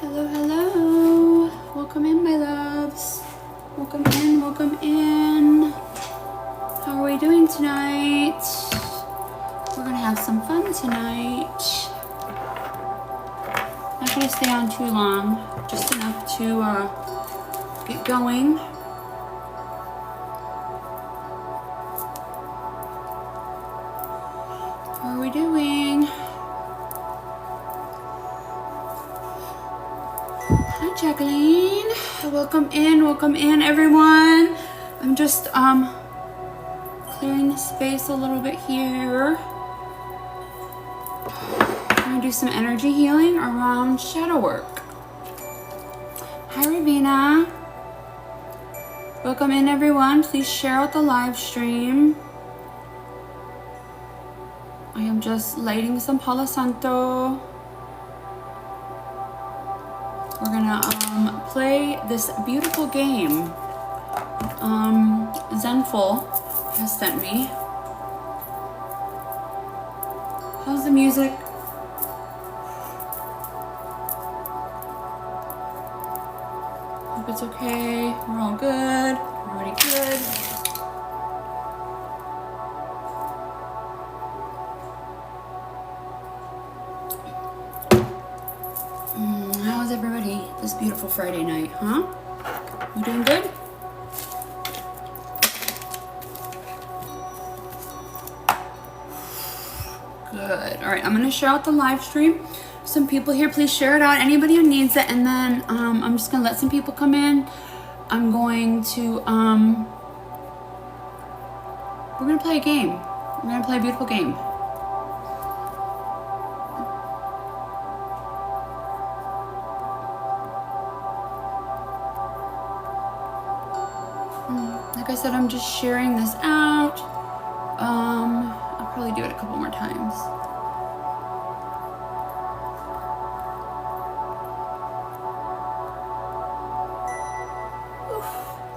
Hello. Welcome in, my loves. Welcome in, welcome in. How are we doing tonight? We're gonna have some fun tonight. Not gonna stay on too long, just enough to get going. How are we doing? Hi, Jacqueline. Welcome in, everyone. I'm just clearing the space a little bit here. I'm gonna do some energy healing around shadow work. Hi, Ravina. Welcome in, everyone. Please share out the live stream. I am just lighting some Palo Santo. We're gonna play this beautiful game Zenful has sent me. How's the music? Hope it's okay. We're all good. Everybody good. How's everybody this beautiful Friday night, huh? You doing good? Good. All right, I'm gonna share out the live stream. Some people here, please share it out. Anybody who needs it, and then I'm just gonna let some people come in. I'm going to we're gonna play a game. We're gonna play a beautiful game. Like I said, I'm just sharing this out. I'll probably do it a couple more times.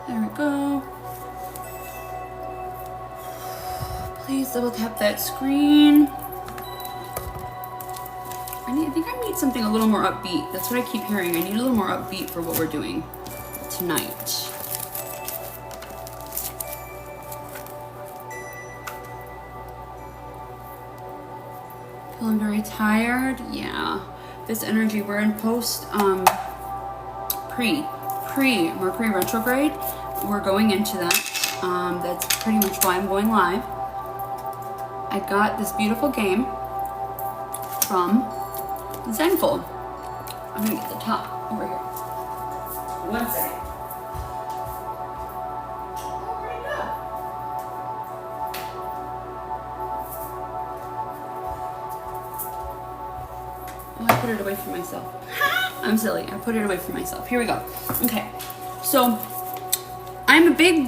There we go. Please double tap that screen. I think I need something a little more upbeat. That's what I keep hearing. I need a little more upbeat for what we're doing tonight. Feeling very tired. Yeah, this energy, we're in post pre Mercury retrograde. We're going into that. That's pretty much why I'm going live. I got this beautiful game from Zenful. I'm gonna get the top over here. One second. I put it away from myself. I'm silly. I put it away from myself. Here we go. Okay. So I'm a big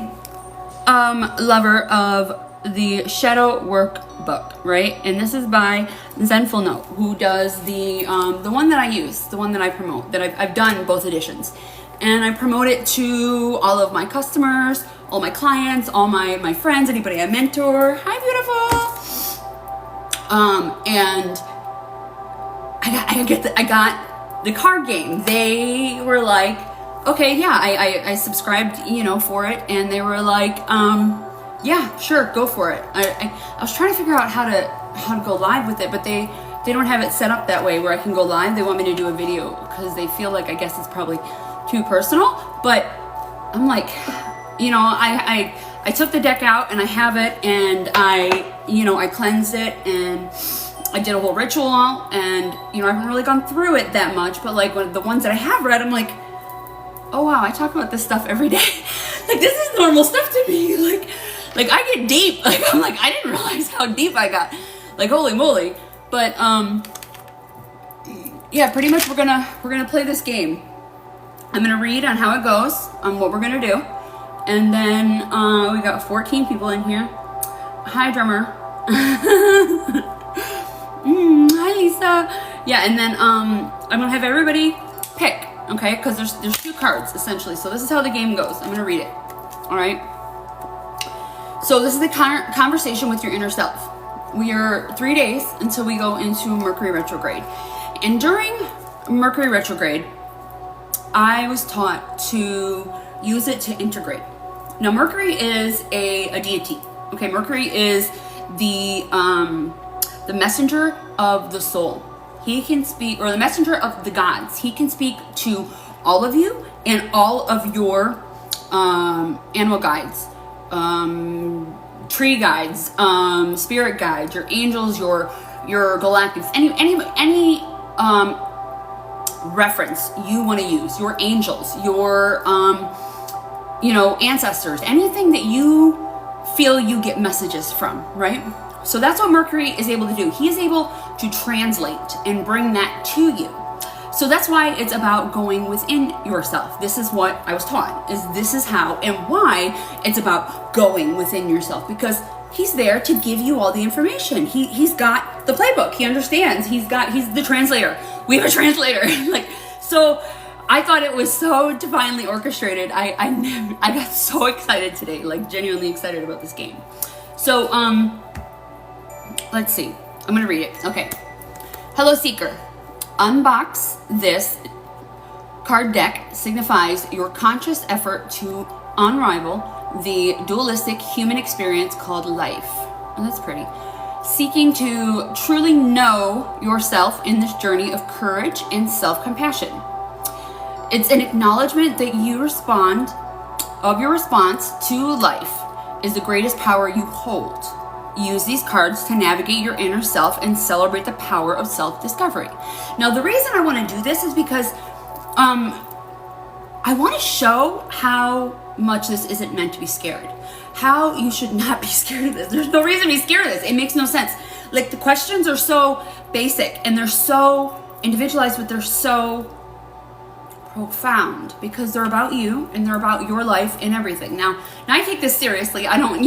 lover of the Shadow Work book, right? And this is by Zenful Note, who does the one that I use, the one that I promote, that I've done both editions. And I promote it to all of my customers, all my clients, all my friends, anybody I mentor. Hi, beautiful. And I got the card game. They were like, okay, yeah, I subscribed, for it, and they were like, yeah, sure, go for it. I was trying to figure out how to go live with it, but they don't have it set up that way where I can go live. They want me to do a video because they feel like, I guess it's probably too personal. But I'm like, I took the deck out and I have it, and I cleansed it, and I did a whole ritual, and I haven't really gone through it that much, but like the ones that I have read, I'm like, oh wow, I talk about this stuff every day. Like, this is normal stuff to me. Like I get deep. Like, I'm like, I didn't realize how deep I got. like holy moly. But yeah, pretty much we're gonna play this game. I'm gonna read on how it goes, on what we're gonna do, and then we got 14 people in here. Hi, drummer. Hi, Lisa. Yeah, and then I'm gonna have everybody pick, okay? Because there's 2 cards essentially. So this is how the game goes. I'm gonna read it. All right. So this is the conversation with your inner self. We are 3 days until we go into Mercury retrograde, and during Mercury retrograde, I was taught to use it to integrate. Now, Mercury is a deity. Okay, Mercury is the messenger of the soul. He can speak, or the messenger of the gods. He can speak to all of you and all of your animal guides, tree guides, spirit guides, your angels, your galactics, any reference you want to use, your angels, your ancestors, anything that you feel you get messages from, right? So that's what Mercury is able to do. He is able to translate and bring that to you. So that's why it's about going within yourself. This is what I was taught, this is how and why it's about going within yourself, because he's there to give you all the information. He's got the playbook. He understands. He's the translator. We have a translator. So I thought it was so divinely orchestrated. I got so excited today, genuinely excited about this game. So let's see. I'm gonna read it. Okay. Hello, Seeker. Unbox this card deck. Signifies your conscious effort to unravel the dualistic human experience called life. Oh, that's pretty. Seeking to truly know yourself in this journey of courage and self-compassion. It's an acknowledgement that your response to life is the greatest power you hold. Use these cards to navigate your inner self and celebrate the power of self-discovery. Now, the reason I want to do this is because I want to show how much this isn't meant to be scared. How you should not be scared of this. There's no reason to be scared of this. It makes no sense. The questions are so basic and they're so individualized, but they're so profound because they're about you and they're about your life and everything. Now I take this seriously. I don't,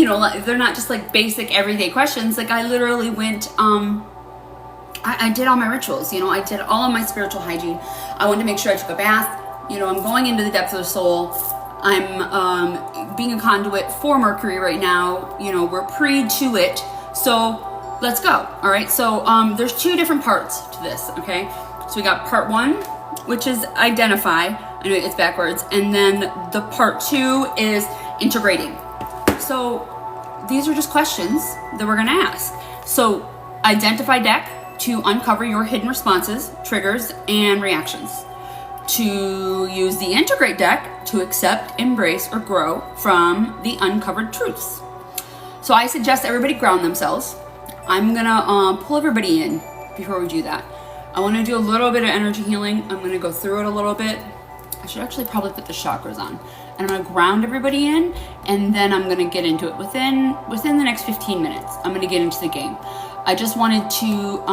they're not just basic everyday questions. I literally went, I did all my rituals, I did all of my spiritual hygiene. I wanted to make sure I took a bath. I'm going into the depths of the soul. I'm being a conduit for Mercury right now. We're pre to it. So let's go. All right. So there's 2 different parts to this. Okay. So we got part 1, which is identify. I know it's backwards. And then the part 2 is integrating. So these are just questions that we're going to ask. So identify deck to uncover your hidden responses, triggers, and reactions. To use the integrate deck to accept, embrace, or grow from the uncovered truths. So I suggest everybody ground themselves. I'm gonna pull everybody in before we do that. I want to do a little bit of energy healing. I'm gonna go through it a little bit. I should actually probably put the chakras on. And I'm gonna ground everybody in, and then I'm gonna get into it within the next 15 minutes. I'm gonna get into the game. I just wanted to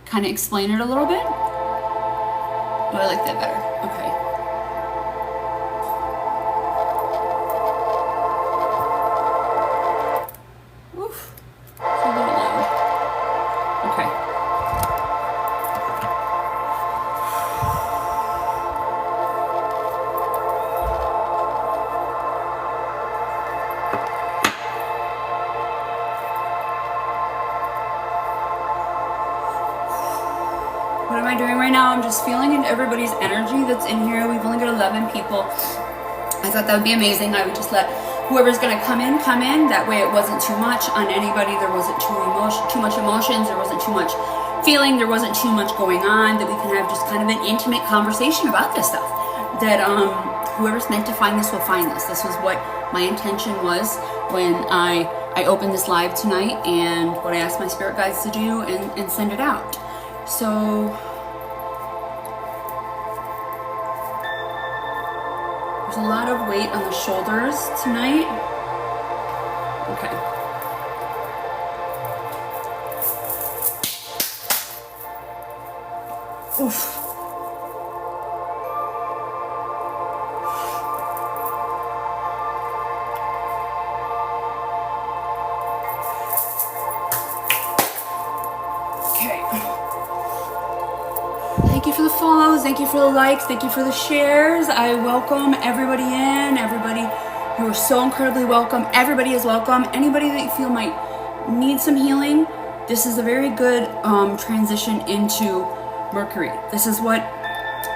kind of explain it a little bit. Oh, I like that better. Okay. Oof. It's a little loud. Okay. What am I doing right now? I'm just feeling in everybody's energy that's in here. We've only got 11 people. I thought that would be amazing. I would just let whoever's going to come in. That way it wasn't too much on anybody. There wasn't too much emotions. There wasn't too much feeling. There wasn't too much going on. That we can have just kind of an intimate conversation about this stuff. That whoever's meant to find this will find this. This was what my intention was when I opened this live tonight, and what I asked my spirit guides to do and send it out. So there's a lot of weight on the shoulders tonight. Okay. Oof. Thank you for the follows, thank you for the likes, thank you for the shares. I welcome everybody in, everybody. You are so incredibly welcome. Everybody is welcome. Anybody that you feel might need some healing, this is a very good transition into Mercury. This is what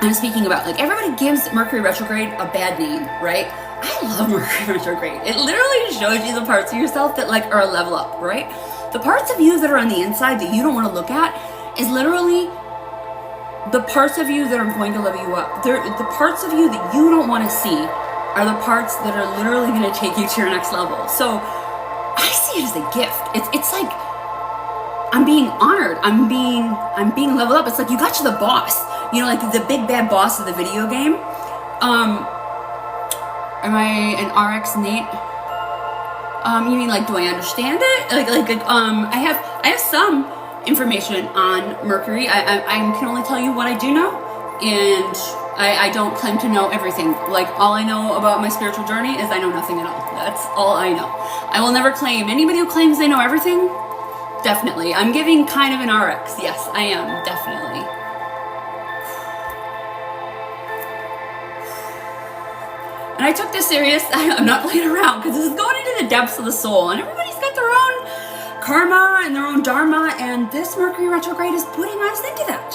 I'm speaking about. Like, everybody gives Mercury retrograde a bad name, right? I love Mercury retrograde. It literally shows you the parts of yourself that like are a level up, right? The parts of you that are on the inside that you don't want to look at is literally the parts of you that are going to level you up. The parts of you that you don't want to see are the parts that are literally going to take you to your next level. So I see it as a gift. It's like I'm being honored. I'm being leveled up. It's like you got to the boss. You know, like the big bad boss of the video game. Am I an RX Nate? You mean like, do I understand it? I have some information on Mercury. I can only tell you what I do know, and I don't claim to know everything. Like, all I know about my spiritual journey is I know nothing at all. That's all I know. I will never claim. Anybody who claims they know everything, definitely. I'm giving kind of an RX. Yes, I am, definitely. And I took this serious. I'm not playing around, because this is going into the depths of the soul, and everybody's got their own karma and their own dharma, and this Mercury retrograde is putting us into that.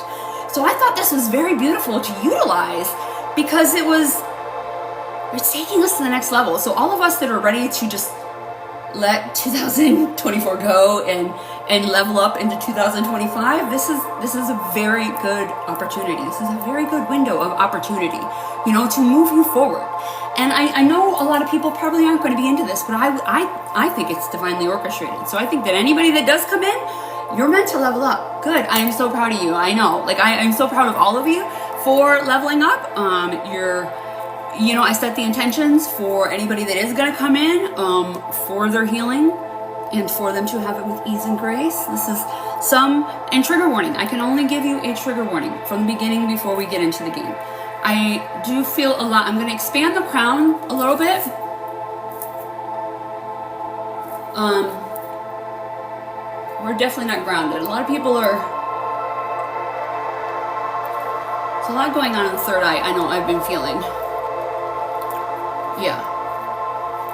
So I thought this was very beautiful to utilize, because it's taking us to the next level. So all of us that are ready to just let 2024 go and level up into 2025, this is a very good opportunity. This is a very good window of opportunity, you know, to move you forward. And I know a lot of people probably aren't going to be into this, but I think it's divinely orchestrated. So I think that anybody that does come in, you're meant to level up. Good. I am so proud of you. I know. Like, I'm so proud of all of you for leveling up. I set the intentions for anybody that is going to come in for their healing and for them to have it with ease and grace. This is and trigger warning. I can only give you a trigger warning from the beginning before we get into the game. I do feel a lot. I'm going to expand the crown a little bit. We're definitely not grounded. A lot of people are. There's a lot going on in the third eye. I know I've been feeling. Yeah.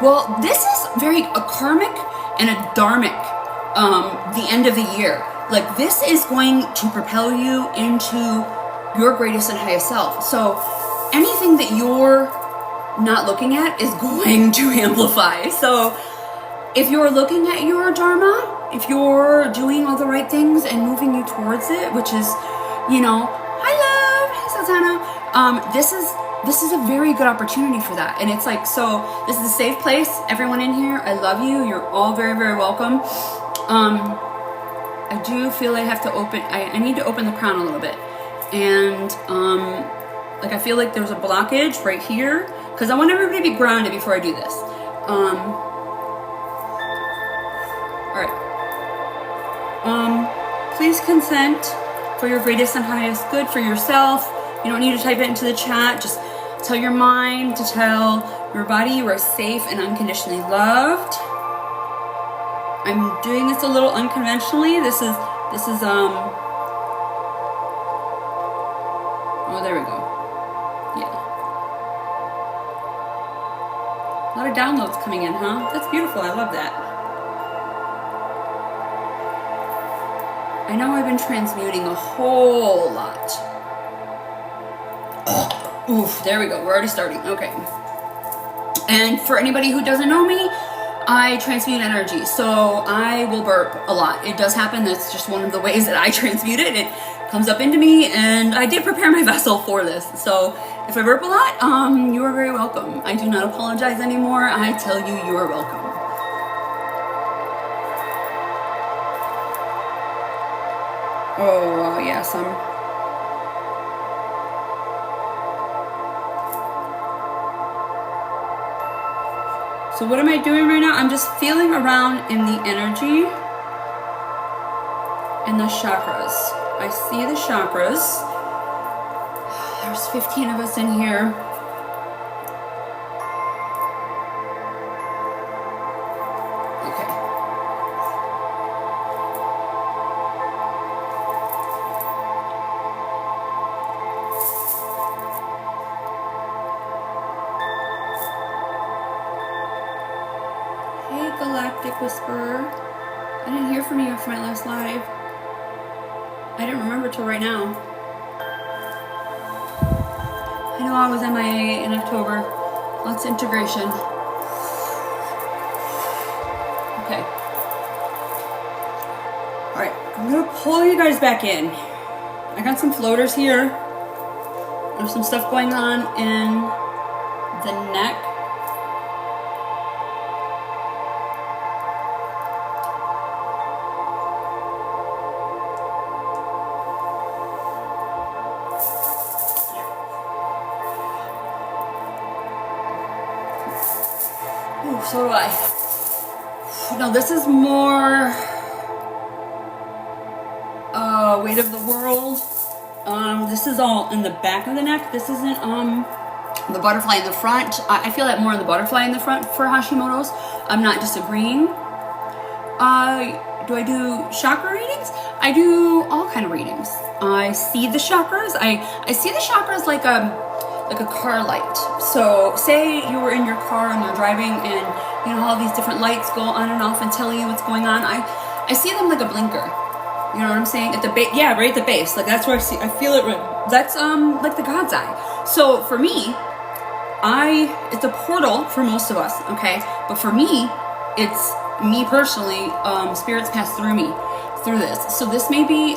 Well, this is very a karmic and a dharmic. The end of the year. Like, this is going to propel you into your greatest and highest self. So anything that you're not looking at is going to amplify. So if you're looking at your dharma, if you're doing all the right things and moving you towards it, which is, hi love, hey Sultana, this is a very good opportunity for that. And it's like, so this is a safe place. Everyone in here, I love you. You're all very, very welcome. I do feel I have to I need to open the crown a little bit. And I feel like there's a blockage right here, because I want everybody to be grounded before I do this. All right. Please consent for your greatest and highest good for yourself. You don't need to type it into the chat. Just tell your mind to tell your body you are safe and unconditionally loved. I'm doing this a little unconventionally. This is oh, there we go. Yeah. A lot of downloads coming in, huh? That's beautiful. I love that. I know I've been transmuting a whole lot. Oof, there we go. We're already starting. Okay. And for anybody who doesn't know me, I transmute energy, so I will burp a lot. It does happen. That's just one of the ways that I transmute it. It comes up into me, and I did prepare my vessel for this. So if I burp a lot, you are very welcome. I do not apologize anymore. I tell you, you are welcome. Oh, yes, So what am I doing right now? I'm just feeling around in the energy and the chakras. I see the chakras. There's 15 of us in here. Okay. Hey, Galactic Whisperer. I didn't hear from you after my last live. I didn't remember till right now. I know I was MIA in October. Lots of integration. Okay. Alright, I'm gonna pull you guys back in. I got some floaters here. There's some stuff going on in the neck. Ooh, so do I. No, this is more weight of the world. This is all in the back of the neck. This isn't the butterfly in the front. I feel that more in the butterfly in the front for Hashimoto's. I'm not disagreeing. Do I do chakra readings? I do all kind of readings. I see the chakras. I see the chakras like a car light. So say you were in your car and you're driving and you know all these different lights go on and off and tell you what's going on. I see them like a blinker. You know what I'm saying? At the base, yeah, right at the base. Like that's where I feel it. That's like the God's eye. So for me, it's a portal for most of us, okay? But for me, it's me personally. Spirits pass through me through this. So this may be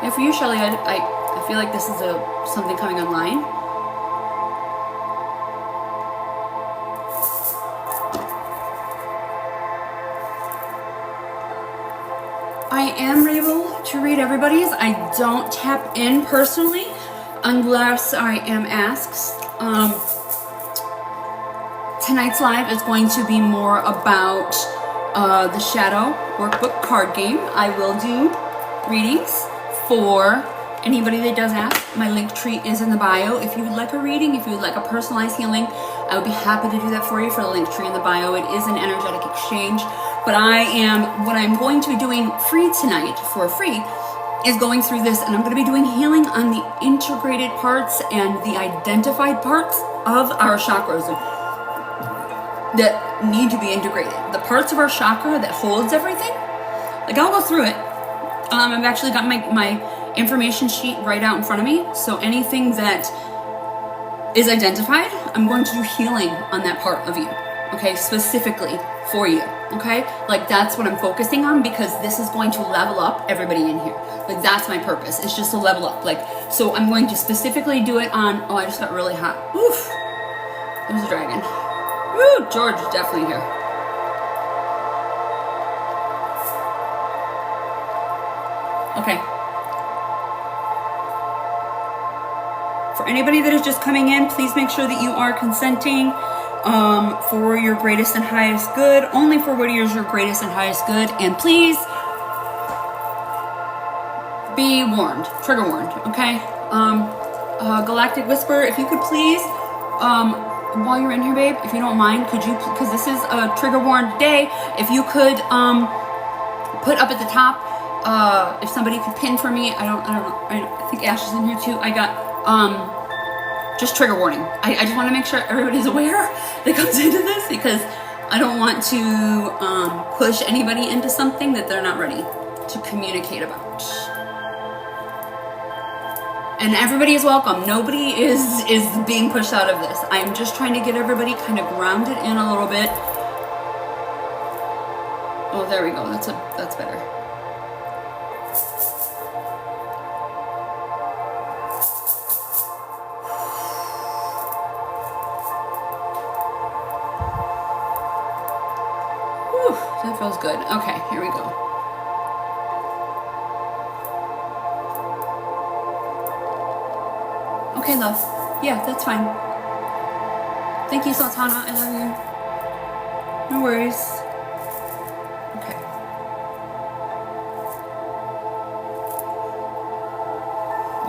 yeah, for you, Shelly, I feel like this is something coming online. I am able to read everybody's. I don't tap in personally unless I am asked. Tonight's live is going to be more about the Shadow Workbook card game. I will do readings for anybody that does ask. My link tree is in the bio. If you would like a reading, if you would like a personalized healing, I would be happy to do that for you for the link tree in the bio. It is an energetic exchange. But what I'm going to be doing free tonight for free is going through this, and I'm going to be doing healing on the integrated parts and the identified parts of our chakras that need to be integrated. The parts of our chakra that holds everything. Like I'll go through it. I've actually got my information sheet right out in front of me. So anything that is identified, I'm going to do healing on that part of you. Okay, specifically for you. Okay, like that's what I'm focusing on because this is going to level up everybody in here. Like that's my purpose. It's just to level up. Like so, I'm going to specifically do it on. Oh, I just got really hot. Oof, there's a dragon. Woo, George is definitely here. Okay. For anybody that is just coming in, please make sure that you are consenting for your greatest and highest good. Only for what is your greatest and highest good. And please be warned, trigger warned, okay? Galactic Whisper, if you could please, while you're in here, babe, if you don't mind, could you, because this is a trigger warned day, if you could put up at the top, if somebody could pin for me, I don't know, I think Ash is in here too. I got, just trigger warning. I just want to make sure everybody's aware that comes into this because I don't want to push anybody into something that they're not ready to communicate about. And everybody is welcome. Nobody is being pushed out of this. I'm just trying to get everybody kind of grounded in a little bit. Oh, there we go. That's better. That feels good. Okay, here we go. Okay, love. Yeah, that's fine. Thank you, Sultana. I love you. No worries.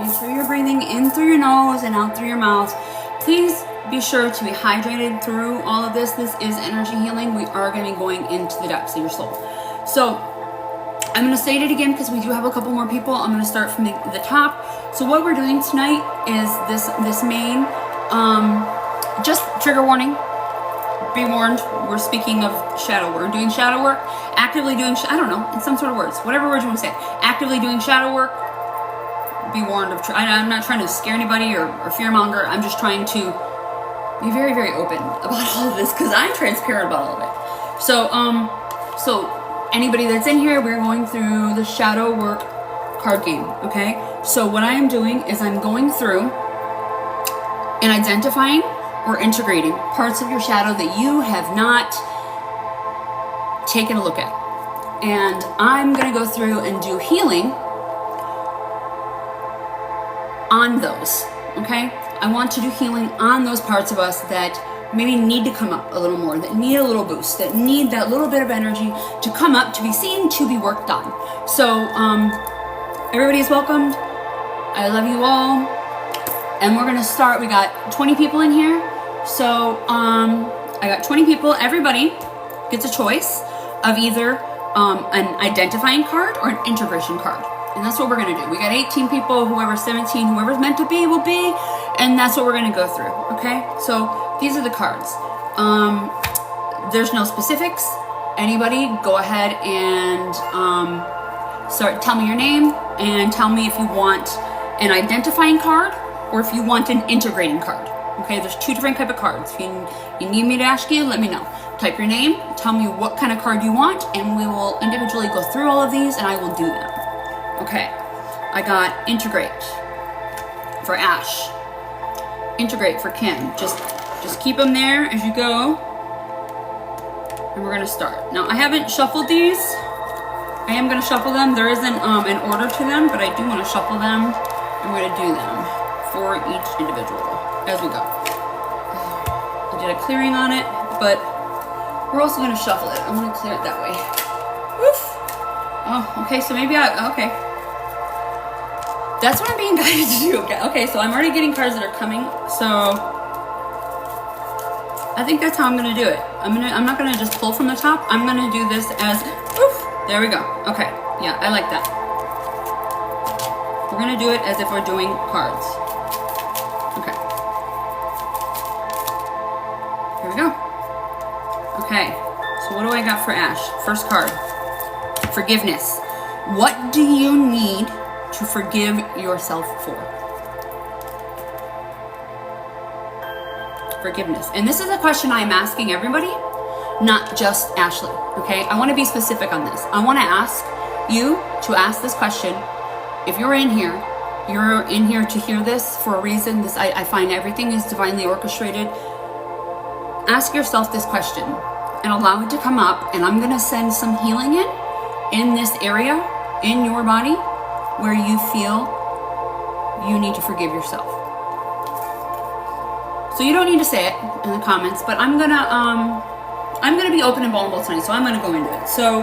Make sure you're breathing in through your nose and out through your mouth. Please be sure to be hydrated through all of this. This is energy healing. We are going to be going into the depths of your soul. So I'm going to say it again because we do have a couple more people. I'm going to start from the top. So what we're doing tonight is this main, just trigger warning. Be warned, we're speaking of shadow work. We're doing shadow work, actively doing, I don't know, in some sort of words, whatever words you want to say. Actively doing shadow work. Be warned of, I'm not trying to scare anybody or fearmonger. I'm just trying to be very, very open about all of this because I'm transparent about all of it. So anybody that's in here, we're going through the shadow work card game, okay? So what I am doing is I'm going through and identifying or integrating parts of your shadow that you have not taken a look at. And I'm going to go through and do healing on those, okay? I want to do healing on those parts of us that maybe need to come up a little more, that need a little boost, that need that little bit of energy to come up, to be seen, to be worked on. So everybody is welcomed. I love you all. And we're going to start. We got 20 people in here. So I got 20 people. Everybody gets a choice of either an identifying card or an integration card. And that's what we're going to do. We got 18 people. Whoever's 17, whoever's meant to be will be. And that's what we're going to go through. Okay? So these are the cards. There's no specifics. Anybody, go ahead and tell me your name and tell me if you want an identifying card or if you want an integrating card. Okay, there's two different type of cards. If you need me to ask you, let me know. Type your name, tell me what kind of card you want, and we will individually go through all of these and I will do them. Okay, I got integrate for Ash. Integrate for Kim. Just keep them there as you go. And we're gonna start. Now I haven't shuffled these. I am gonna shuffle them. There isn't an order to them, but I do wanna shuffle them. I'm gonna do them for each individual as we go. I did a clearing on it, but we're also gonna shuffle it. I'm gonna clear it that way. Woof. Oh, okay, so maybe okay. That's what I'm being guided to do. Okay, so I'm already getting cards that are coming, so I think that's how I'm gonna do it. I'm not gonna just pull from the top. I'm gonna do this as, woof, there we go. Okay, yeah, I like that. We're gonna do it as if we're doing cards. Okay. Here we go. Okay, so what do I got for Ash? First card, forgiveness. What do you need to forgive yourself for? Forgiveness. And this is a question I'm asking everybody, not just Ashley, okay? I want to be specific on this. I want to ask you to ask this question. If you're in here to hear this for a reason. I find everything is divinely orchestrated. Ask yourself this question and allow it to come up, and I'm going to send some healing in this area in your body where you feel you need to forgive yourself. So you don't need to say it in the comments, but I'm gonna be open and vulnerable tonight, so I'm gonna go into it. So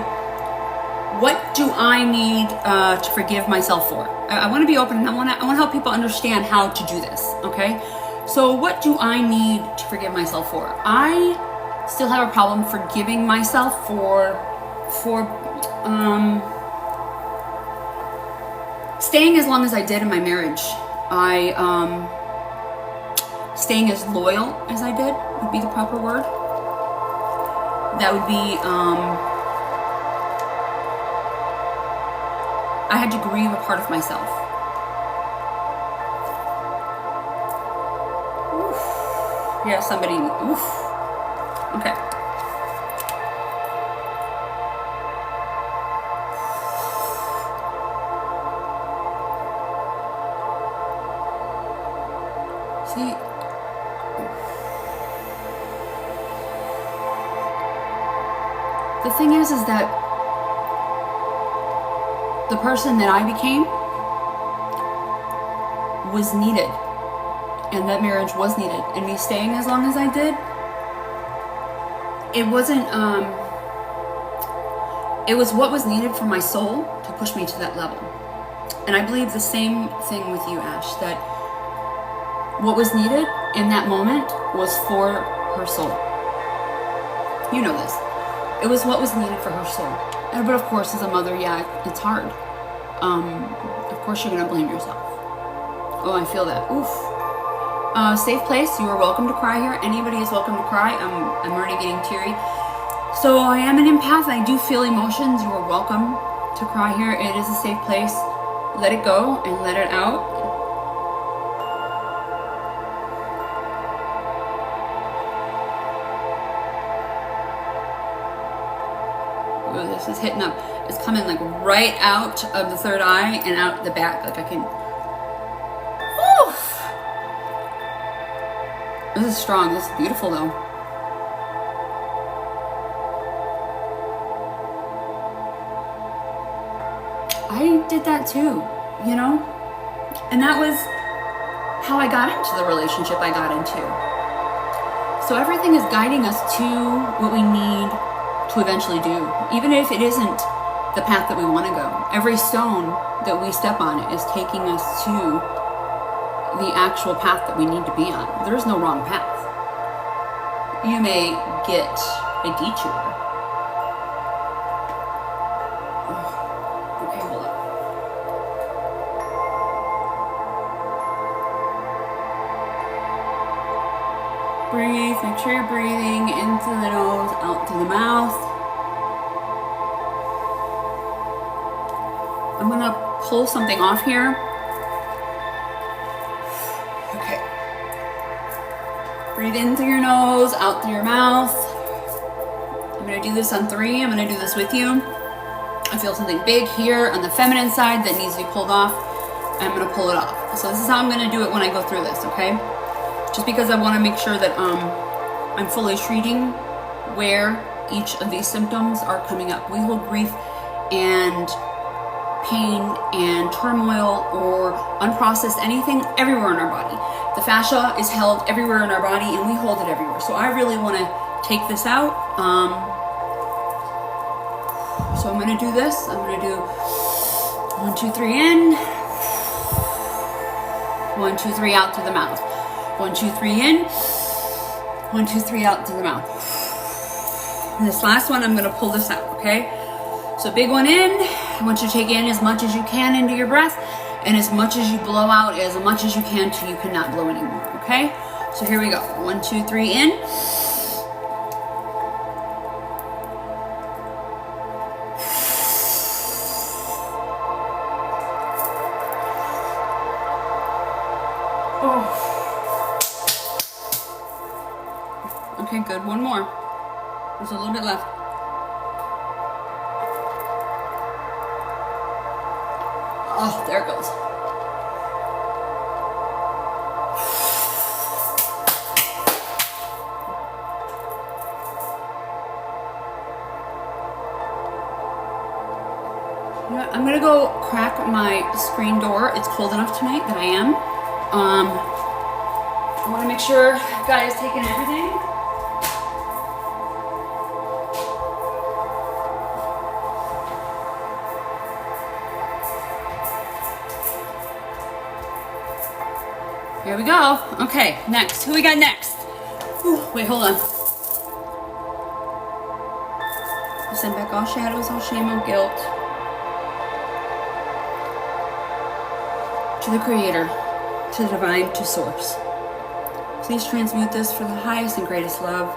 what do I need to forgive myself for? I want to be open, and I want to help people understand how to do this. Okay, so what do I need to forgive myself for? I still have a problem forgiving myself for staying as long as I did in my marriage. Staying as loyal as I did would be the proper word. That would be, I had to grieve a part of myself. Oof. Yeah, somebody, oof. Okay. See, the thing is that the person that I became was needed, and that marriage was needed, and me staying as long as I did, it wasn't, it was what was needed for my soul to push me to that level. And I believe the same thing with you, Ash, that what was needed in that moment was for her soul. You know this. It was what was needed for her soul. But of course, as a mother, yeah, it's hard. Of course, you're going to blame yourself. Oh, I feel that. Oof. Safe place. You are welcome to cry here. Anybody is welcome to cry. I'm already getting teary. So I am an empath. I do feel emotions. You are welcome to cry here. It is a safe place. Let it go and let it out. Ooh, this is hitting up. It's coming like right out of the third eye and out the back. Like I can. Oof. This is strong. This is beautiful though. I did that too, you know? And that was how I got into the relationship I got into. So everything is guiding us to what we need to eventually do, even if it isn't the path that we want to go. Every stone that we step on is taking us to the actual path that we need to be on. There's no wrong path. You may get a detour. Okay, hold up. Breathe, make sure you're breathing into the nose, out through the mouth. I'm gonna pull something off here. Okay. Breathe in through your nose, out through your mouth. I'm gonna do this on 3. I'm gonna do this with you. I feel something big here on the feminine side that needs to be pulled off. I'm gonna pull it off. So this is how I'm gonna do it when I go through this, okay? Just because I wanna make sure that I'm fully treating where each of these symptoms are coming up. We hold grief and pain and turmoil or unprocessed anything everywhere in our body. The fascia is held everywhere in our body and we hold it everywhere. So I really want to take this out. So I'm going to do this. I'm going to do 1, 2, 3 in. 1, 2, 3 out through the mouth. 1, 2, 3 in. 1, 2, 3 out through the mouth. And this last one, I'm going to pull this out, okay? So big one in. I want you to take in as much as you can into your breath and as much as you blow out as much as you can till you cannot blow anymore, okay? So here we go. 1, 2, 3 in. Oh. Okay, good. One more. There's a little bit left. Oh, there it goes. I'm gonna go crack my screen door. It's cold enough tonight that I am. I want to make sure Guy has taken everything. Here we go. Okay, next. Who we got next? Ooh, wait, hold on. Send back all shadows, all shame, all guilt. To the Creator, to the Divine, to Source. Please transmute this for the highest and greatest love.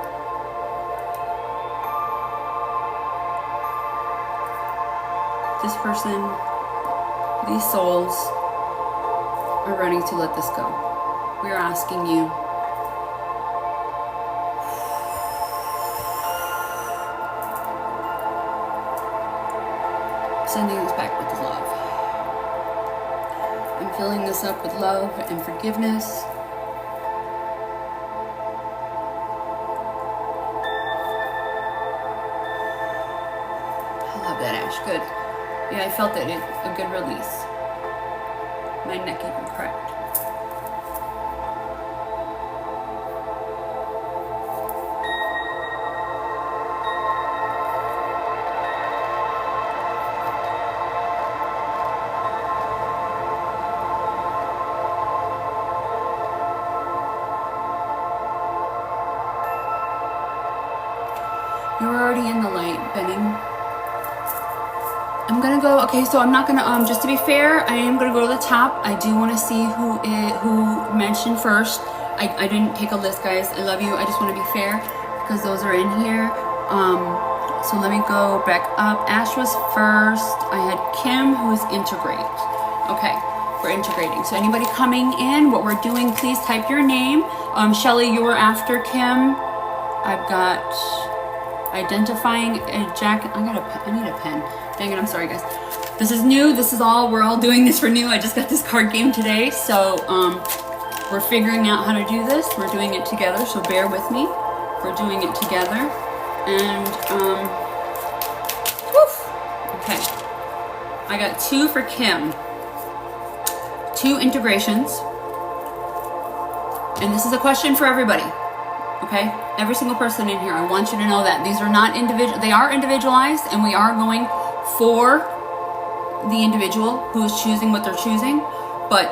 This person, these souls, are ready to let this go. We are asking you sending this back with love. I'm filling this up with love and forgiveness. I love that, Ash. Good. Yeah, I felt it. A good release. My neck even cracked. You're already in the light, Benning. I'm gonna go, okay, so I'm not gonna, just to be fair, I am gonna go to the top. I do wanna see who mentioned first. I didn't take a list, guys. I love you. I just wanna be fair because those are in here. So let me go back up. Ash was first. I had Kim, who's integrate. Okay, we're integrating. So anybody coming in, what we're doing, please type your name. Shelly, you were after Kim. I've got identifying a jacket. I need a pen. Dang it, I'm sorry, guys. This is new. This is we're all doing this for new. I just got this card game today. So we're figuring out how to do this. We're doing it together, so bear with me. We're doing it together. And, okay. I got 2 for Kim. 2 integrations. And this is a question for everybody. Okay? Every single person in here, I want you to know that. These are not individual, they are individualized, and we are going for the individual who is choosing what they're choosing. But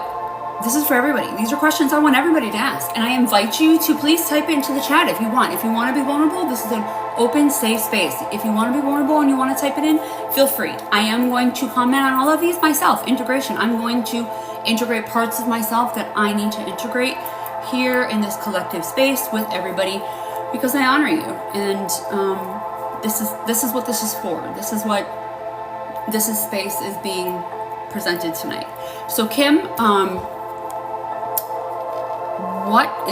this is for everybody. These are questions I want everybody to ask. And I invite you to please type into the chat if you want. If you want to be vulnerable, this is an open, safe space. If you want to be vulnerable and you want to type it in, feel free. I am going to comment on all of these myself. Integration. I'm going to integrate parts of myself that I need to integrate here in this collective space with everybody because I honor you. And this is what this is for. This is what this space is being presented tonight. So Kim,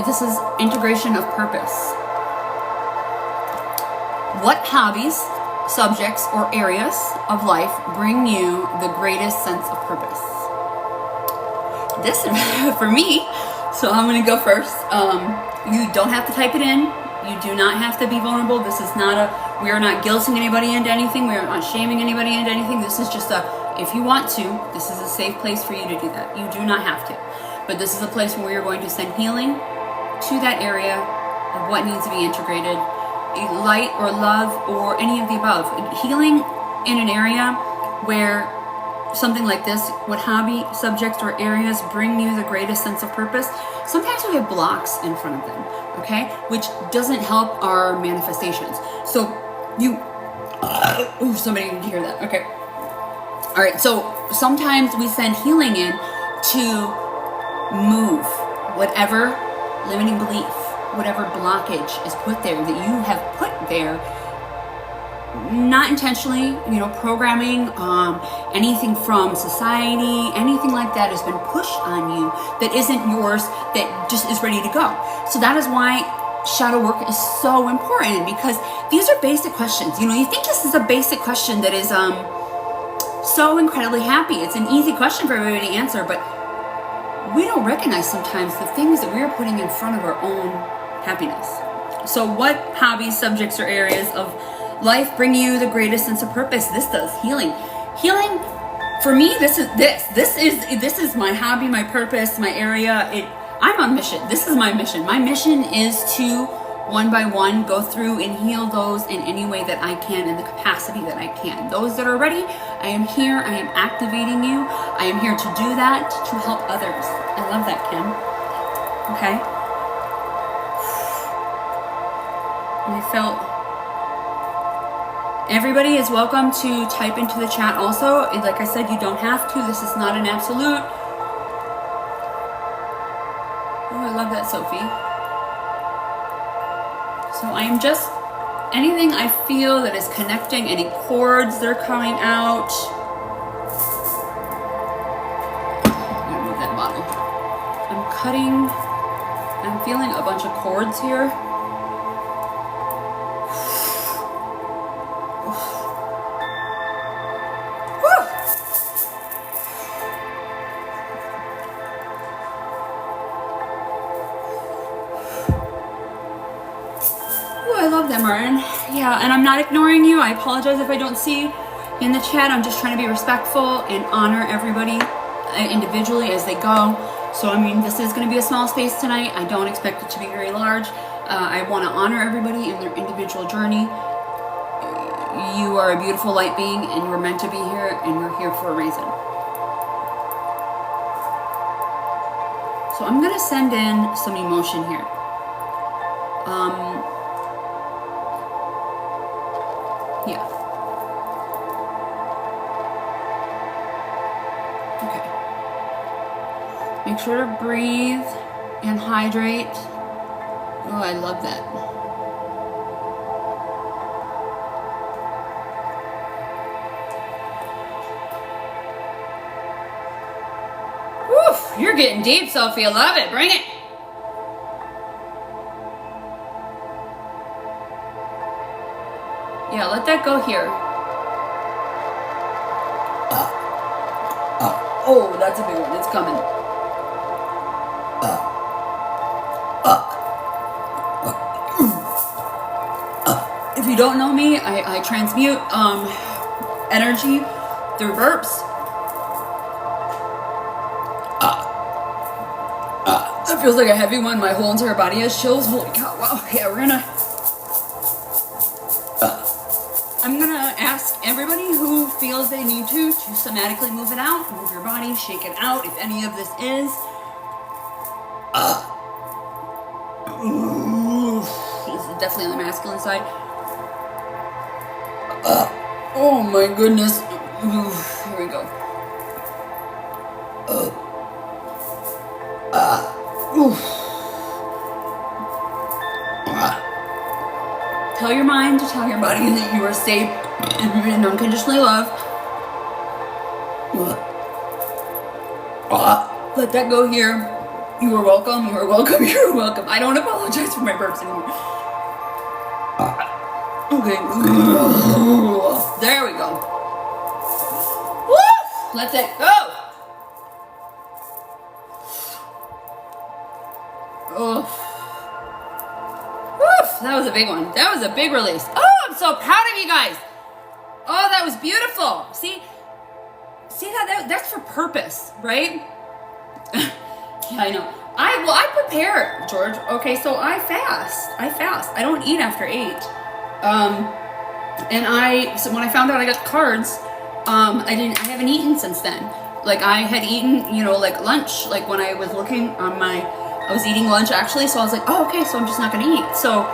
this is integration of purpose. What hobbies, subjects, or areas of life bring you the greatest sense of purpose? This is for me, so I'm gonna go first. You don't have to type it in. You do not have to be vulnerable. This is not we are not guilting anybody into anything. We are not shaming anybody into anything. This is just if you want to, this is a safe place for you to do that. You do not have to. But this is a place where you're going to send healing to that area of what needs to be integrated. Light or love or any of the above. Healing in an area where something like this, what hobby, subjects, or areas bring you the greatest sense of purpose. Sometimes we have blocks in front of them, okay? Which doesn't help our manifestations. So somebody need to hear that, okay. All right, so sometimes we send healing in to move whatever limiting belief, whatever blockage is put there that you have put there, not intentionally, programming, anything from society, anything like that has been pushed on you that isn't yours, that just is ready to go. So that is why shadow work is so important, because these are basic questions. You think this is a basic question that is so incredibly happy. It's an easy question for everybody to answer, but we don't recognize sometimes the things that we're putting in front of our own happiness. So what hobbies, subjects, or areas of life bring you the greatest sense of purpose? This does. Healing for me, this is my hobby, my purpose, my area. I'm on mission. This is my mission. My mission is to one by one go through and heal those in any way that I can, in the capacity that I can. Those that are ready, I am here. I am activating you. I am here to do that, to help others. I love that, Kim. Okay. I felt everybody is welcome to type into the chat also. Like I said, you don't have to. This is not an absolute. Oh, I love that, Sophie. So I am just, anything I feel that is connecting, any cords that are coming out. I'm gonna move that bottle. I'm cutting, I'm feeling a bunch of cords here. Martin. Yeah, and I'm not ignoring you. I apologize if I don't see in the chat. I'm just trying to be respectful and honor everybody individually as they go. So, this is going to be a small space tonight. I don't expect it to be very large. I want to honor everybody in their individual journey. You are a beautiful light being, and you're meant to be here, and you're here for a reason. So I'm going to send in some emotion here. sure to breathe and hydrate. Oh, I love that. Woof, you're getting deep, Sophie. I love it. Bring it. Yeah, let that go here. Oh, that's a big one. It's coming. If you don't know me, I transmute energy through burps. That feels like a heavy one. My whole entire body has chills. Holy cow. Wow. Yeah, I'm gonna ask everybody who feels they need to somatically move it out, move your body, shake it out. If any of this is, this is definitely on the masculine side. Oh my goodness. Here we go. Tell your mind to tell your body that you are safe and unconditionally loved. Let that go here. You are welcome, you are welcome, you are welcome. I don't apologize for my burps anymore. Okay. There we go. Woo! Let that go. Oh. That was a big one. That was a big release. Oh, I'm so proud of you guys. Oh, that was beautiful. See that's for purpose, right? Yeah, I know. I prepare, George. Okay, so I fast. I don't eat after 8. And so when I found out I got the cards, I haven't eaten since then. Like I had eaten, like lunch, like when I was looking on I was eating lunch actually, so I was like, oh, okay, so I'm just not gonna eat. So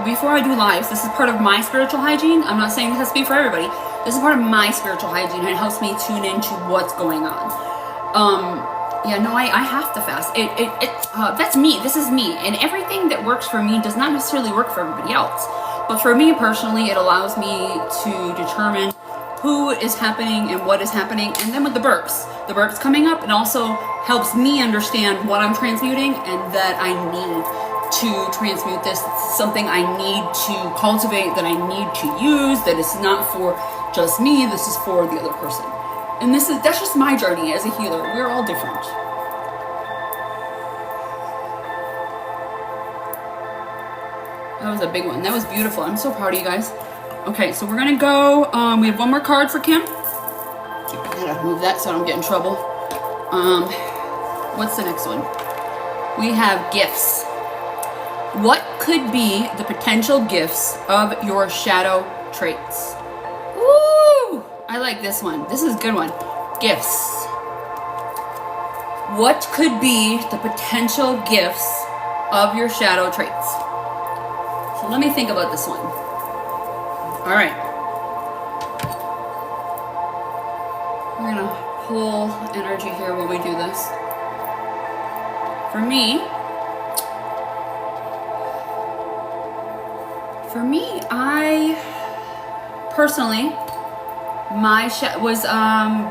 before I do lives, this is part of my spiritual hygiene. I'm not saying this has to be for everybody. This is part of my spiritual hygiene, and it helps me tune into what's going on. I have to fast. That's me. This is me. And everything that works for me does not necessarily work for everybody else. But for me personally, it allows me to determine who is happening and what is happening. And then with the burps coming up, it also helps me understand what I'm transmuting and that I need to transmute this. It's something I need to cultivate, that I need to use, that it's not for just me, this is for the other person. And that's just my journey as a healer. We're all different. That was a big one. That was beautiful. I'm so proud of you guys. Okay, so we're gonna go, we have one more card for Kim. I gotta move that so I don't get in trouble. What's the next one? We have gifts. What could be the potential gifts of your shadow traits? Woo! I like this one. This is a good one. Gifts. What could be the potential gifts of your shadow traits? So let me think about this one. All right. We're gonna pull energy here while we do this. For me, I personally, was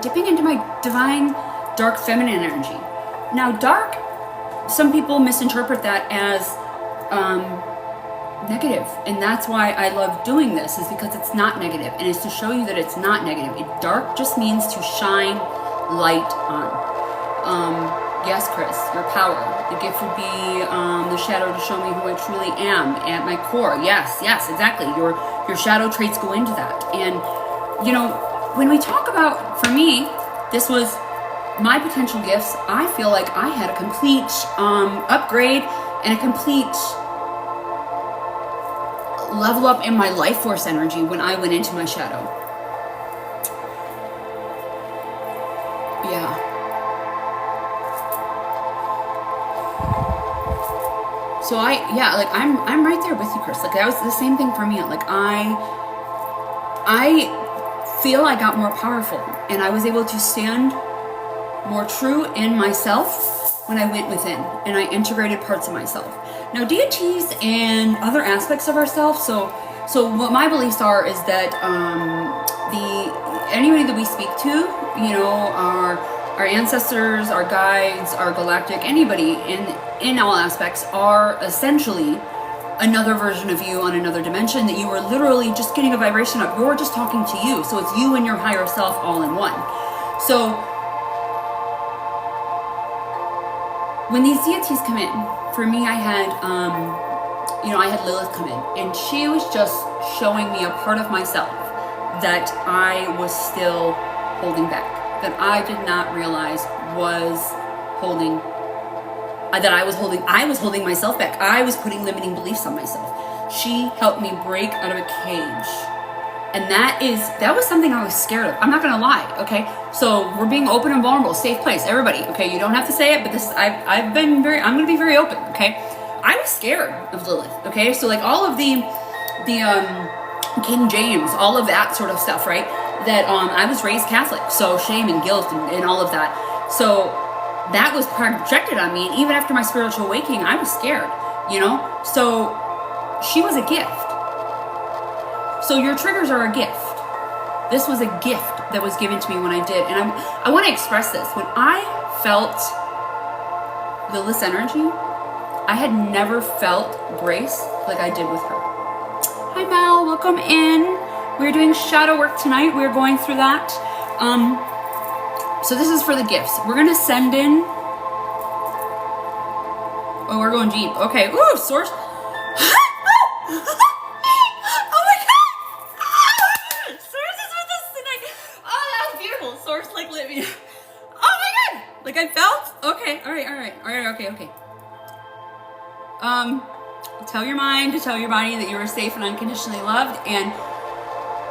dipping into my divine dark feminine energy. Now, dark, some people misinterpret that as negative, and that's why I love doing this, is because it's not negative, and it's to show you that it's not negative. Dark just means to shine light on. Yes, Chris, your power. The gift would be the shadow to show me who I truly am at my core. Yes, exactly. Your shadow traits go into that. And, when we talk about, for me, this was my potential gifts. I feel like I had a complete upgrade and a complete level up in my life force energy when I went into my shadow. Yeah. So I'm right there with you, Chris. Like that was the same thing for me. Like I feel I got more powerful, and I was able to stand more true in myself when I went within and I integrated parts of myself. Now, deities and other aspects of ourselves. So what my beliefs are is that anybody that we speak to, our ancestors, our guides, our galactic, anybody in all aspects are essentially another version of you on another dimension that you are literally just getting a vibration of. You're just talking to you. So it's you and your higher self all in one. So when these deities come in, for me, I had Lilith come in, and she was just showing me a part of myself that I was still holding back, that I did not realize was holding. I was holding myself back. I was putting limiting beliefs on myself. She helped me break out of a cage. And that was something I was scared of. I'm not gonna lie, okay? So we're being open and vulnerable, safe place, everybody, okay? You don't have to say it, but I'm gonna be very open, okay? I was scared of Lilith, okay? So like all of the King James, all of that sort of stuff, right? That I was raised Catholic, so shame and guilt and all of that. So that was projected on me, and even after my spiritual awakening, I was scared, So she was a gift. So your triggers are a gift. This was a gift that was given to me when I did, and I want to express this. When I felt Lilith's energy, I had never felt grace like I did with her. Hi Mel, welcome in. We're doing shadow work tonight. We're going through that. So this is for the gifts. We're gonna send in. Oh, we're going deep. Okay. Ooh, source. Oh my god! Source is with us tonight. Oh, that was beautiful. Source like lit me. Oh my god! Like I felt. Okay. All right. Okay. Tell your mind to tell your body that you are safe and unconditionally loved, and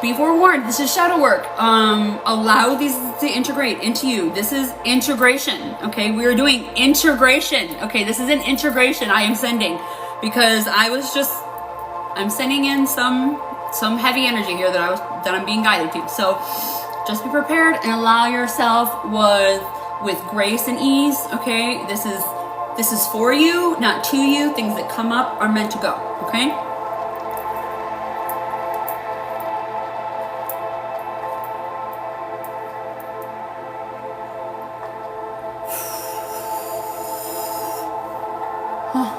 be forewarned, this is shadow work. Allow these to integrate into you. This is integration, okay? We are doing integration, okay? This is an integration I am sending, because I'm sending in some heavy energy here that I'm being guided to. So just be prepared and allow yourself with grace and ease, okay? This is for you, not to you. Things that come up are meant to go, okay?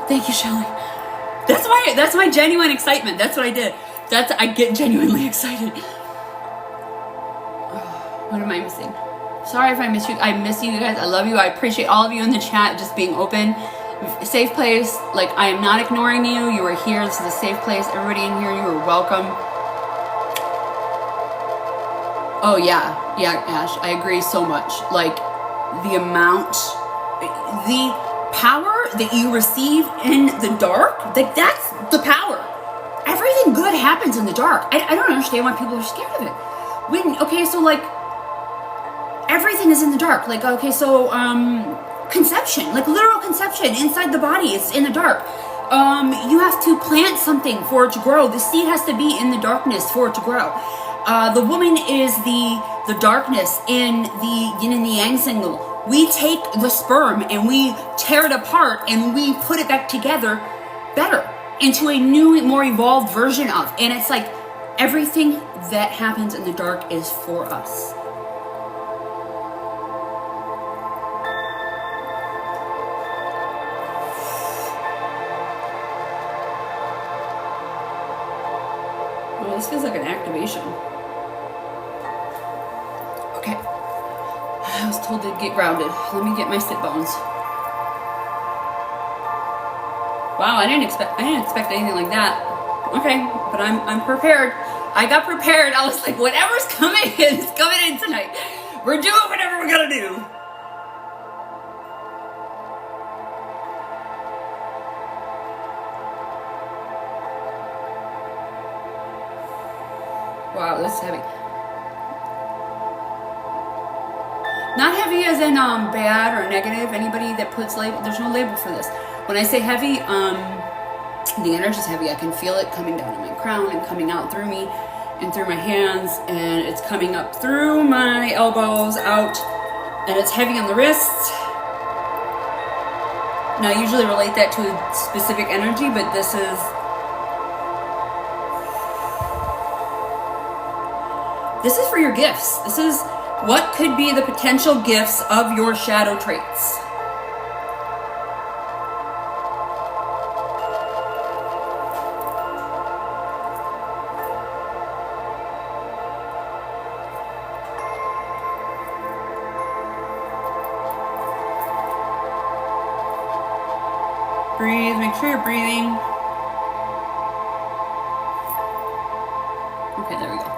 Thank you, Shelly. That's my genuine excitement. That's what I did. I get genuinely excited. What am I missing? Sorry if I miss you. I miss you guys. I love you. I appreciate all of you in the chat just being open. Safe place. Like, I am not ignoring you. You are here. This is a safe place. Everybody in here, you are welcome. Oh yeah, Ash. I agree so much. Like, the power that you receive in the dark, like that's the power. Everything good happens in the dark. I don't understand why people are scared of it. So like everything is in the dark. Like, okay, so conception, like literal conception inside the body is in the dark. You have to plant something for it to grow. The seed has to be in the darkness for it to grow. The woman is the darkness in the yin and the yang symbol. We take the sperm and we tear it apart and we put it back together better into a new, more evolved version of. And it's like everything that happens in the dark is for us. Well, this feels like an activation. Okay. I was told to get grounded. Let me get my sit bones. Wow, I didn't expect anything like that. Okay, but I'm prepared. I got prepared. I was like, whatever's coming in is coming in tonight. We're doing whatever we're gonna do. Wow, this is heavy. Not heavy as in bad or negative. Anybody that puts label, there's no label for this. When I say heavy, the energy's heavy. I can feel it coming down in my crown and coming out through me and through my hands, and it's coming up through my elbows, out And it's heavy on the wrists. Now, I usually relate that to a specific energy, but this is... This is for your gifts. This is what could be the potential gifts of your shadow traits. Breathe, make sure you're breathing. Okay, there we go.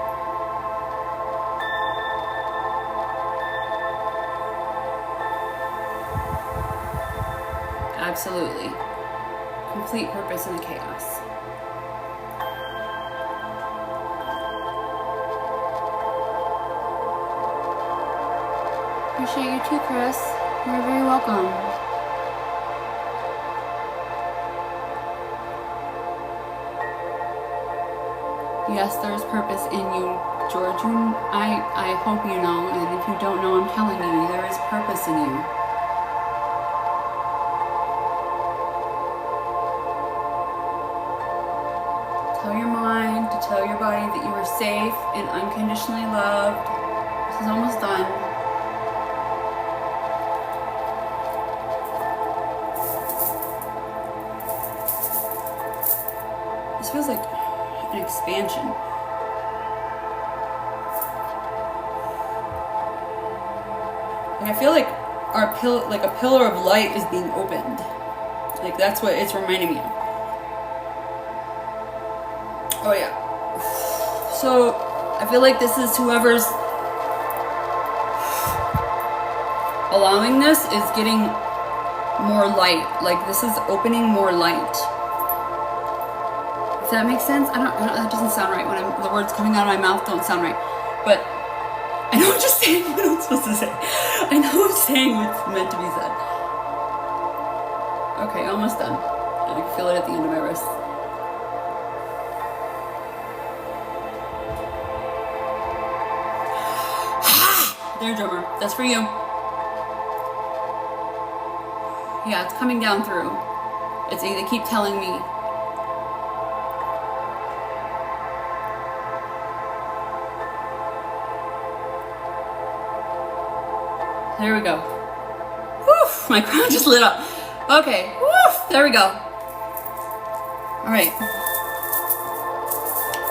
Absolutely. Complete purpose in the chaos. Appreciate you too, Chris. You're very welcome. Yes, there's purpose in you, George. I hope you know, and if you don't know, I'm telling you, there is purpose in you. Tell your mind to tell your body that you are safe and unconditionally loved. This is almost done. This feels like an expansion. Like I feel like a pillar of light is being opened. Like that's what it's reminding me of. Oh yeah. So I feel like this is whoever's allowing this is getting more light. Like this is opening more light. Does that make sense? I don't that doesn't sound right when the words coming out of my mouth don't sound right. But I know I'm just saying what I'm supposed to say. I know I'm saying what's meant to be said. Okay, almost done. I can feel it at the end of my wrist. There, drummer. That's for you. Yeah, it's coming down through. They keep telling me. There we go. Whew, my crown just lit up. Okay, whew, there we go. All right.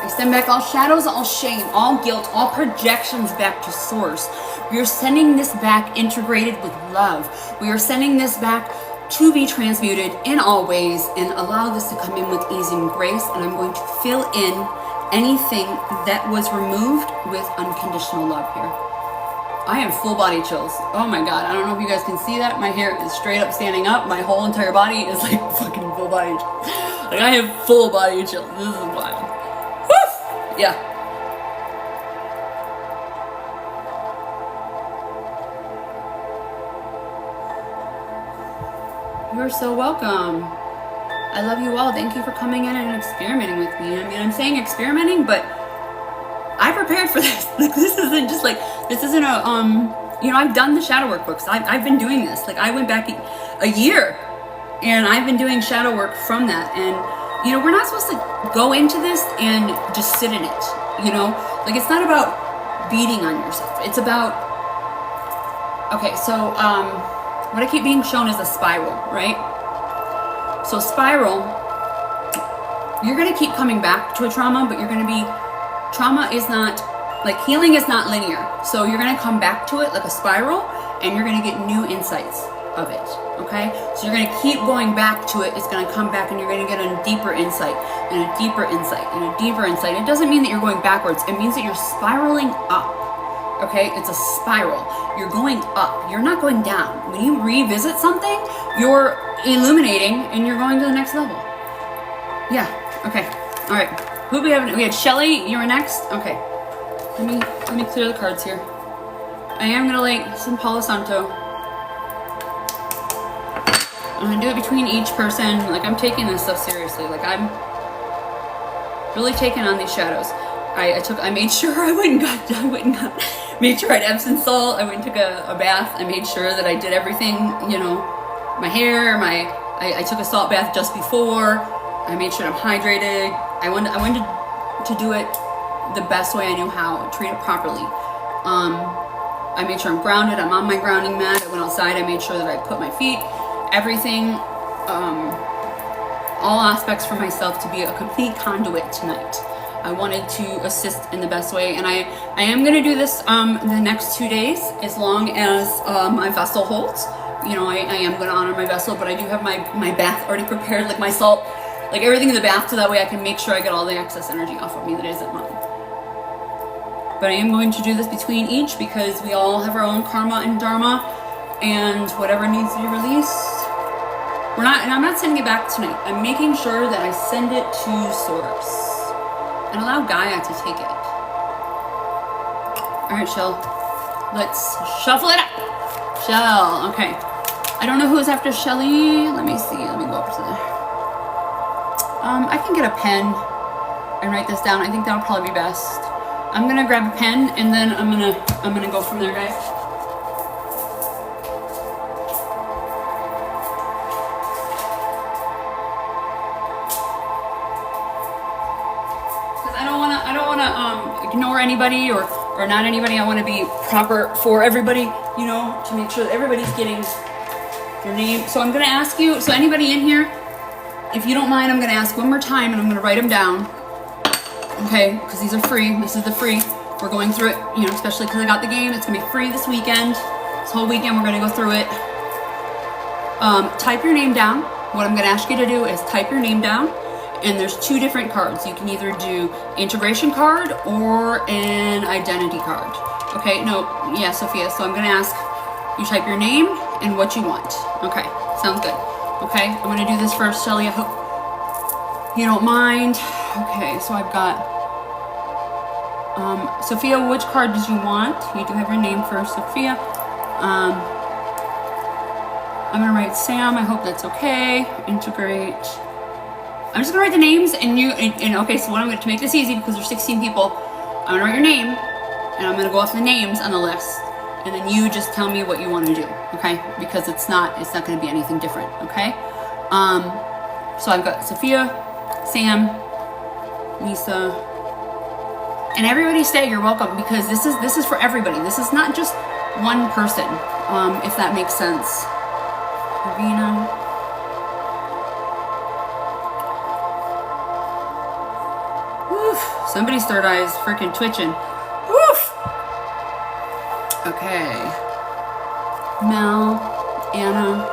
I send back all shadows, all shame, all guilt, all projections back to source. We are sending this back integrated with love. We are sending this back to be transmuted in all ways and allow this to come in with ease and grace. And I'm going to fill in anything that was removed with unconditional love here. I am full body chills. Oh my God. I don't know if you guys can see that. My hair is straight up standing up. My whole entire body is like fucking full body chills. Like I have full body chills. This is wild. Woo! Yeah. You're so welcome. I love you all. Thank you for coming in and experimenting with me. I mean, I'm saying experimenting, but I prepared for this. Like, this isn't just like, this isn't a, you know, I've done the shadow work books. I've been doing this. Like, I went back a year and I've been doing shadow work from that. And, you know, we're not supposed to go into this and just sit in it, you know? Like, it's not about beating on yourself. It's about, okay, so, what I keep being shown is a spiral, right? So spiral, you're going to keep coming back to a trauma, but you're going to be, trauma is not, like healing is not linear. So you're going to come back to it like a spiral and you're going to get new insights of it, okay? So you're going to keep going back to it. It's going to come back and you're going to get a deeper insight and a deeper insight and a deeper insight. It doesn't mean that you're going backwards. It means that you're spiraling up. Okay, it's a spiral. You're going up. You're not going down. When you revisit something, you're illuminating and you're going to the next level. Yeah. Okay. All right. Who do we have? We had Shelly. You were next. Okay. Let me clear the cards here. I am gonna light some Palo Santo. I'm gonna do it between each person. Like I'm taking this stuff seriously. Like I'm really taking on these shadows. I made sure I went and got, made sure I had Epsom salt. I went and took a bath. I made sure that I did everything, you know, my hair, I took a salt bath just before. I made sure I'm hydrated. I wanted to do it the best way I knew how, treat it properly. I made sure I'm grounded. I'm on my grounding mat. I went outside. I made sure that I put my feet, everything, all aspects for myself to be a complete conduit tonight. I wanted to assist in the best way, and I am going to do this the next 2 days as long as my vessel holds. You know, I am going to honor my vessel, but I do have my bath already prepared, like my salt, like everything in the bath, so that way I can make sure I get all the excess energy off of me that isn't mine. But I am going to do this between each because we all have our own karma and dharma, and whatever needs to be released. I'm not sending it back tonight. I'm making sure that I send it to source and allow Gaia to take it. All right, Shell. Let's shuffle it up. Shell, okay. I don't know who's after Shelly. Let me see. Let me go up to the. I can get a pen and write this down. I think that'll probably be best. I'm gonna grab a pen and then I'm gonna go from there, guys. Because I don't wanna ignore anybody or not anybody. I want to be proper for everybody, you know, to make sure that everybody's getting their name. So I'm gonna ask you. So anybody in here, if you don't mind, I'm gonna ask one more time and I'm gonna write them down. Okay, because these are free. This is the free. We're going through it, you know, especially because I got the game. It's gonna be free this weekend. This whole weekend, we're gonna go through it. Type your name down. What I'm gonna ask you to do is type your name down, and there's 2 different cards. You can either do integration card or an identity card. Okay, no, yeah, Sophia. So I'm gonna ask you type your name and what you want. Okay, sounds good. Okay, I'm gonna do this first, Shelly. I hope you don't mind. Okay, so I've got Sophia, which card did you want? You do have your name first, Sophia. I'm gonna write Sam. I hope that's okay. Integrate. I'm just gonna write the names and okay, so what I'm gonna, to make this easy because there's 16 people, I'm gonna write your name and I'm gonna go off the names on the list, and then you just tell me what you want to do, okay? Because it's not gonna be anything different, okay? So I've got Sophia, Sam, Lisa, and everybody stay. You're welcome, because this is for everybody. This is not just one person, if that makes sense. Ravina. Woof. Somebody's third eye is freaking twitching. Woof. Okay. Mel, Anna.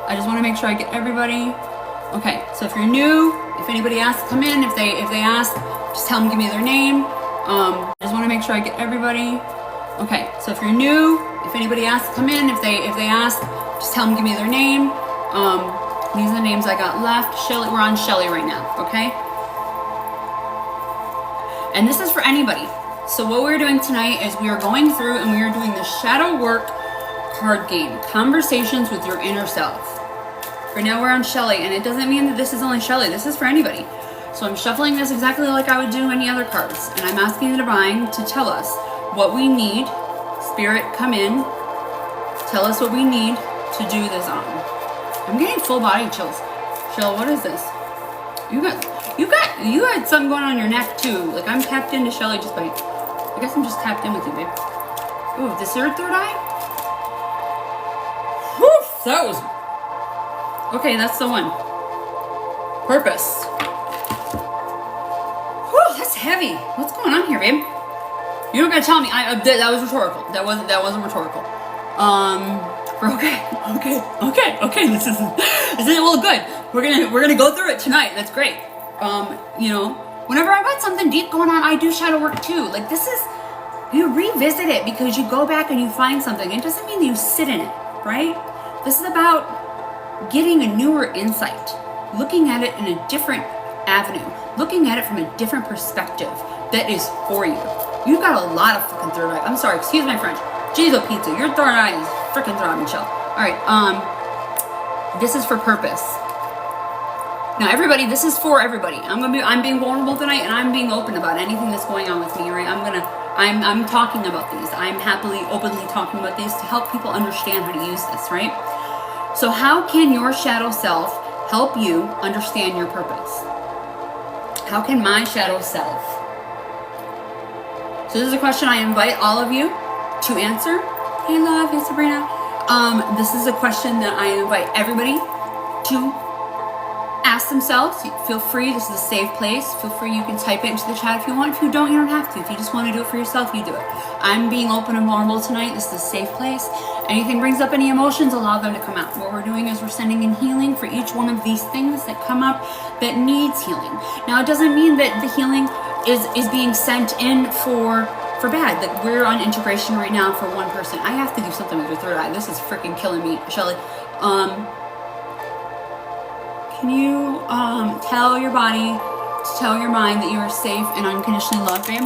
I just want to make sure I get everybody. Okay, so if you're new, if anybody asks to come in, if they ask, just tell them, give me their name. I just want to make sure I get everybody. Okay, so if you're new, if anybody asks to come in, if they ask, just tell them, give me their name. These are the names I got left. Shelly, we're on Shelly right now, okay? And this is for anybody. So what we're doing tonight is we are going through and we are doing the Shadow Work card game, Conversations with Your Inner Self. Right now we're on Shelly, and it doesn't mean that this is only Shelly. This is for anybody. So I'm shuffling this exactly like I would do any other cards, and I'm asking the Divine to tell us what we need. Spirit, come in. Tell us what we need to do this on. I'm getting full body chills. Shell, what is this? You got something going on your neck too. Like I'm tapped into Shelly just by. I guess I'm just tapped in with you, babe. Ooh, this is your third eye? Whew, that was. Okay, that's the one. Purpose. Whew, that's heavy. What's going on here, babe? You don't gotta tell me. That was rhetorical. That wasn't rhetorical. Okay. This is a little good. We're gonna go through it tonight. That's great. You know, whenever I've got something deep going on, I do shadow work too. Like this is, you revisit it because you go back and you find something. It doesn't mean that you sit in it, right? This is about getting a newer insight, looking at it in a different avenue, looking at it from a different perspective that is for you. You've got a lot of fucking third eye. I'm sorry, excuse my French. Jeez, pizza, your third eye is freaking throbbing, Michelle. All right, this is for purpose. Now, everybody, this is for everybody. I'm being vulnerable tonight, and I'm being open about anything that's going on with me, right? I'm talking about these. I'm happily, openly talking about these to help people understand how to use this, right? So how can your shadow self help you understand your purpose? How can my shadow self? So this is a question I invite all of you to answer. Hey, love. Hey, Sabrina. This is a question that I invite everybody to ask themselves. Feel free. This is a safe place. Feel free. You can type it into the chat if you want. If you don't, you don't have to. If you just want to do it for yourself, you do it. I'm being open and vulnerable tonight. This is a safe place. Anything brings up any emotions, allow them to come out. What we're doing is we're sending in healing for each one of these things that come up that needs healing. Now, it doesn't mean that the healing is being sent in for bad. Like, we're on integration right now for one person. I have to do something with your third eye. This is freaking killing me, Shelly. Can you tell your body, tell your mind that you are safe and unconditionally loved, babe?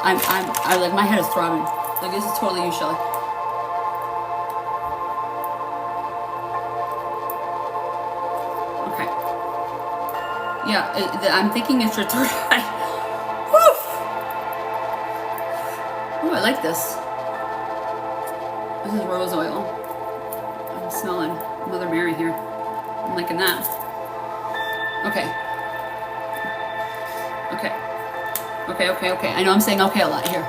I like, my head is throbbing. Like, this is totally you, Shelly. Okay. Yeah, I'm thinking it's your third eye. Woo! Oh, I like this. This is rose oil. I'm smelling Mother Mary here. I'm liking that. Okay. I know I'm saying okay a lot here.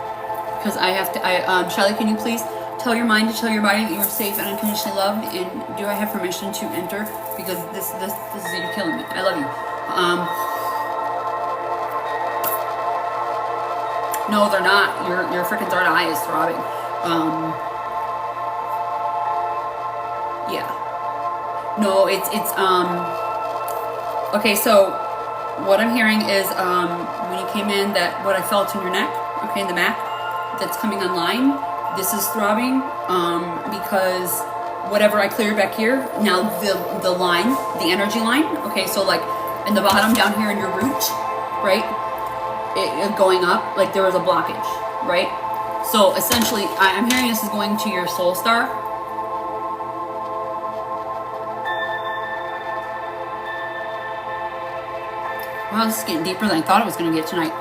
Because I have to, Shelly, can you please tell your mind to tell your body that you are safe and unconditionally loved? And do I have permission to enter? Because this is, you're killing me. I love you. No, they're not. Your freaking third eye is throbbing. Yeah. No, it's okay, so what I'm hearing is when you came in, that what I felt in your neck, okay, in the back, that's coming online, this is throbbing, because whatever I cleared back here, now the line, the energy line, okay, so like in the bottom down here in your root, right, it going up, like there was a blockage, right? So essentially, I'm hearing this is going to your soul star. Wow, this is getting deeper than I thought it was going to get tonight.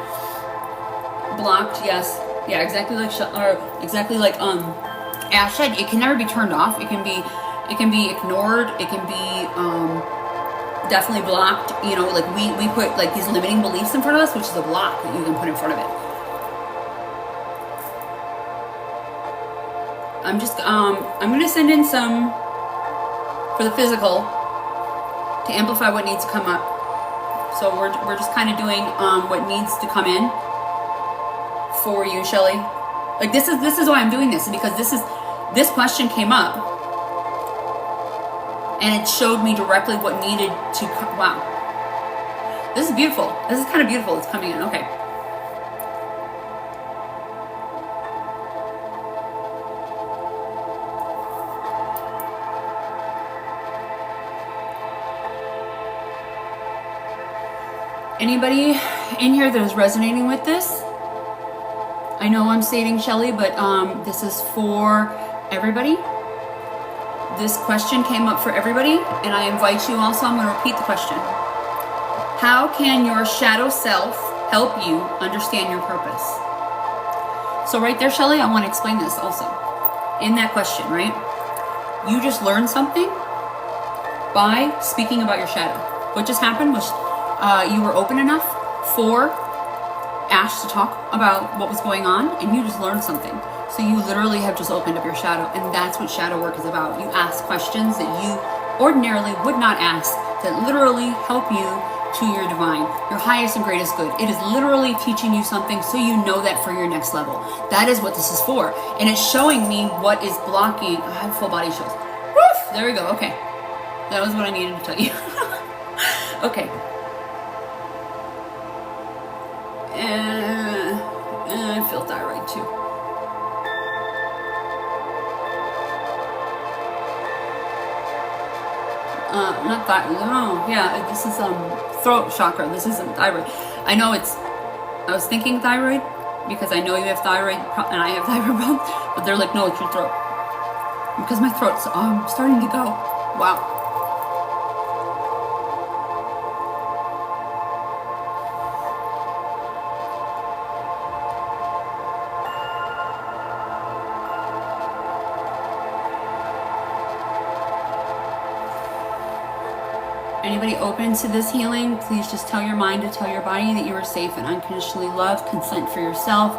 Blocked, yes. Yeah, exactly like Ash said, it can never be turned off. It can be ignored. It can be definitely blocked. You know, like we put like these limiting beliefs in front of us, which is a block that you can put in front of it. I'm going to send in some for the physical to amplify what needs to come up. So we're just kind of doing what needs to come in for you, Shelly. Like this is why I'm doing this, because this question came up and it showed me directly what needed to come. Wow, this is beautiful. This is kind of beautiful. It's coming in. Okay. Anybody in here that is resonating with this? I know I'm stating Shelly, but this is for everybody. This question came up for everybody, and I invite you also, I'm going to repeat the question. How can your shadow self help you understand your purpose? So right there, Shelly, I want to explain this also. In that question, right? You just learned something by speaking about your shadow. What just happened was you were open enough for Ash to talk about what was going on, and you just learned something. So you literally have just opened up your shadow, and that's what shadow work is about. You ask questions that you ordinarily would not ask, that literally help you to your divine, your highest and greatest good. It is literally teaching you something so you know that for your next level. That is what this is for. And it's showing me what is blocking. I have full body chills. Woof! There we go. Okay. That was what I needed to tell you. Okay. I feel thyroid too. Not thyroid. No, yeah, this is throat chakra. This isn't thyroid. I know it's. I was thinking thyroid because I know you have thyroid and I have thyroid problems, but they're like, no, it's your throat, because my throat's starting to go. Wow. Anybody open to this healing, please just tell your mind to tell your body that you are safe and unconditionally loved. Consent for yourself.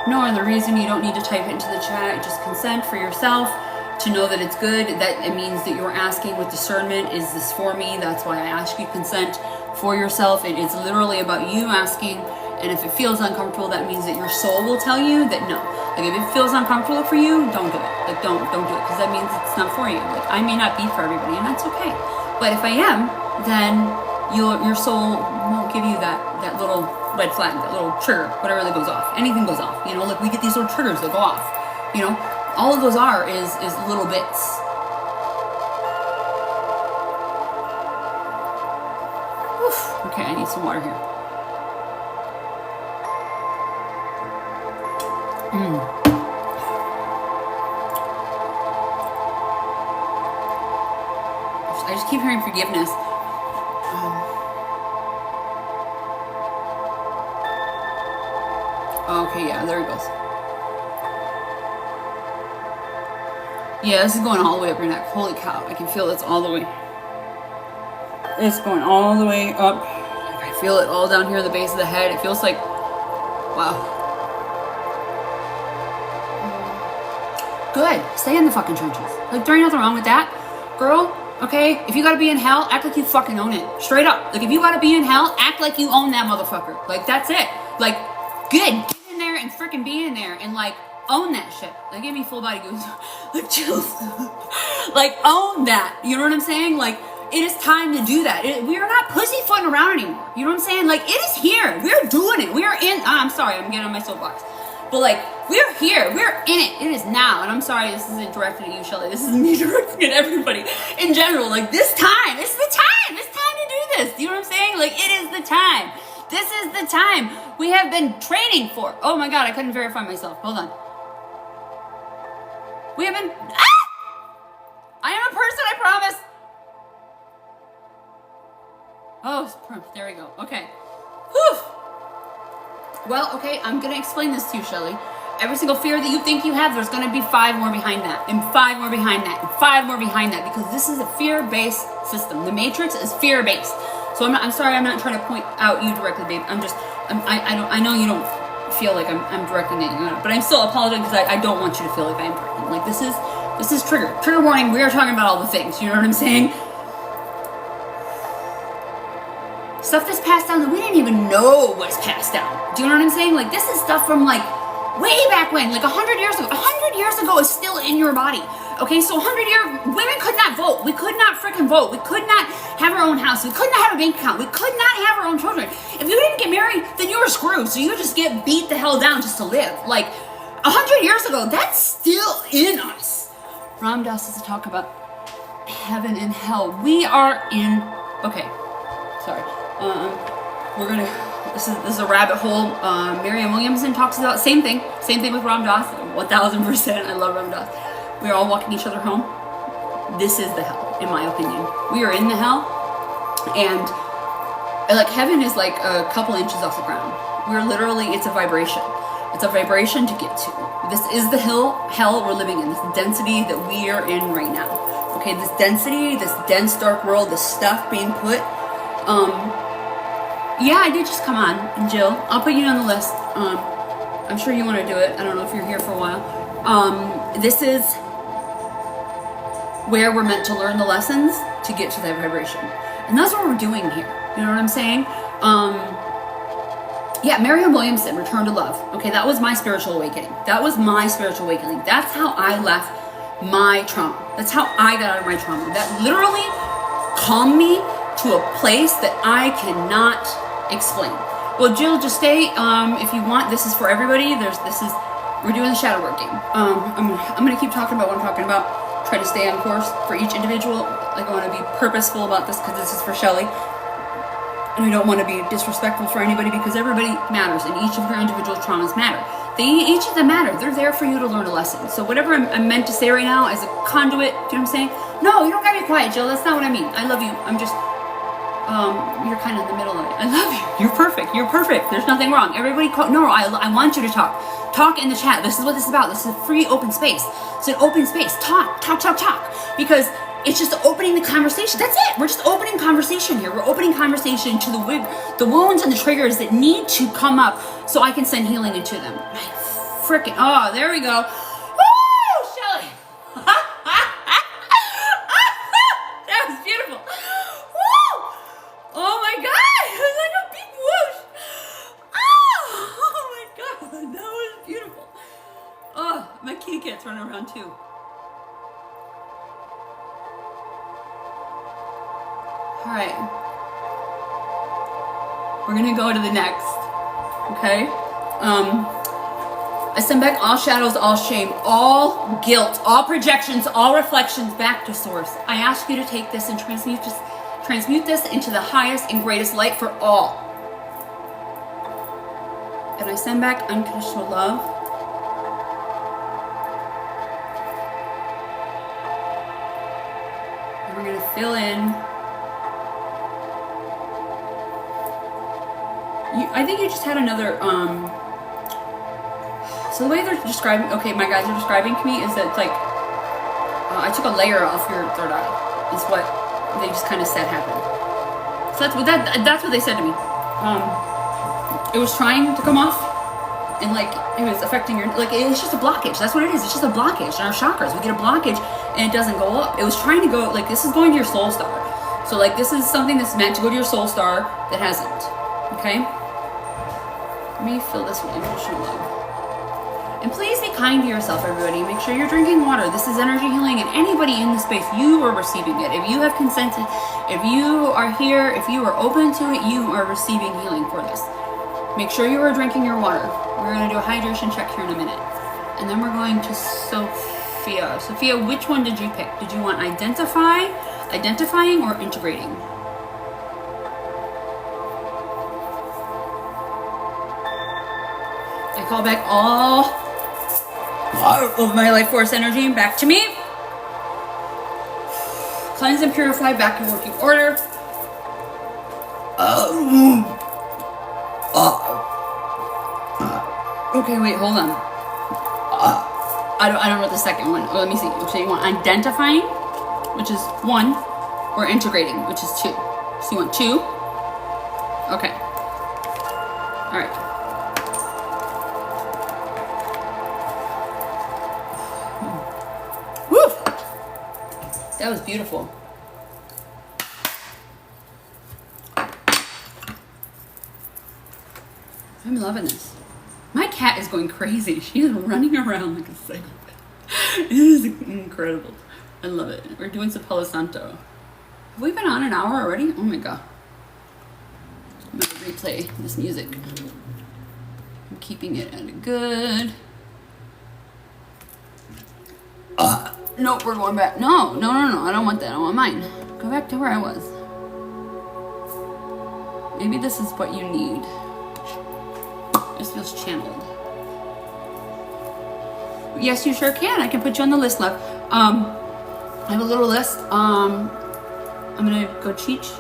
No other reason. You don't need to type it into the chat. Just consent for yourself to know that it's good. That it means that you're asking with discernment, is this for me? That's why I ask you consent for yourself. It is literally about you asking. And if it feels uncomfortable, that means that your soul will tell you that no. Like if it feels uncomfortable for you, don't do it. Like don't do it, because that means it's not for you. Like I may not be for everybody, and that's okay. But if I am, then your soul won't give you that little red flag, that little trigger, whatever that goes off. Anything goes off. You know, like we get these little triggers that go off. You know, all of those is little bits. Oof. Okay, I need some water here. I just keep hearing forgiveness. Okay, yeah, there it goes. Yeah, this is going all the way up your neck. Holy cow, I can feel it's all the way. It's going all the way up. I feel it all down here at the base of the head. It feels like, wow. Good. Stay in the fucking trenches. Like, there ain't nothing wrong with that. Girl, okay? If you gotta be in hell, act like you fucking own it. Straight up. Like, if you gotta be in hell, act like you own that motherfucker. Like, that's it. Like, good. Get in there and freaking be in there and, like, own that shit. Like, give me full body goose. Like, chills. Like, own that. You know what I'm saying? Like, it is time to do that. We are not pussyfooting around anymore. You know what I'm saying? Like, it is here. We're doing it. We are in. I'm sorry. I'm getting on my soapbox. But like, we're here, we're in it, it is now. And I'm sorry, this isn't directed at you, Shelly. This is me directing at everybody in general. Like, this time, it's the time. It's time to do this. You know what I'm saying? Like, it is the time. This is the time we have been training for. Oh my God, I couldn't verify myself. Hold on. We have been, I am a person, I promise. Oh, there we go. Okay. Whew. Well, okay, I'm going to explain this to you, Shelly. Every single fear that you think you have, there's going to be 5 more behind that, and 5 more behind that, and 5 more behind that, because this is a fear-based system. The Matrix is fear-based. So I'm sorry, I'm not trying to point out you directly, babe. I know you don't feel like I'm directing at you, but I'm still apologizing because I don't want you to feel like I'm directing. Like, this is trigger warning. We are talking about all the things. You know what I'm saying? Stuff that's passed down that we didn't even know was passed down. Do you know what I'm saying? Like, this is stuff from, like, way back when, like 100 years ago. 100 years ago is still in your body. Okay, so 100 women could not vote. We could not freaking vote. We could not have our own house. We could not have a bank account. We could not have our own children. If you didn't get married, then you were screwed. So you just get beat the hell down just to live. Like, 100 years ago, that's still in us. Ram Dass is to talk about heaven and hell. We are in, okay, sorry. We're gonna, this is a rabbit hole. Marianne Williamson talks about same thing with Ram Dass, 1000%. I love Ram Dass. We're all walking each other home. This is the hell, in my opinion. We are in the hell, and like heaven is like a couple inches off the ground. We're literally, it's a vibration. It's a vibration to get to. This is the hell we're living in. This density that we are in right now. Okay, this density, this dense dark world, this stuff being put. Yeah, I did just come on, and Jill, I'll put you on the list. I'm sure you want to do it. I don't know if you're here for a while. This is where we're meant to learn the lessons to get to that vibration. And that's what we're doing here. You know what I'm saying? Yeah, Marianne Williamson, Return to Love. Okay, that was my spiritual awakening. That's how I left my trauma. That's how I got out of my trauma. That literally calmed me to a place that I cannot explain. Well, Jill, just stay if you want. This is for everybody. We're doing the shadow work game. I'm gonna keep talking about what I'm talking about. Try to stay on course for each individual. Like, I want to be purposeful about this because this is for Shelly. And I don't want to be disrespectful for anybody because everybody matters and each of your individual traumas matter. Each of them matter. They're there for you to learn a lesson. So whatever I'm meant to say right now as a conduit, do you know what I'm saying? No, you don't gotta be quiet, Jill. That's not what I mean. I love you. I'm just, you're kind of in the middle of it. I love you. You're perfect. You're perfect. There's nothing wrong. Everybody, no, I want you to talk. Talk in the chat. This is what this is about. This is a free open space. It's an open space. Talk. Because It's just opening the conversation. That's it. We're just opening conversation here. We're opening conversation to the wounds and the triggers that need to come up so I can send healing into them. Freaking, oh, there we go. Woo, Shelly. That was beautiful. Woo! Oh my God, it was like a big whoosh. Oh my God, that was beautiful. Oh, my kitty cat's running around too. All right, we're gonna go to the next, okay? I send back all shadows, all shame, all guilt, all projections, all reflections back to source. I ask you to take this and transmute this into the highest and greatest light for all. And I send back unconditional love. And we're gonna fill in. I think you just had another, so the way they're describing, okay, my guys are describing to me is that, like, I took a layer off your third eye, is what they just kind of said happened. So that's what they said to me. It was trying to come off, and, like, it was affecting your, like, it's just a blockage. That's what it is. It's just a blockage in our chakras. We get a blockage, and it doesn't go up. It was trying to go, like, this is going to your soul star. So, like, this is something that's meant to go to your soul star that hasn't, okay? Let me fill this with unconditional love. And please be kind to yourself, everybody. Make sure you're drinking water. This is energy healing, and anybody in the space, you are receiving it. If you have consented, if you are here, if you are open to it, you are receiving healing for this. Make sure you are drinking your water. We're going to do a hydration check here in a minute. And then we're going to Sophia. Sophia, which one did you pick? Did you want identifying, or integrating? I call back all of my life force energy back to me. Cleanse and purify back to working order. Okay, wait, hold on. I don't know the second one. Oh, let me see. So you want identifying, which is 1, or integrating, which is 2. So you want 2? Okay. All right. That was beautiful. I'm loving this. My cat is going crazy. She is running around like a psychopath. It is incredible. I love it. We're doing some Palo Santo. Have we been on an hour already? Oh my God. I'm going to replay this music. I'm keeping it at a good... Nope, we're going back. No. I don't want that. I want mine. Go back to where I was. Maybe this is what you need. This feels channeled. Yes, you sure can. I can put you on the list, love. I have a little list. I'm gonna go Cheech.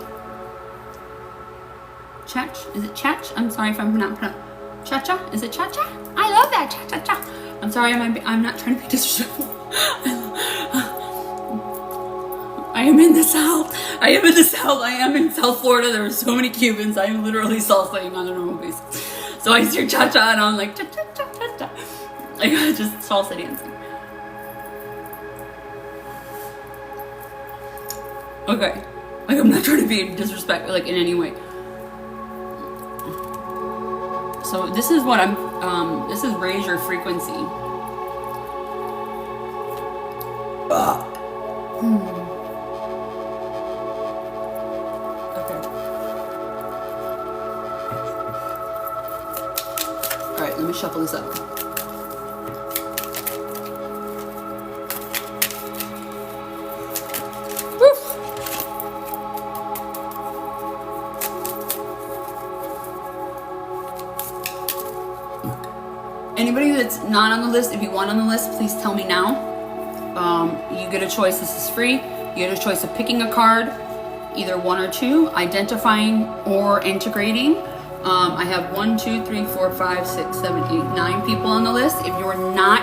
Chach? Is it Chach? I'm sorry if I'm not pronouncing. Cha-cha? Is it cha-cha? I love that. Cha-cha-cha. I'm sorry, I'm not trying to be disrespectful. I am in the South. I am in South Florida. There are so many Cubans. I am literally salsaing on a normal basis. So I hear cha-cha and I'm like, cha-cha-cha-cha-cha. Like, just salsa dancing. Okay. Like, I'm not trying to be disrespectful, like, in any way. So this is what this is raise your frequency. Okay. All right, let me shuffle this up. Anybody that's not on the list, if you want on the list, please tell me now. You get a choice. This is free. You get a choice of picking a card, either 1 or 2, identifying or integrating. I have 1, 2, 3, 4, 5, 6, 7, 8, 9 people on the list. If you're not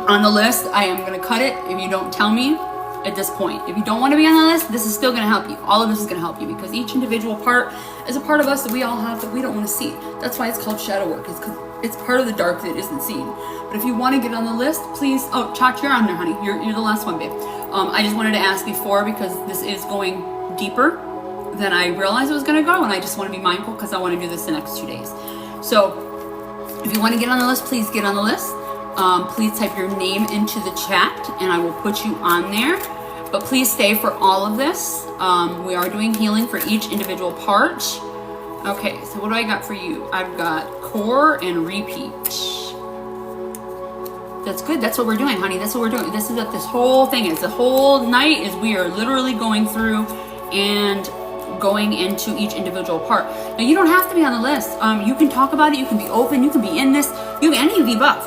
on the list, I am going to cut it if you don't tell me. at this point. If you don't want to be on the list, this is still going to help you. All of this is going to help you because each individual part is a part of us that we all have that we don't want to see. That's why it's called shadow work. It's 'cause it's part of the dark that isn't seen. But if you want to get on the list, please. Oh, Chalk, you're on there, honey. You're the last one, babe. I just wanted to ask before because this is going deeper than I realized it was going to go, and I just want to be mindful because I want to do this the next 2 days. So if you want to get on the list, please get on the list. Please type your name into the chat and I will put you on there. But please stay for all of this. We are doing healing for each individual part. Okay, so what do I got for you? I've got core and repeat. That's good. That's what we're doing, honey. That's what we're doing. This is what this whole thing is. The whole night is we are literally going through and going into each individual part. Now, you don't have to be on the list. You can talk about it. You can be open. You can be in this. You can any of the above.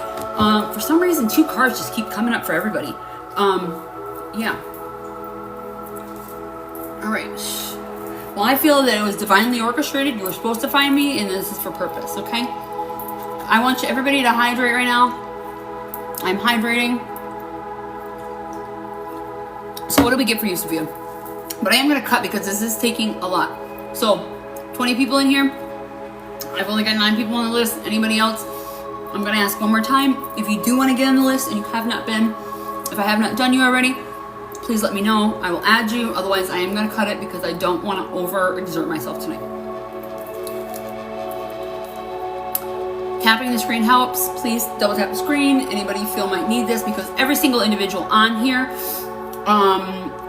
For some reason, 2 cards just keep coming up for everybody. Yeah. All right. Well, I feel that it was divinely orchestrated. You were supposed to find me, and this is for purpose, okay? I want everybody to hydrate right now. I'm hydrating. So what do we get for you, Sophia? But I am going to cut because this is taking a lot. So, 20 people in here. I've only got 9 people on the list. Anybody else? I'm going to ask one more time. If you do want to get on the list and you have not been, if I have not done you already, please let me know. I will add you. Otherwise, I am going to cut it because I don't want to overexert myself tonight. Tapping the screen helps. Please double tap the screen. Anybody you feel might need this because every single individual on here,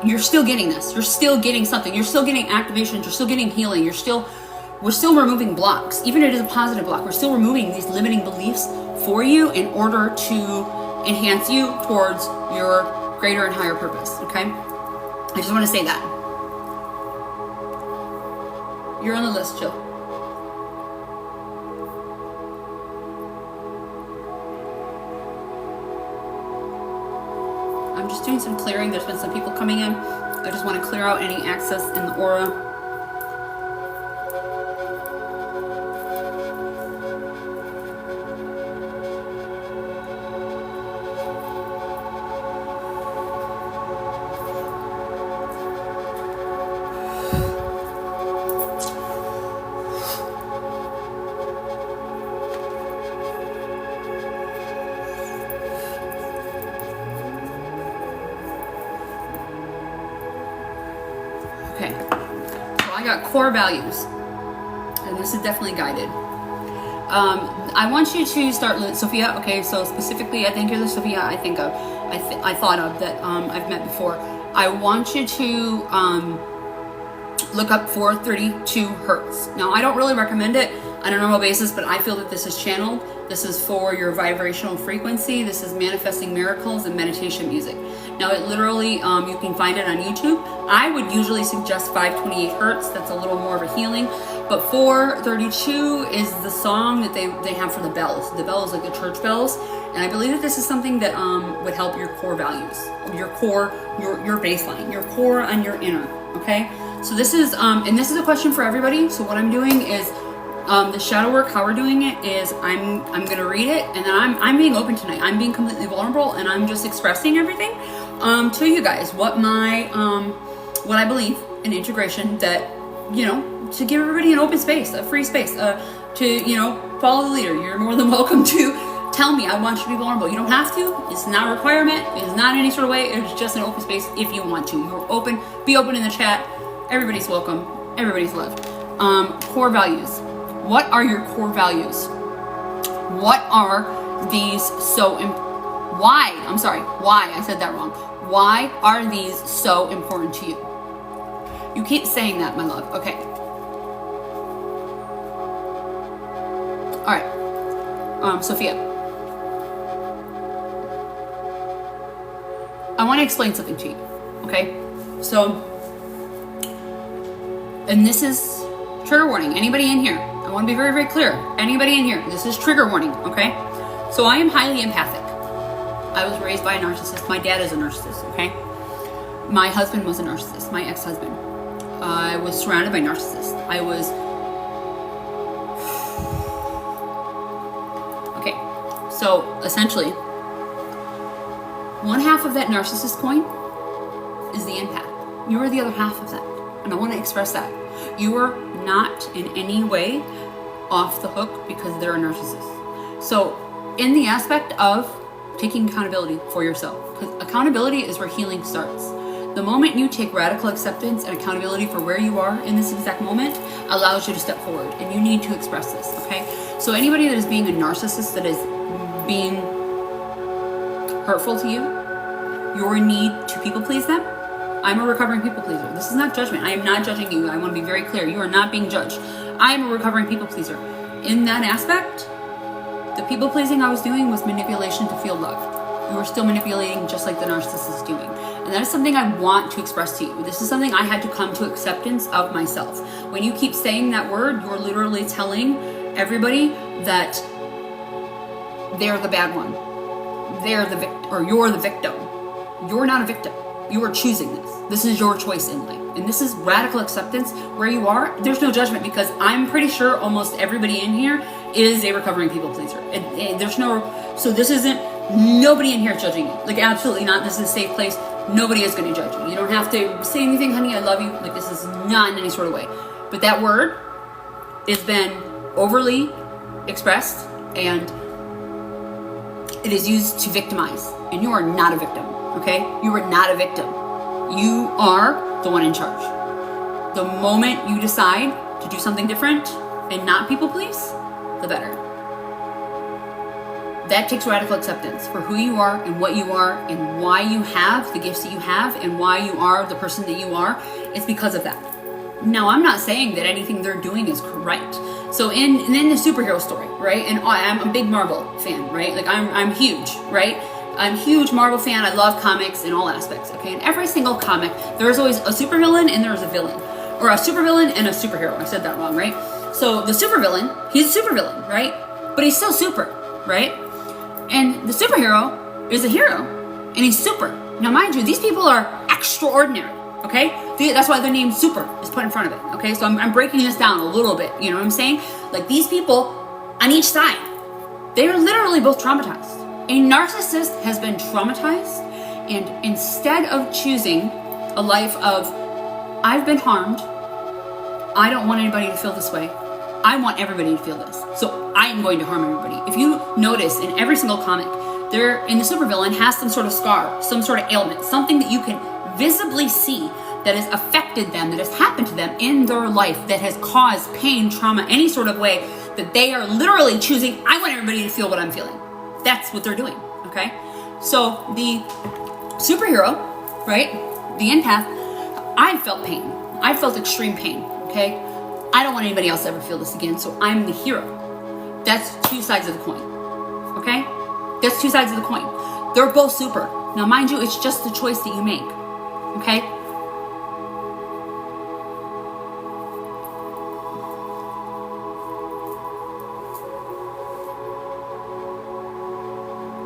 you're still getting this. You're still getting something. You're still getting activations. You're still getting healing. We're still removing blocks. Even if it is a positive block, we're still removing these limiting beliefs for you in order to enhance you towards your greater and higher purpose, okay? I just want to say that. You're on the list, chill. I'm just doing some clearing. There's been some people coming in. I just want to clear out any excess in the aura. Okay, so I got core values, and this is definitely guided. I want you to start, Sophia. Okay, so specifically, I think you're the Sophia I think of, I thought of that I've met before. I want you to look up 432 hertz. Now, I don't really recommend it on a normal basis, but I feel that this is channeled. This is for your vibrational frequency. This is manifesting miracles and meditation music. Now, it literally, you can find it on YouTube. I would usually suggest 528 hertz. That's a little more of a healing. But 432 is the song that they have for the bells. The bells, like the church bells. And I believe that this is something that would help your core values, your core, your baseline, your core and your inner. Okay. So this is, and this is a question for everybody. So what I'm doing is, the shadow work, how we're doing it is I'm going to read it, and then I'm being open tonight. I'm being completely vulnerable, and I'm just expressing everything to you guys. What what I believe in integration, that, you know, to give everybody an open space, a free space, to, you know, follow the leader. You're more than welcome to tell me I want you to be vulnerable. You don't have to. It's not a requirement. It's not in any sort of way. It's just an open space if you want to. You're open. Be open in the chat. Everybody's welcome. Everybody's loved. Core values. What are your core values? What are these why? I'm sorry. Why? I said that wrong. Why are these so important to you? You keep saying that, my love. Okay. All right. Sophia. I want to explain something to you. Okay? So, and this is trigger warning. Anybody in here? I want to be very, very clear. Anybody in here? This is trigger warning, okay? So I am highly empathic. I was raised by a narcissist. My dad is a narcissist, okay? My husband was a narcissist, my ex-husband. I was surrounded by narcissists. I was... Okay, so essentially, one half of that narcissist coin You are the other half of that. And I want to express that. You are not in any way off the hook because they're a narcissist. So in the aspect of taking accountability for yourself, because accountability is where healing starts. The moment you take radical acceptance and accountability for where you are in this exact moment allows you to step forward, and you need to express this, okay? So anybody that is being a narcissist, that is being hurtful to you, your need to people please them, I'm a recovering people pleaser. This is not judgment. I am not judging you. I want to be very clear. You are not being judged. I am a recovering people pleaser. In that aspect, the people pleasing I was doing was manipulation to feel loved. You were still manipulating just like the narcissist is doing. And that is something I want to express to you. This is something I had to come to acceptance of myself. When you keep saying that word, you're literally telling everybody that they're the bad one. They're the victim, or you're the victim. You're not a victim. You are choosing this. This is your choice in life. And this is radical acceptance where you are. There's no judgment, because I'm pretty sure almost everybody in here is a recovering people pleaser. And there's no, so this isn't, nobody in here is judging you. Like, absolutely not. This is a safe place. Nobody is going to judge you. You don't have to say anything, honey, I love you. Like, this is not in any sort of way. But that word has been overly expressed, and it is used to victimize. And you are not a victim, okay? You are not a victim. You are the one in charge. The moment you decide to do something different and not people please, the better. That takes radical acceptance for who you are and what you are and why you have the gifts that you have and why you are the person that you are. It's because of that. Now, I'm not saying that anything they're doing is correct. So in the superhero story, right? And I'm a big Marvel fan, right? Like I'm huge, right? I'm a huge Marvel fan. I love comics in all aspects, okay? In every single comic, there's always a supervillain and there's a villain. Or a supervillain and a superhero. I said that wrong, right? So the supervillain, he's a supervillain, right? But he's still super, right? And the superhero is a hero, and he's super. Now, mind you, these people are extraordinary, okay? That's why the name super is put in front of it, okay? So I'm breaking this down a little bit, you know what I'm saying? Like, these people on each side, they are literally both traumatized. A narcissist has been traumatized, and instead of choosing a life of, I've been harmed, I don't want anybody to feel this way, I want everybody to feel this, so I'm going to harm everybody. If you notice in every single comic, they're in the supervillain has some sort of scar, some sort of ailment, something that you can visibly see that has affected them, that has happened to them in their life, that has caused pain, trauma, any sort of way, that they are literally choosing, I want everybody to feel what I'm feeling. That's what they're doing, okay? So the superhero, right, the empath, I felt pain. I felt extreme pain, okay? I don't want anybody else to ever feel this again, so I'm the hero. That's two sides of the coin, okay? That's two sides of the coin. They're both super. Now, mind you, it's just the choice that you make, okay?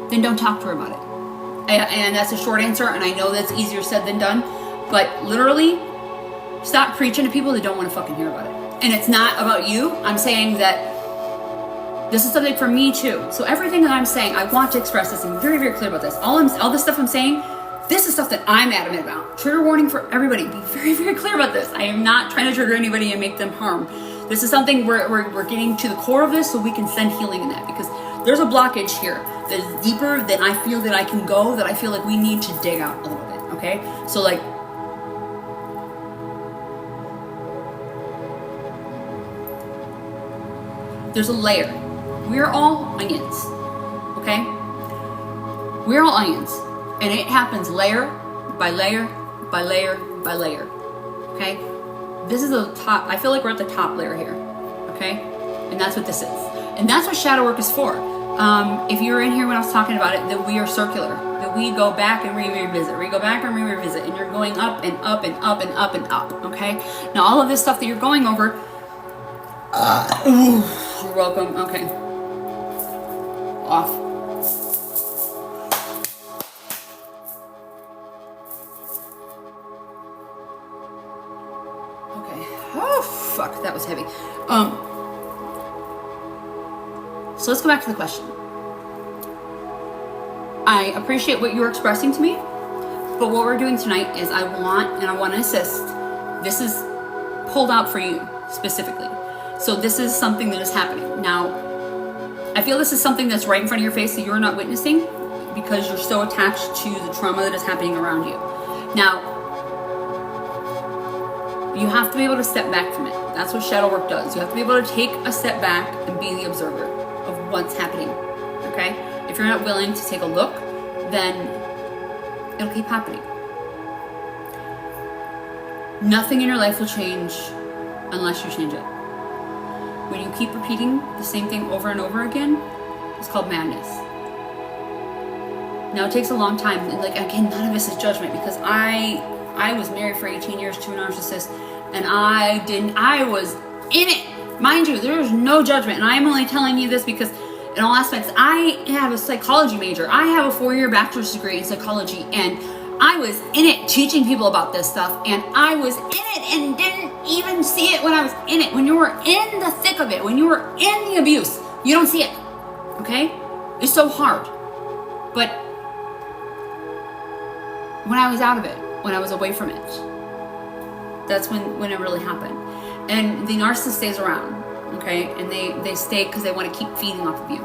Then don't talk to her about it. And that's a short answer, and I know that's easier said than done, but literally, stop preaching to people that don't want to fucking hear about it. And it's not about you. I'm saying that this is something for me too. So everything that I'm saying, I want to express this and be very, very clear about this. All this stuff I'm saying, this is stuff that I'm adamant about. Trigger warning for everybody. Be very, very clear about this. I am not trying to trigger anybody and make them harm. This is something we're getting to the core of this so we can send healing in that, because there's a blockage here that is deeper than I feel that I can go, that I feel like we need to dig out a little bit, okay? So like, there's a layer. We're all onions, okay? We're all onions, and it happens layer by layer by layer by layer, okay? This is the top. I feel like we're at the top layer here, okay? And that's what this is. And that's what shadow work is for. If you were in here when I was talking about it, that we are circular, that we go back and revisit, we go back and revisit, and you're going up and up and up and up and up, okay? Now all of this stuff that you're going over, you're welcome. Okay. Off. Okay. Oh, fuck. That was heavy. So let's go back to the question. I appreciate what you're expressing to me. But what we're doing tonight is I want to assist. This is pulled out for you specifically. So this is something that is happening. Now, I feel this is something that's right in front of your face that you're not witnessing because you're so attached to the trauma that is happening around you. Now, you have to be able to step back from it. That's what shadow work does. You have to be able to take a step back and be the observer of what's happening, okay? If you're not willing to take a look, then it'll keep happening. Nothing in your life will change unless you change it. When you keep repeating the same thing over and over again, it's called madness. Now, it takes a long time, and like, again, none of this is judgment, because I was married for 18 years to a narcissist, and I was in it. Mind you, there is no judgment, and I'm only telling you this because in all aspects, I have a psychology major. I have a 4-year bachelor's degree in psychology, and I was in it teaching people about this stuff, and I was in it and didn't even see it when I was in it. When you were in the thick of it, when you were in the abuse, you don't see it, okay? It's so hard. But when I was out of it, when I was away from it, that's when it really happened. And the narcissist stays around, okay? And they stay because they want to keep feeding off of you.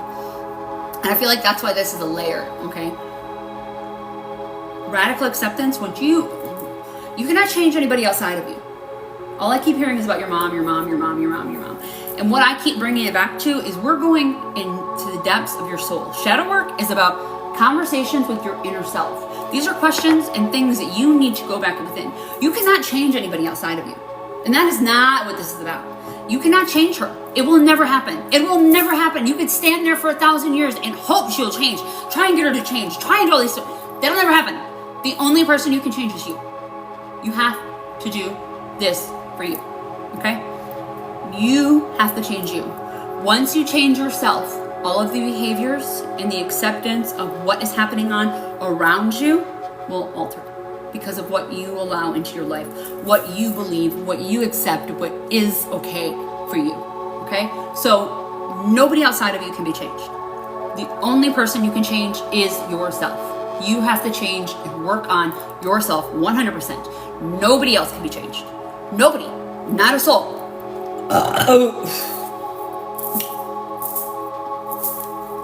And I feel like that's why this is a layer, okay? Radical acceptance, once you cannot change anybody outside of you. All I keep hearing is about your mom, your mom, your mom, your mom, your mom. And what I keep bringing it back to is we're going into the depths of your soul. Shadow work is about conversations with your inner self. These are questions and things that you need to go back within. You cannot change anybody outside of you. And that is not what this is about. You cannot change her. It will never happen. It will never happen. You could stand there for 1,000 years and hope she'll change. Try and get her to change. Try and do all these stuff. That'll never happen. The only person you can change is you. You have to do this for you, okay? You have to change you. Once you change yourself, all of the behaviors and the acceptance of what is happening on around you will alter because of what you allow into your life, what you believe, what you accept, what is okay for you, okay? So nobody outside of you can be changed. The only person you can change is yourself. You have to change and work on yourself 100%. Nobody else can be changed. Nobody. Not a soul.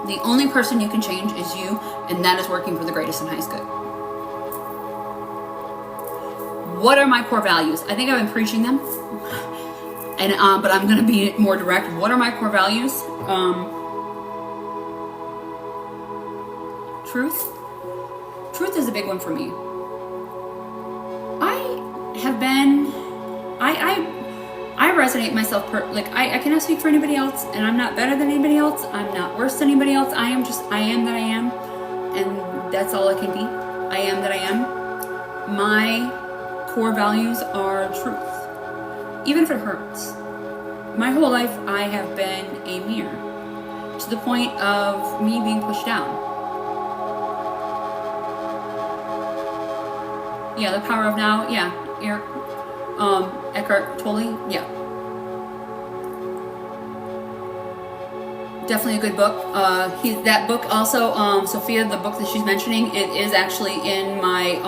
The only person you can change is you, and that is working for the greatest and highest good. What are my core values? I think I've been preaching them, and but I'm going to be more direct. What are my core values? Truth. Truth is a big one for me. I resonate myself, I cannot speak for anybody else, and I'm not better than anybody else. I'm not worse than anybody else. I am that I am, and that's all I can be. I am that I am. My core values are truth, even if it hurts. My whole life, I have been a mirror to the point of me being pushed down. Yeah, The Power of Now. Yeah, Eckhart Tolle. Yeah, definitely a good book. That book also, Sophia, the book that she's mentioning, it is actually in my.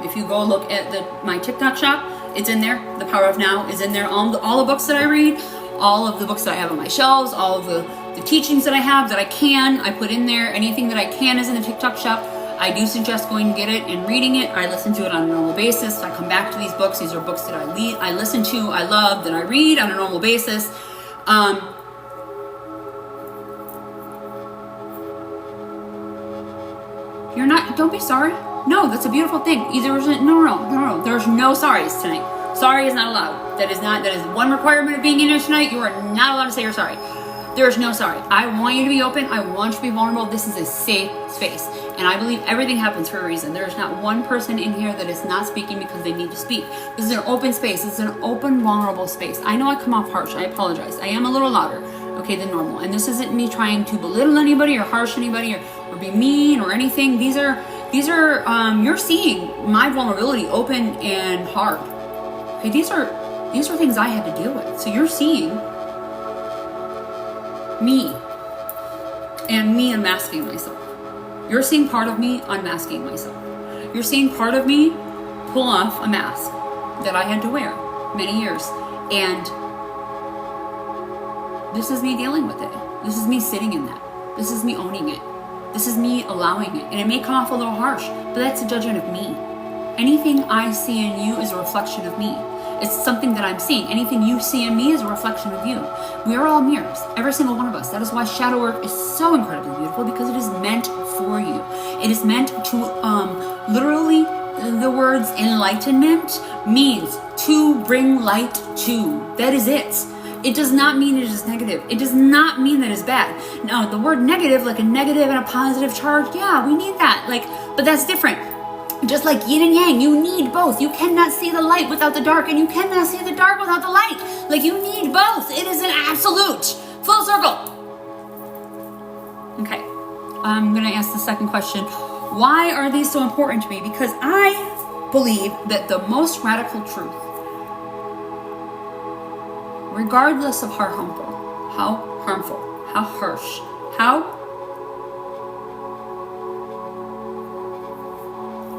If you go look at my TikTok shop, it's in there. The Power of Now is in there. All the books that I read, all of the books that I have on my shelves, all of the teachings that I have that I put in there. Anything that I can is in the TikTok shop. I do suggest going to get it and reading it. I listen to it on a normal basis. I come back to these books. These are books that I listen to, I love, that I read on a normal basis. Don't be sorry. No, that's a beautiful thing. No. There's no sorries tonight. Sorry is not allowed. That is one requirement of being in here tonight. You are not allowed to say you're sorry. There is no sorry. I want you to be open. I want you to be vulnerable. This is a safe space. And I believe everything happens for a reason. There is not one person in here that is not speaking because they need to speak. This is an open space. This is an open, vulnerable space. I know I come off harsh. I apologize. I am a little louder, okay, than normal. And this isn't me trying to belittle anybody or harsh anybody or be mean or anything. These are you're seeing my vulnerability open and hard. Okay, these are things I had to deal with. So you're seeing me and me unmasking myself. You're seeing part of me unmasking myself. You're seeing part of me pull off a mask that I had to wear many years. And this is me dealing with it. This is me sitting in that. This is me owning it. This is me allowing it. And it may come off a little harsh, but that's a judgment of me. Anything I see in you is a reflection of me. It's something that I'm seeing. Anything you see in me is a reflection of you. We are all mirrors, every single one of us. That is why shadow work is so incredibly beautiful, because it is meant for you. It is meant to, literally, the words enlightenment means to bring light to. That is it. It does not mean it is negative. It does not mean that it's bad. Now, the word negative, like a negative and a positive charge, yeah, we need that. But that's different. Just like yin and yang, you need both. You cannot see the light without the dark, and you cannot see the dark without the light. You need both. It is an absolute. Full circle. Okay, I'm gonna ask the second question. Why are these so important to me? Because I believe that the most radical truth, regardless of how harmful, how harsh, how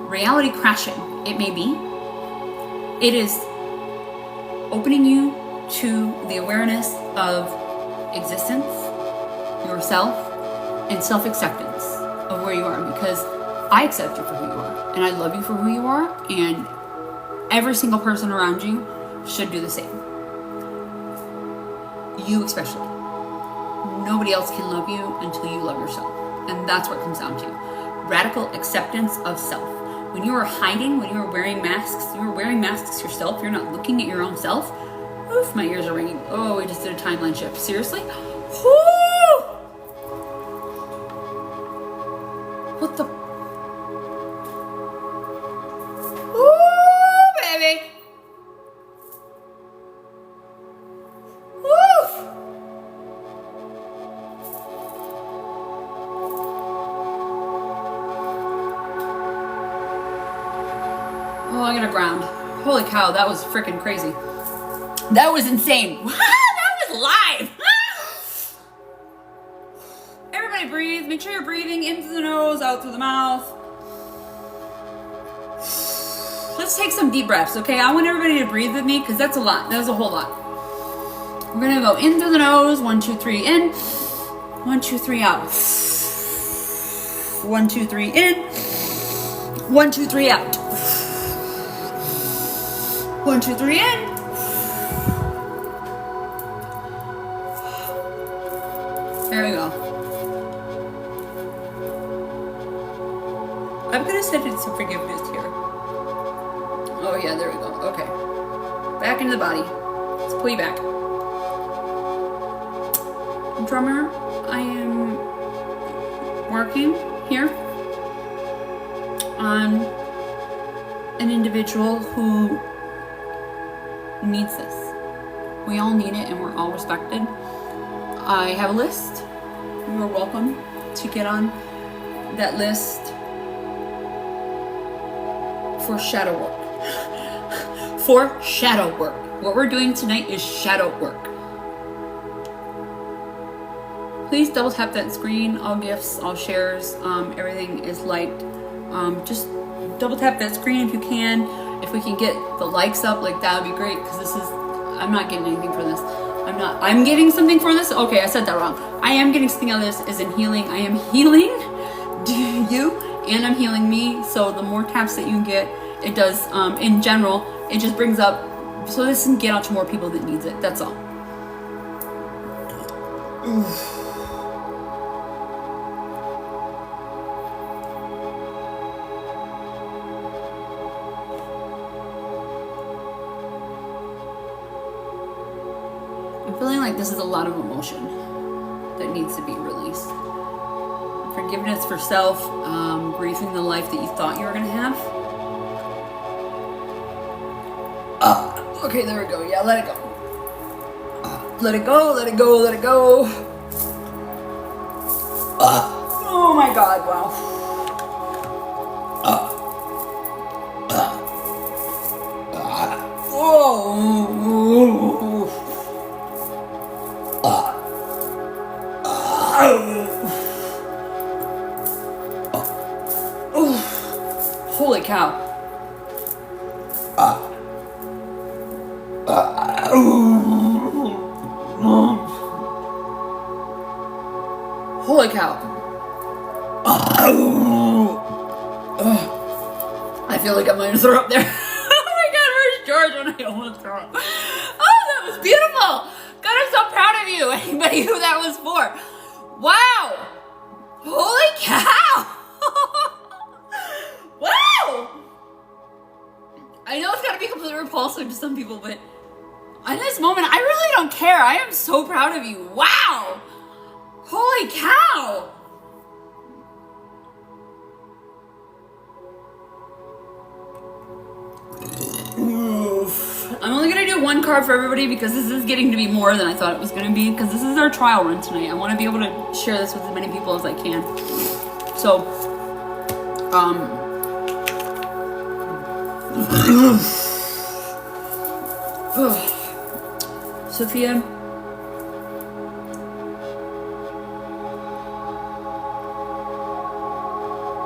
reality crashing it may be, it is opening you to the awareness of existence, yourself, and self-acceptance of where you are, because I accept you for who you are, and I love you for who you are, and every single person around you should do the same. You especially. Nobody else can love you until you love yourself, and that's what it comes down to. Radical acceptance of self. When you are hiding, when you are wearing masks yourself, you're not looking at your own self. Oof, my ears are ringing. Oh, we just did a timeline shift. Seriously? Whoo! What the? Ooh, baby! Woof! Oh, I gotta ground. Holy cow, that was freaking crazy. That was insane. That was live. Everybody breathe. Make sure you're breathing in through the nose, out through the mouth. Let's take some deep breaths, okay? I want everybody to breathe with me, because that's a lot. That was a whole lot. We're gonna go in through the nose. 1, 2, 3 in. 1, 2, 3 out. 1, 2, 3 in. 1, 2, 3 out. 1, 2, 3 in. There we go. I'm gonna send in some forgiveness here. Oh yeah, there we go. Okay. Back into the body. Let's pull you back. Drummer, I am working here on an individual who needs this. We all need it, and we're all respected. I have a list. You are welcome to get on that list for shadow work. For shadow work. What we're doing tonight is shadow work. Please double tap that screen. All gifts, all shares, everything is liked. Just double tap that screen if you can. If we can get the likes up, that would be great, because I'm not getting anything for this. I'm getting something for this? Okay, I said that wrong. I am getting something out of this, as in healing. I am healing you, and I'm healing me. So the more taps that you get, it does, in general, it just brings up, so this can get out to more people that needs it. That's all. Oof. I'm feeling like this is a lot of emotion that needs to be released. Forgiveness for self, grieving the life that you thought you were going to have. Okay, there we go. Yeah, let it go. Let it go, let it go, let it go. Oh my God, wow. Whoa. Holy cow. Holy cow. I feel like I'm going to throw up there. Oh my god, where's George when I almost throw up? Oh, that was beautiful. God, I'm so proud of you. Anybody who that was for. Wow. Holy cow. Wow. I know it's going to be completely repulsive to some people, but in this moment, I really don't care. I am so proud of you. Wow. Holy cow. Oof. I'm only gonna do one card for everybody because this is getting to be more than I thought it was gonna be, because this is our trial run tonight. I want to be able to share this with as many people as I can. So, Sophia,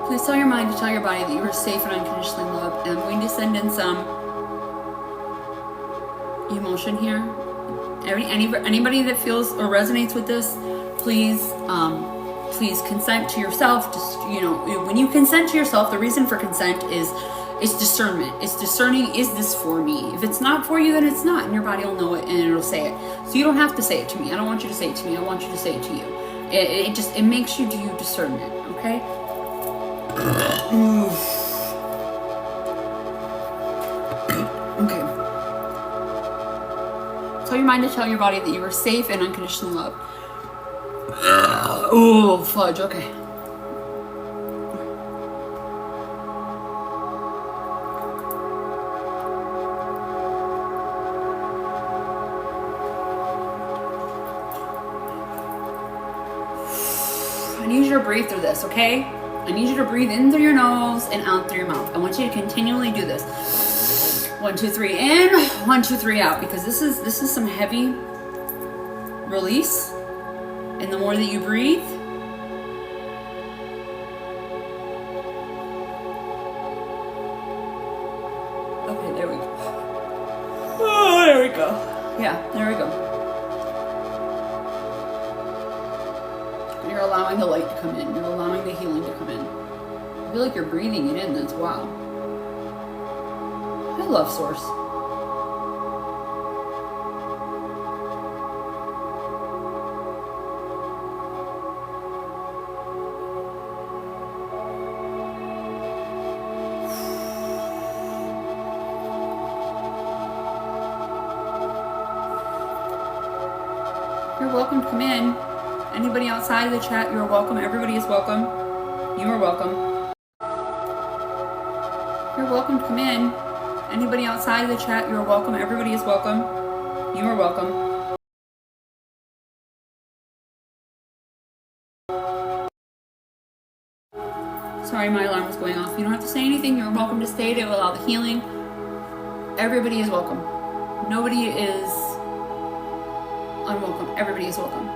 please tell your mind to tell your body that you are safe and unconditionally loved. And I'm going to send in some emotion here. Anybody that feels or resonates with this, please consent to yourself. Just, when you consent to yourself, the reason for consent is discernment. It's discerning, is this for me? If it's not for you, then it's not, and your body will know it and it'll say it. So you don't have to say it to me. I don't want you to say it to me. I want you to say it to you. It makes you do discernment, okay? Okay. Tell your mind to tell your body that you are safe and unconditionally loved. Oh, fudge, okay. I need you to breathe through this, okay? I need you to breathe in through your nose and out through your mouth. I want you to continually do this. 1, 2, 3 in, 1, 2, 3 out, because this is some heavy release. And the more that you breathe, okay, there we go. Oh, there we go. Yeah, there we go. You're allowing the light to come in. You're allowing the healing to come in. I feel like you're breathing it in. That's wow. I love Source. You're welcome to come in. Anybody outside of the chat, you're welcome. Everybody is welcome. You are welcome. You're welcome to come in. Anybody outside of the chat, you're welcome. Everybody is welcome. You are welcome. Sorry, my alarm was going off. You don't have to say anything. You're welcome to stay to allow the healing. Everybody is welcome. Nobody is unwelcome. Everybody is welcome.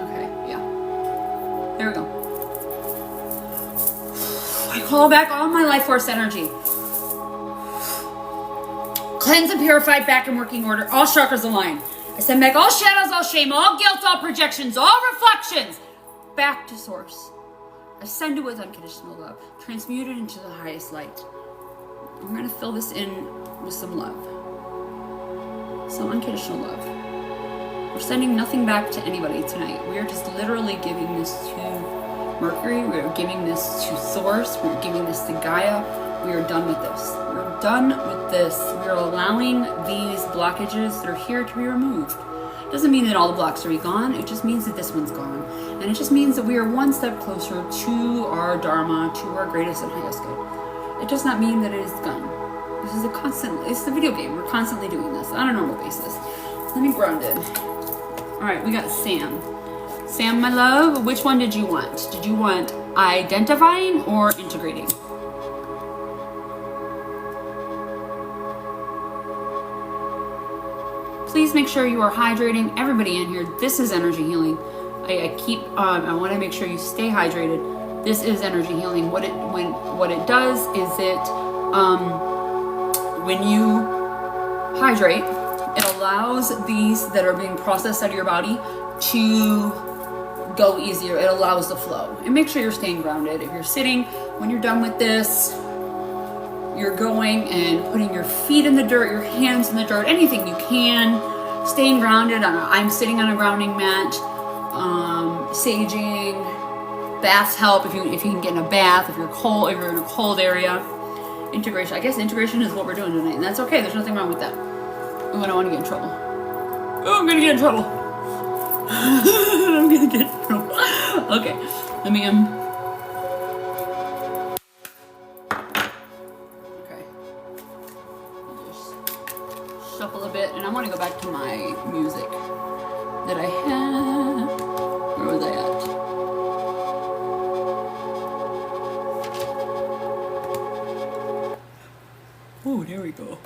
Okay, yeah. There we go. I call back all my life force energy. Cleanse and purified, back in working order. All chakras aligned. I send back all shadows, all shame, all guilt, all projections, all reflections back to source. I send it with unconditional love. Transmute it into the highest light. I'm going to fill this in with some love. Some unconditional love. We're sending nothing back to anybody tonight. We are just literally giving this to Mercury. We are giving this to Source. We are giving this to Gaia. We are done with this. We are done with this. We are allowing these blockages that are here to be removed. It doesn't mean that all the blocks are gone. It just means that this one's gone. And it just means that we are one step closer to our Dharma, to our greatest and highest good. It does not mean that it is gone. This is it's a video game. We're constantly doing this on a normal basis. Let me ground it. All right, we got Sam. Sam, my love, which one did you want? Did you want identifying or integrating? Please make sure you are hydrating. Everybody in here, this is energy healing. I want to make sure you stay hydrated. This is energy healing. What it does is when you hydrate, it allows these that are being processed out of your body to go easier. It allows the flow. And make sure you're staying grounded. If you're sitting, when you're done with this, you're going and putting your feet in the dirt, your hands in the dirt, anything you can. Staying grounded. I'm sitting on a grounding mat. Saging. Baths help if you can get in a bath, if you're cold, if you're in a cold area. Integration. I guess integration is what we're doing tonight, and that's okay. There's nothing wrong with that. Oh, I don't want to get in trouble. Oh, I'm gonna get in trouble. I'm gonna get in trouble. Okay, let me Okay. I'll just shuffle a bit, and I want to go back to my music that I had. Where was I at? Oh, there we go.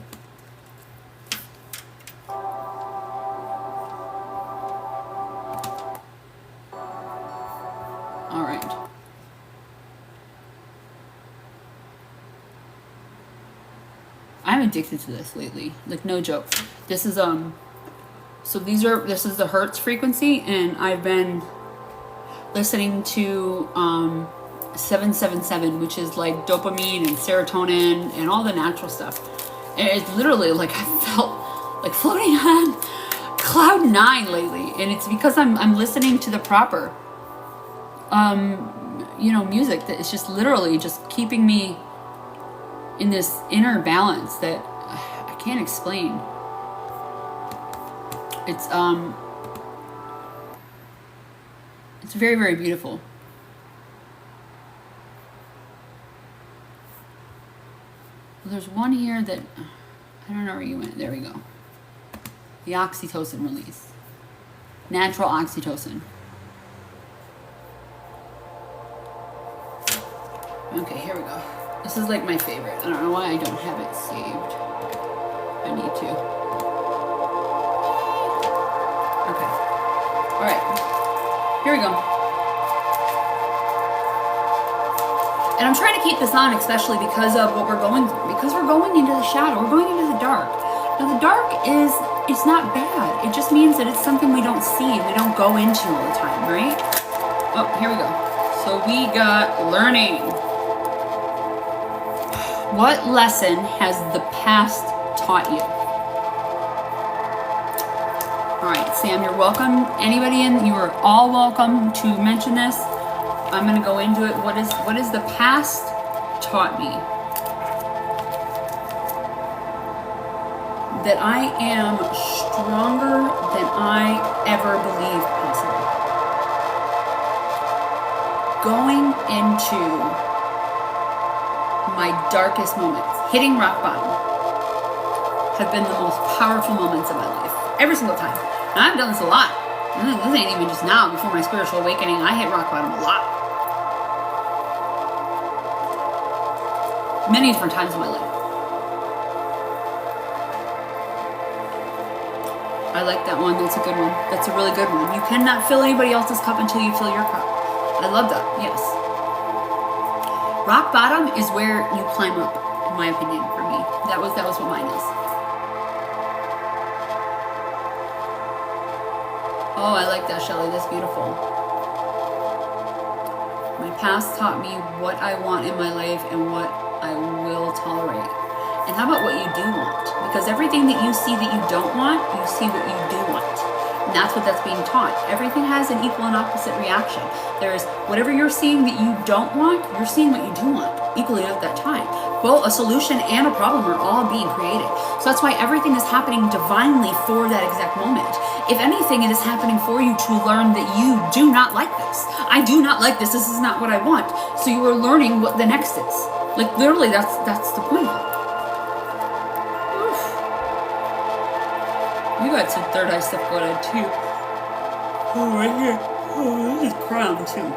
All right. I'm addicted to this lately. Like, no joke. This is so this is the Hertz frequency, and I've been listening to 777, which is like dopamine and serotonin and all the natural stuff. And it's literally like I felt like floating on cloud 9 lately, and it's because I'm listening to the proper music that is just literally just keeping me in this inner balance that I can't explain. It's very, very beautiful. There's one here that I don't know where you went. There we go. The oxytocin release. Natural oxytocin. Okay, here we go. This is like my favorite. I don't know why I don't have it saved. I need to. Okay. All right. Here we go. And I'm trying to keep this on, especially because of what we're going through. Because we're going into the shadow. We're going into the dark. Now, the dark it's not bad. It just means that it's something we don't see and we don't go into all the time, right? Oh, here we go. So we got learning. What lesson has the past taught you? All right, Sam, you're welcome. Anybody in, you are all welcome to mention this. I'm going to go into it. What is the past taught me? That I am stronger than I ever believed possible. Going into my darkest moments, hitting rock bottom, have been the most powerful moments of my life. Every single time. And I've done this a lot. This ain't even just now. Before my spiritual awakening, I hit rock bottom a lot. Many different times in my life. I like that one. That's a good one. That's a really good one. You cannot fill anybody else's cup until you fill your cup. I love that. Yes. Rock bottom is where you climb up, in my opinion, for me. That was what mine is. Oh, I like that, Shelley. That's beautiful. My past taught me what I want in my life and what I will tolerate. And how about what you do want? Because everything that you see that you don't want, you see what you do want. And that's what that's being taught. Everything has an equal and opposite reaction. There's whatever you're seeing that you don't want, you're seeing what you do want equally at that time. Both a solution and a problem are all being created. So that's why everything is happening divinely for that exact moment. If anything, it is happening for you to learn that you do not like this. I do not like this. This is not what I want. So you are learning what the next is. Like literally, that's the point of it. Oof. You got some third eye stuff going on too. Oh, right here. Oh, this is crown too.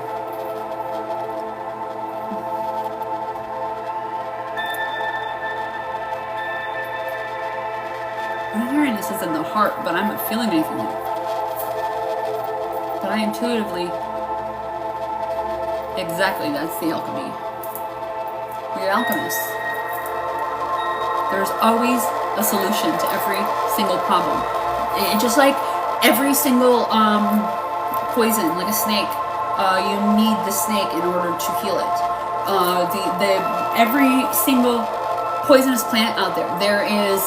I'm hearing this is in the heart, but I'm not feeling anything yet. But I intuitively Exactly, that's the alchemy. We're alchemists. There's always a solution to every single problem. Just like every single poison, like a snake, you need the snake in order to heal it. Every single poisonous plant out there is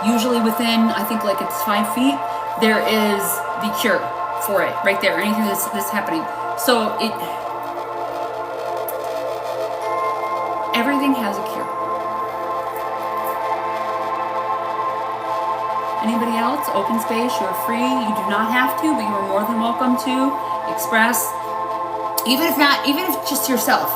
usually within, I think like it's 5 feet, there is the cure for it right there. Anything that's happening. So everything has a cure. Anybody else? Open space, you're free. You do not have to, but you are more than welcome to express. Even if just yourself.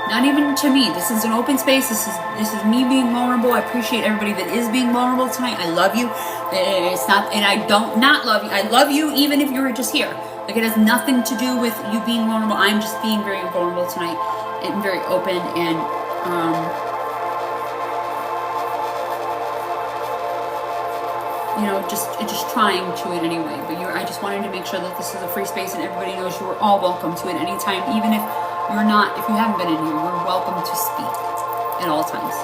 Not even to me. This is an open space. This is me being vulnerable. I appreciate everybody that is being vulnerable tonight. I love you. It's not, and I don't not love you. I love you even if you're just here. Like it has nothing to do with you being vulnerable. I'm just being very vulnerable tonight and very open and just trying to it anyway. But I just wanted to make sure that this is a free space and everybody knows you are all welcome to it anytime, even if you haven't been in here, you're welcome to speak at all times.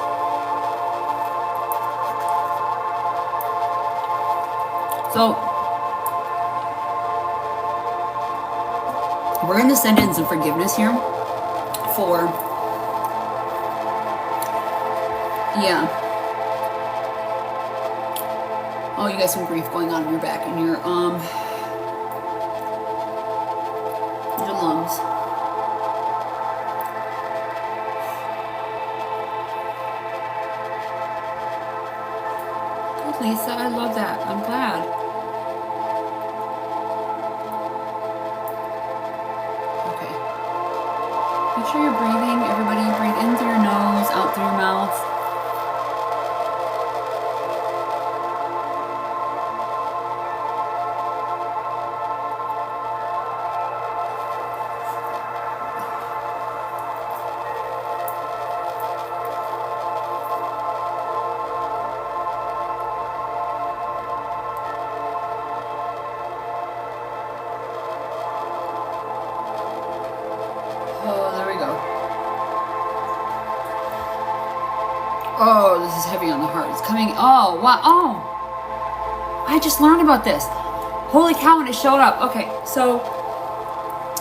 So we're in the sentence of forgiveness here for oh, you got some grief going on in your back and your lungs. Good, Lisa, I love that. I'm glad. Okay. Make sure you're breathing. Everybody breathe in through your nose, out through your mouth. Oh, this is heavy on the heart. It's coming. Oh, wow. Oh, I just learned about this. Holy cow, and it showed up. Okay, so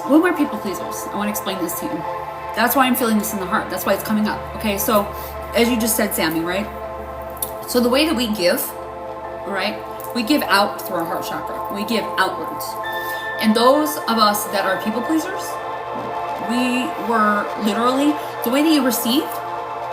when we're people pleasers, I want to explain this to you. That's why I'm feeling this in the heart. That's why it's coming up. Okay, so as you just said, Sammy, right? So the way that we give, right? We give out through our heart chakra. We give outwards. And those of us that are people pleasers, we were literally, the way that you receive,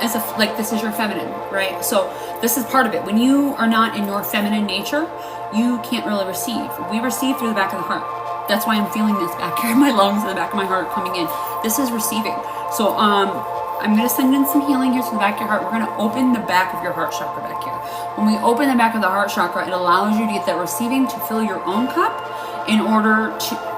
as if like this is your feminine, right? So this is part of it. When you are not in your feminine nature, you can't really receive. We receive through the back of the heart. That's why I'm feeling this back here in my lungs and the back of my heart coming in. This is receiving. So I'm going to send in some healing here to the back of your heart. We're going to open the back of your heart chakra back here. When we open the back of the heart chakra, it allows you to get that receiving to fill your own cup in order to...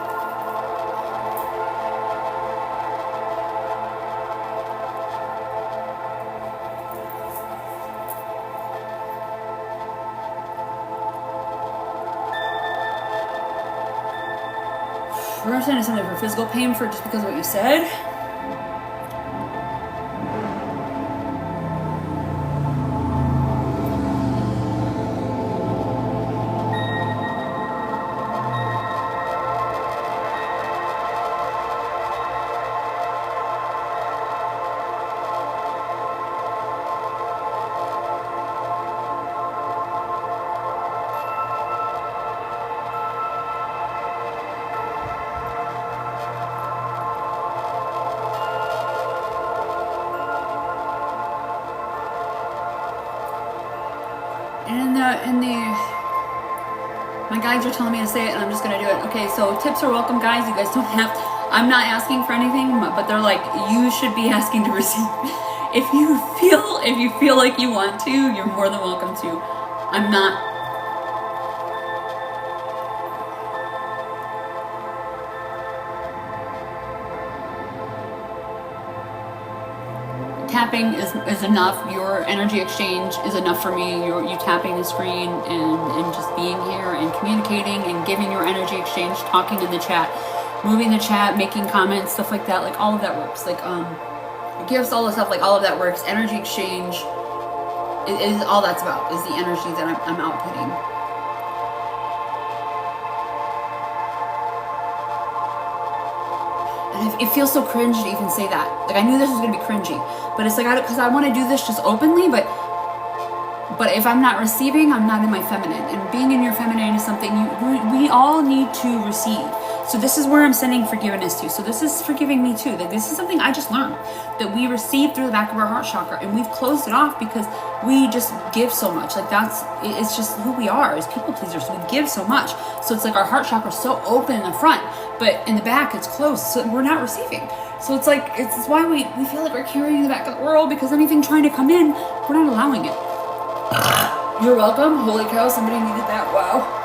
We're going to send in something for physical pain for just because of what you said. My guides are telling me to say it and I'm just gonna do it. Okay, so tips are welcome, guys. You guys don't have to, I'm not asking for anything, but they're like, you should be asking to receive. If you feel like you want to, you're more than welcome to. I'm not. Tapping is enough. Your energy exchange is enough for me. You tapping the screen and just being here and communicating and giving your energy exchange, talking in the chat moving the chat, making comments, stuff like that. Like all of that works. Like gifts, all the stuff. Like all of that works. Energy exchange is all that's about. Is the energy that I'm outputting. And it feels so cringe to even say that. Like I knew this was gonna be cringy, but it's like because I want to do this just openly, but if I'm not receiving, I'm not in my feminine. And being in your feminine is something we all need to receive. So this is where I'm sending forgiveness to. So this is forgiving me too. That this is something I just learned, that we receive through the back of our heart chakra, and we've closed it off because we just give so much. Like it's just who we are as people pleasers. We give so much. So it's like our heart chakra is so open in the front, but in the back it's closed. So we're not receiving. So it's like, it's why we feel like we're carrying the back of the world, because anything trying to come in, we're not allowing it. You're welcome. Holy cow, somebody needed that. Wow.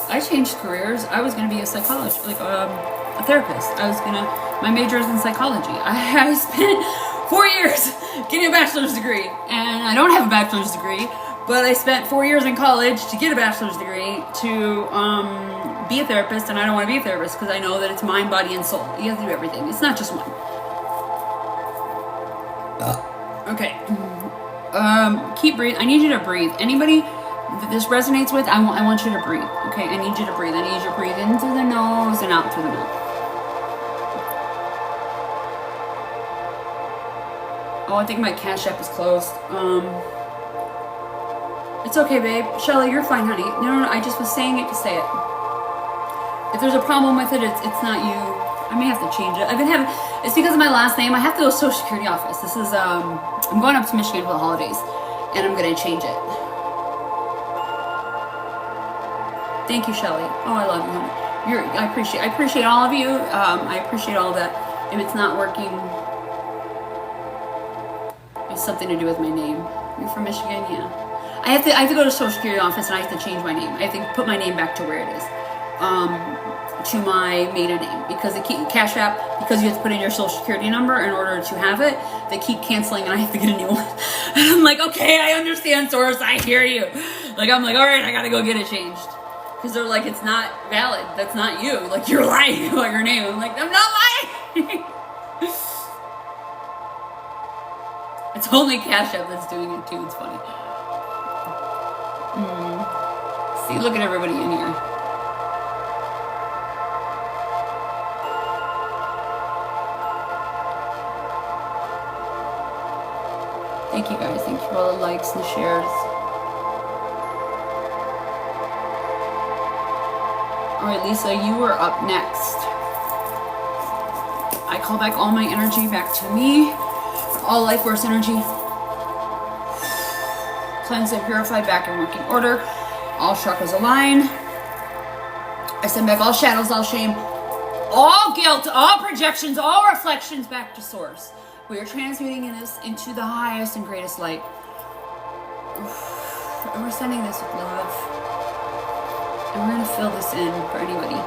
I changed careers. I was going to be a psychologist, like a therapist. My major is in psychology. I spent 4 years getting a bachelor's degree, and I don't have a bachelor's degree, but I spent 4 years in college to get a bachelor's degree to be a therapist, and I don't want to be a therapist because I know that it's mind, body, and soul. You have to do everything. It's not just one. Okay. Keep breathing. I need you to breathe. Anybody that this resonates with, I want you to breathe. Okay, I need you to breathe. I need you to breathe in through the nose and out through the mouth. Oh, I think my Cash App is closed. It's okay, babe. Shelly, you're fine, honey. No, I just was saying it to say it. If there's a problem with it, it's not you. I may have to change it. It's because of my last name. I have to go to the Social Security office. This is, I'm going up to Michigan for the holidays, and I'm gonna change it. Thank you, Shelly. Oh, I love you, honey. I appreciate all of you. I appreciate all of that. If it's not working, it's something to do with my name. You're from Michigan, yeah. I have to go to the Social Security office, and I have to change my name. I have to put my name back to where it is, to my maiden name, because they keep Cash App, because you have to put in your Social Security number in order to have it. They keep canceling, and I have to get a new one. And I'm like, okay, I understand, Source. I hear you. Like I'm like, all right, I gotta go get it changed. Because they're like, it's not valid. That's not you. Like, you're lying about your name. I'm like, I'm not lying. It's only Cash App that's doing it too. It's funny. See, look at everybody in here. Thank you guys. Thank you for all the likes and the shares. Alright, Lisa, you are up next. I call back all my energy back to me. All life force energy. Cleanse and purify back in working order. All chakras align. I send back all shadows, all shame, all guilt, all projections, all reflections back to source. We are transmuting this into the highest and greatest light. And we're sending this with love. And we're going to fill this in for anybody.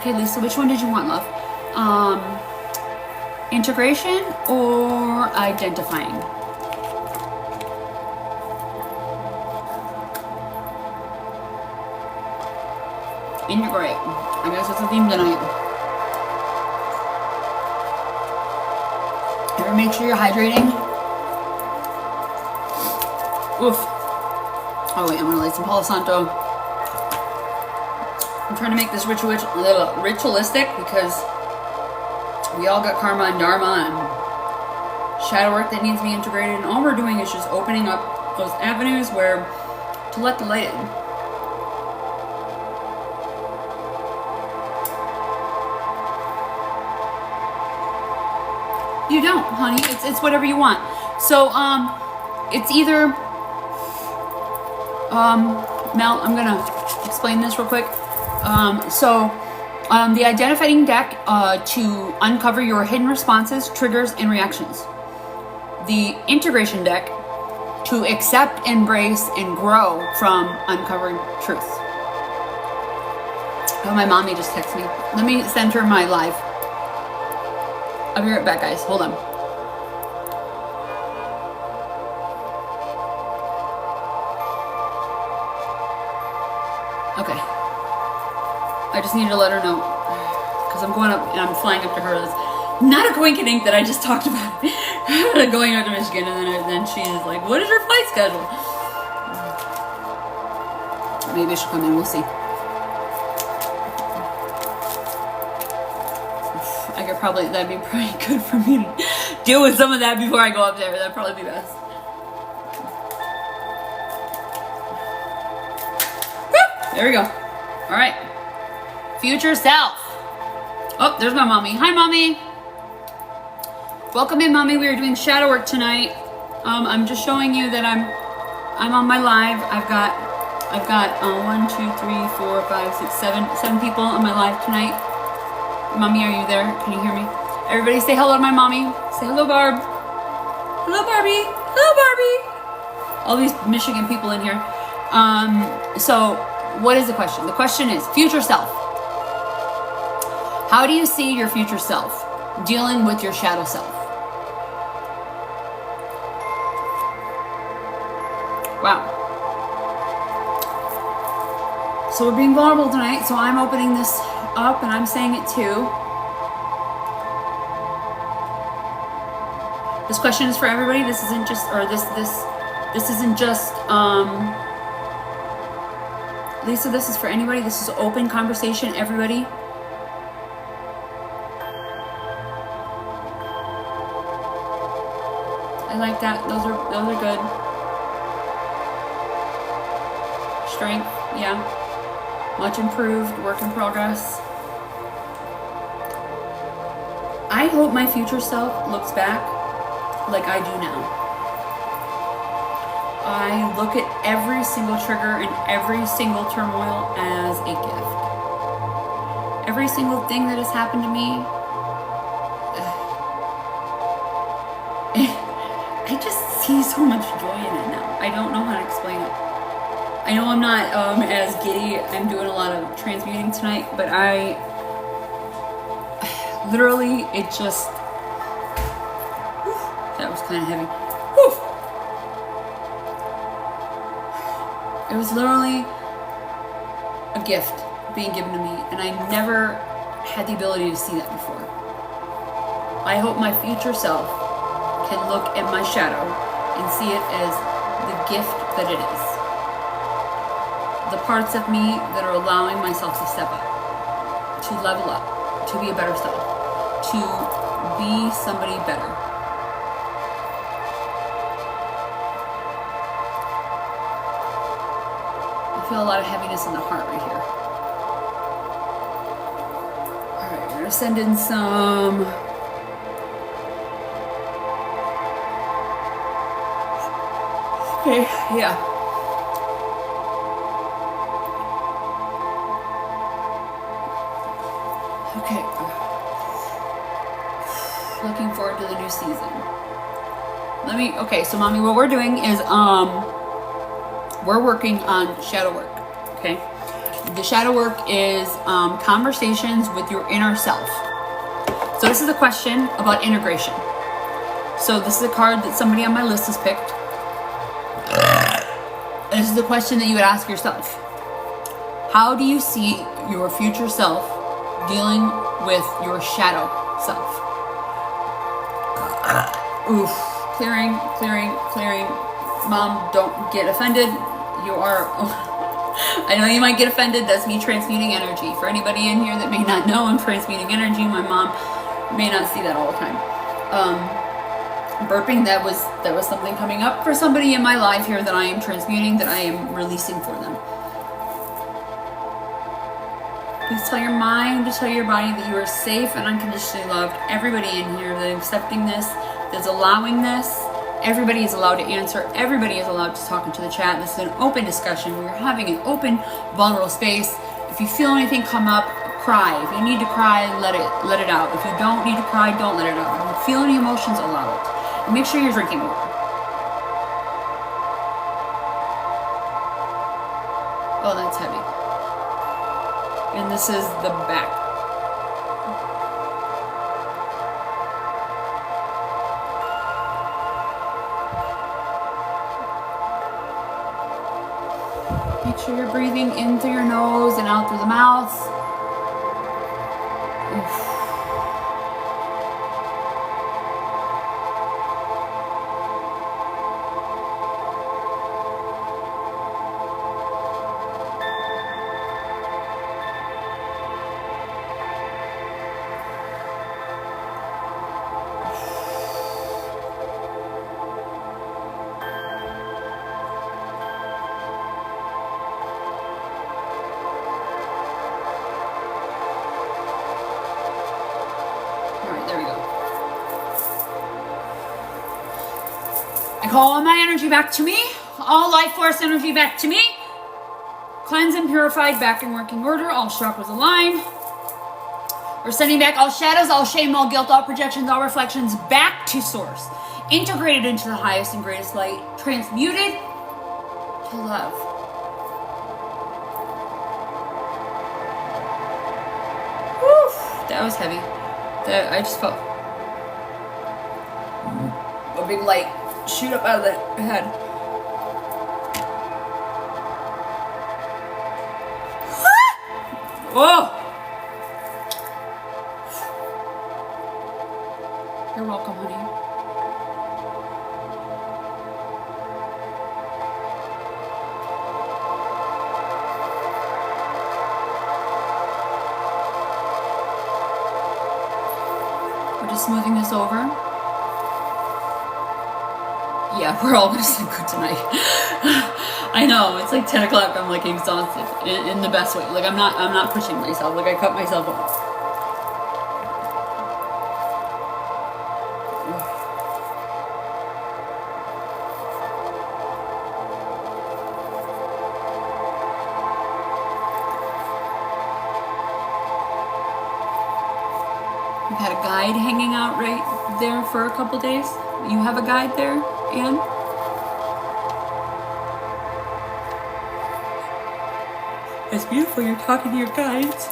Okay, Lisa, which one did you want, love? Integration or identifying? Integrate. I guess that's the theme tonight. Ever make sure you're hydrating? Oof. Oh wait, I'm gonna light some Palo Santo. I'm trying to make this ritualistic because we all got karma and dharma and shadow work that needs to be integrated, and all we're doing is just opening up those avenues where to let the light in. You don't, honey. It's whatever you want. So it's either Mel, I'm gonna explain this real quick. The identifying deck to uncover your hidden responses, triggers, and reactions. The integration deck to accept, embrace, and grow from uncovering truth. Oh, my mommy just texted me. Let me send her my live. I'll be right back, guys. Hold on. Okay. I just need to let her know because I'm going up and I'm flying up to her. It's not a coincidence that I just talked about it. Going out to Michigan, and then she's like, "What is your flight schedule?" Maybe she'll come in. We'll see. That'd be pretty good for me to deal with some of that before I go up there. That'd probably be best. Woo! There we go. All right. Future self. Oh, there's my mommy. Hi, mommy. Welcome in, mommy. We are doing shadow work tonight. I'm just showing you that I'm on my live. I've got 1, 2, 3, 4, 5, 6, 7 people on my live tonight. Mommy, are you there? Can you hear me? Everybody say hello to my mommy. Say hello, Barb. Hello, Barbie. Hello, Barbie. All these Michigan people in here. So what is the question? The question is future self. How do you see your future self dealing with your shadow self? Wow. So we're being vulnerable tonight, so I'm opening this up and I'm saying it too. This question is for everybody. This isn't just, or this isn't just, Lisa, this is for anybody. This is open conversation, everybody. I like that. Those are good. Strength, yeah. Much improved, work in progress. I hope my future self looks back like I do now. I look at every single trigger and every single turmoil as a gift. Every single thing that has happened to me, I just see so much joy in it now. I don't know how to explain it. I know I'm not as giddy. I'm doing a lot of transmuting tonight, but I literally, it just, that was kind of heavy. Whew. It was literally a gift being given to me, and I never had the ability to see that before. I hope my future self can look at my shadow and see it as the gift that it is. The parts of me that are allowing myself to step up, to level up, to be a better self, to be somebody better. I feel a lot of heaviness in the heart right here. All right, we're gonna send in some. Okay, yeah. Okay. Looking forward to the new season. Okay, so mommy, what we're doing is we're working on shadow work. Okay. The shadow work is conversations with your inner self. So this is a question about integration. So this is a card that somebody on my list has picked. And this is the question that you would ask yourself. How do you see your future self dealing with your shadow self? Oof. Clearing. Mom, don't get offended. You are I know you might get offended. That's me transmuting energy. For anybody in here that may not know, I'm transmuting energy. My mom may not see that all the time. Burping, that was something coming up for somebody in my life here that I am transmuting, that I am releasing for them. Please tell your mind, to tell your body that you are safe and unconditionally loved. Everybody in here that is accepting this, that's allowing this, everybody is allowed to answer. Everybody is allowed to talk into the chat. This is an open discussion. We're having an open, vulnerable space. If you feel anything come up, cry. If you need to cry, let it out. If you don't need to cry, don't let it out. If you feel any emotions, allow it. And make sure you're drinking water. Oh, that's heavy. And this is the back. Make sure you're breathing in through your nose and out through the mouth. Oof. Call all my energy back to me. All life force energy back to me. Cleansed and purified, back in working order. All chakras aligned. We're sending back all shadows, all shame, all guilt, all projections, all reflections back to source. Integrated into the highest and greatest light. Transmuted to love. Whew, that was heavy. I just felt a big light shoot up out of the head. Whoa! You're welcome, honey. We're just smoothing this over. Yeah, we're all gonna sleep good tonight. I know, it's like 10 o'clock, I'm like exhausted in the best way. Like I'm not pushing myself, like I cut myself off. We've had a guide hanging out right there for a couple days. You have a guide there, Anne? It's beautiful. You're talking to your guides.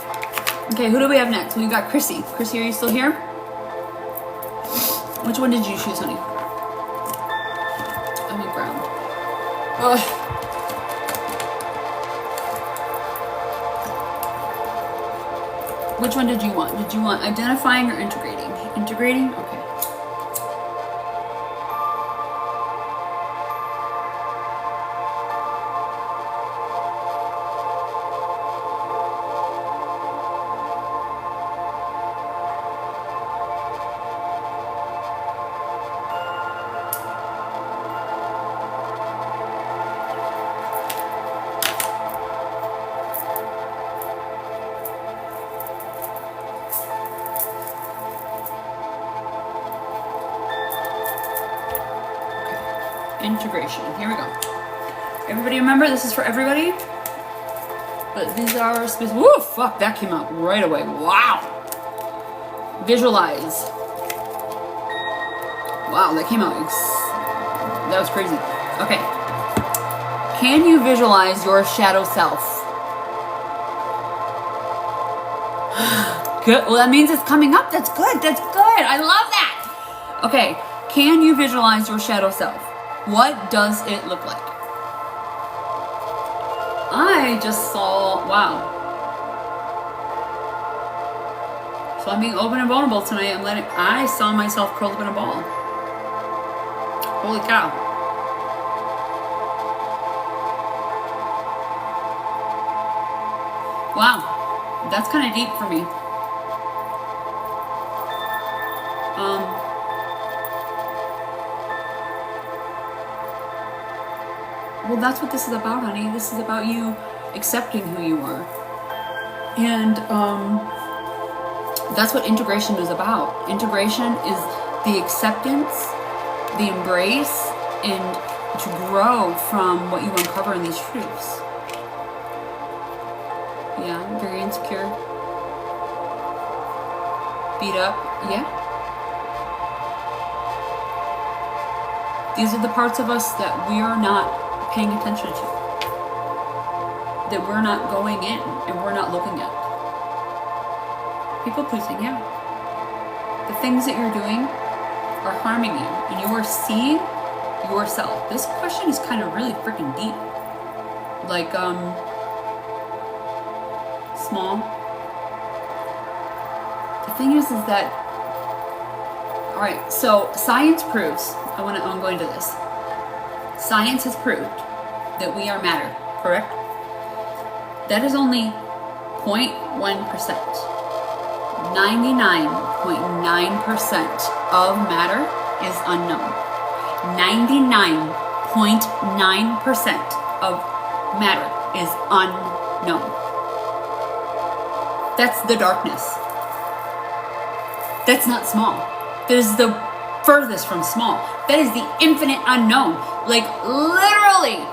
Okay, who do we have next? We got Chrissy. Chrissy, are you still here? Which one did you choose, honey? I'm in brown. Ugh. Which one did you want? Did you want identifying or integrating? Integrating? Okay. Integration. Here we go. Everybody remember, this is for everybody. But these are specific. Woo, fuck, that came out right away. Wow. Visualize. Wow, that came out. That was crazy. Okay. Can you visualize your shadow self? Good. Well, that means it's coming up. That's good. That's good. I love that. Okay. Can you visualize your shadow self? What does it look like? I just saw, wow. So I'm being open and vulnerable tonight. I saw myself curled up in a ball. Holy cow. Wow, that's kind of deep for me. Well, that's what this is about, honey. This is about you accepting who you are. And that's what integration is about. Integration is the acceptance, the embrace, and to grow from what you uncover in these truths. Yeah, very insecure. Beat up. Yeah. These are the parts of us that we are not paying attention to, that we're not going in and we're not looking at. People pleasing, yeah. The things that you're doing are harming you, and you are seeing yourself. This question is kind of really freaking deep. Like, small. The thing is that, all right, so science proves, I'm going to this. Science has proved that we are matter, correct? That is only 0.1%. 99.9% of matter is unknown. 99.9% of matter is unknown. That's the darkness. That's not small. That is the furthest from small. That is the infinite unknown. Like, literally.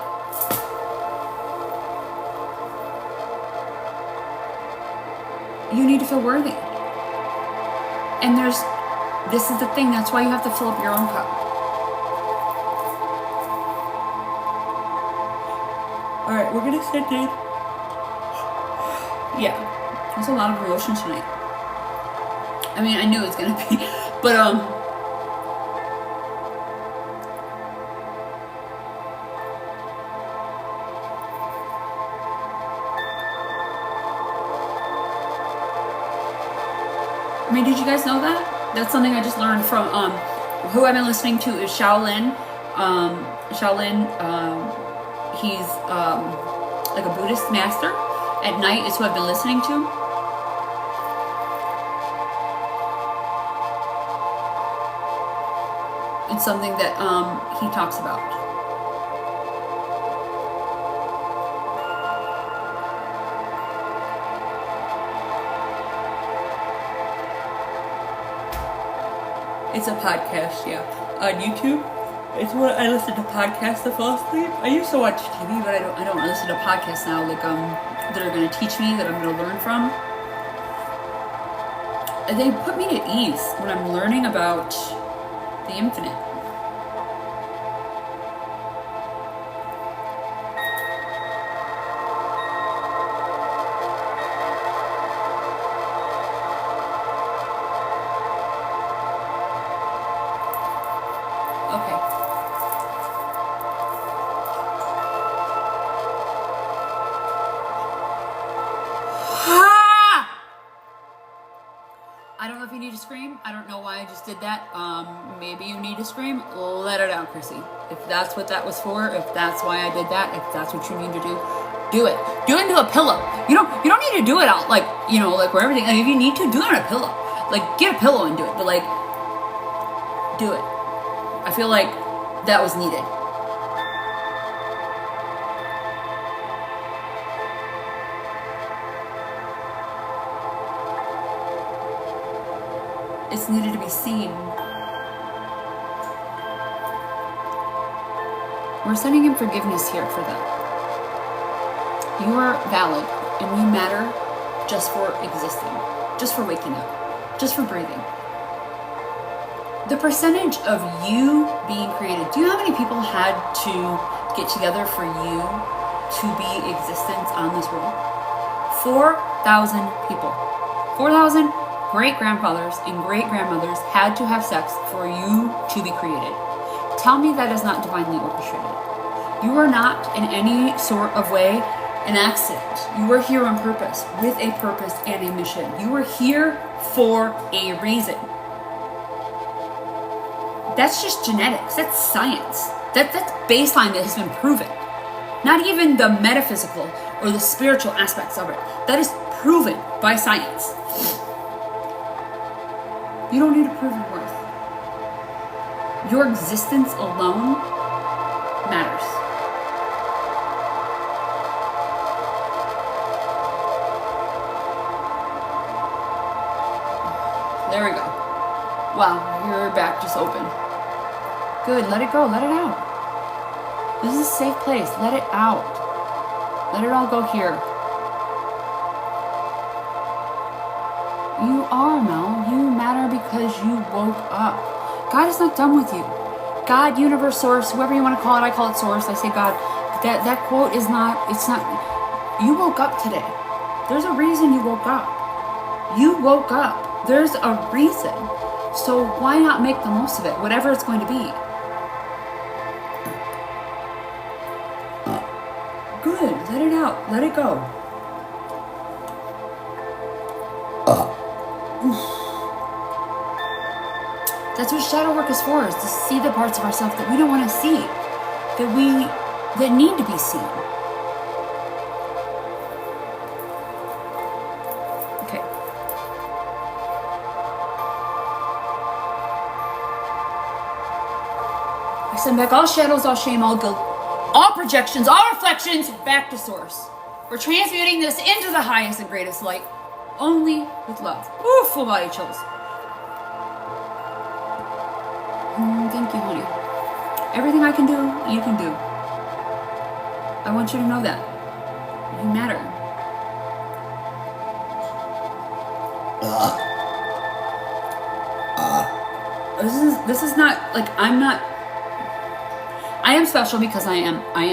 You need to feel worthy. And this is the thing, that's why you have to fill up your own cup. Alright, we're gonna sit in. Yeah, there's a lot of emotion tonight. I mean, I knew it was gonna be, but I mean, did you guys know that? That's something I just learned from who I've been listening to is Shaolin. He's like a Buddhist master. At night is who I've been listening to. It's something that he talks about. It's a podcast, yeah. On YouTube, it's what I listen to podcasts to fall asleep. I used to watch TV, but I don't listen to podcasts now. Like that are going to teach me, that I'm going to learn from. And they put me at ease when I'm learning about the infinite. I don't know if you need to scream. I don't know why I just did that. Maybe you need to scream. Let it out, Chrissy. If that's what that was for, if that's why I did that, if that's what you need to do it. Do it into a pillow. You don't need to do it out like where everything. Like, if you need to, do it on a pillow. Like, get a pillow and do it. But like, do it. I feel like that was needed. It's needed to be seen. We're sending in forgiveness here for that. You are valid and you matter just for existing, just for waking up, just for breathing. The percentage of you being created, do you know how many people had to get together for you to be existence on this world? 4,000 people. 4,000 great-grandfathers and great-grandmothers had to have sex for you to be created. Tell me that is not divinely orchestrated. You are not in any sort of way an accident. You are here on purpose, with a purpose and a mission. You are here for a reason. That's just genetics. That's science. That's baseline that has been proven. Not even the metaphysical or the spiritual aspects of it. That is proven by science. You don't need to prove your worth. Your existence alone matters. There we go. Wow, your back just opened. Good, let it go, let it out. This is a safe place, let it out. Let it all go here. You are, Mel. You matter because you woke up. God is not done with you. God, universe, source, whoever you want to call it, I call it source, I say God. That quote is not, it's not, you woke up today. There's a reason you woke up. You woke up. There's a reason. So why not make the most of it, whatever it's going to be? Good. Let it out. Let it go. That's what shadow work is for, is to see the parts of ourselves that we don't want to see, that need to be seen. Okay. I send back all shadows, all shame, all guilt, all projections, all reflections back to source. We're transmuting this into the highest and greatest light, only with love. Ooh, full body chills. Thank you, honey. Everything I can do, you can do. I want you to know that. You matter. This is not, like, I'm not, I am special because I am. I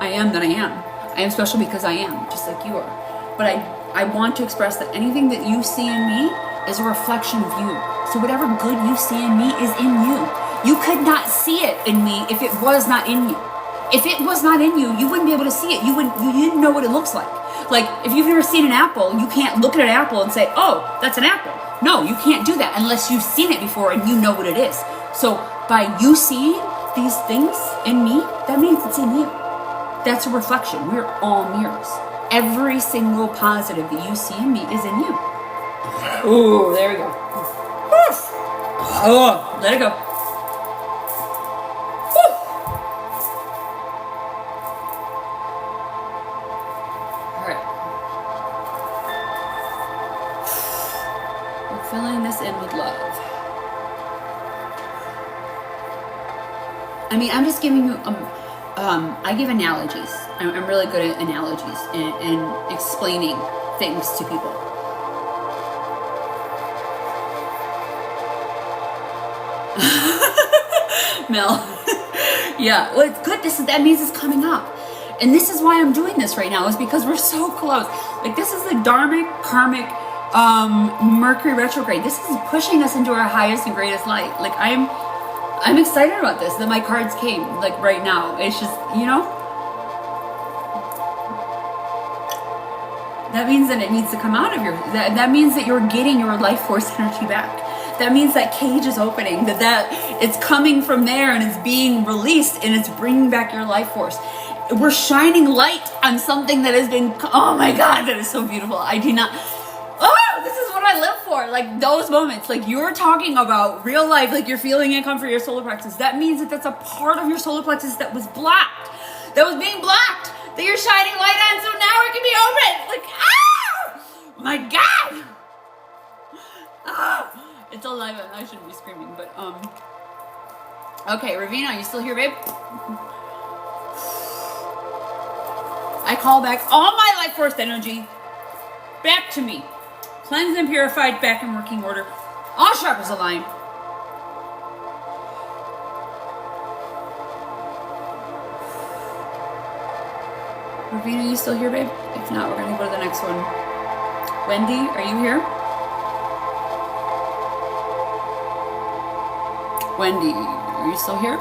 am that I am. I am special because I am, just like you are. But I want to express that anything that you see in me is a reflection of you. So whatever good you see in me is in you. You could not see it in me if it was not in you. If it was not in you, you wouldn't be able to see it. You didn't know what it looks like. Like, if you've never seen an apple, you can't look at an apple and say, oh, that's an apple. No, you can't do that unless you've seen it before and you know what it is. So by you seeing these things in me, that means it's in you. That's a reflection. We're all mirrors. Every single positive that you see in me is in you. Ooh, there we go. Oh, let it go. All right. We're filling this in with love. I mean, I'm just giving you, I give analogies. I'm really good at analogies and explaining things to people. Mel. Yeah, well, it's good. That means it's coming up. And this is why I'm doing this right now, is because we're so close. Like, this is the dharmic, karmic, Mercury retrograde. This is pushing us into our highest and greatest light. Like, I'm excited about this, that my cards came, like, right now. It's just, you know? That means that it needs to come out of that means that you're getting your life force energy back. That means that cage is opening, that it's coming from there and it's being released and it's bringing back your life force. We're shining light on something that has been, oh my God, that is so beautiful. This is what I live for. Like, those moments, like, you're talking about real life, like you're feeling income for your solar plexus. That means that that's a part of your solar plexus that was blocked, that was being blocked, that you're shining light on, so now it can be open. Like, my God. It's 11. I shouldn't be screaming, but okay, Ravina, you still here, babe? I call back all my life force energy back to me. Cleansed and purified, back in working order. All chakras aligned. Ravina, you still here, babe? If not, we're gonna go to the next one. Wendy, are you here? Wendy, are you still here?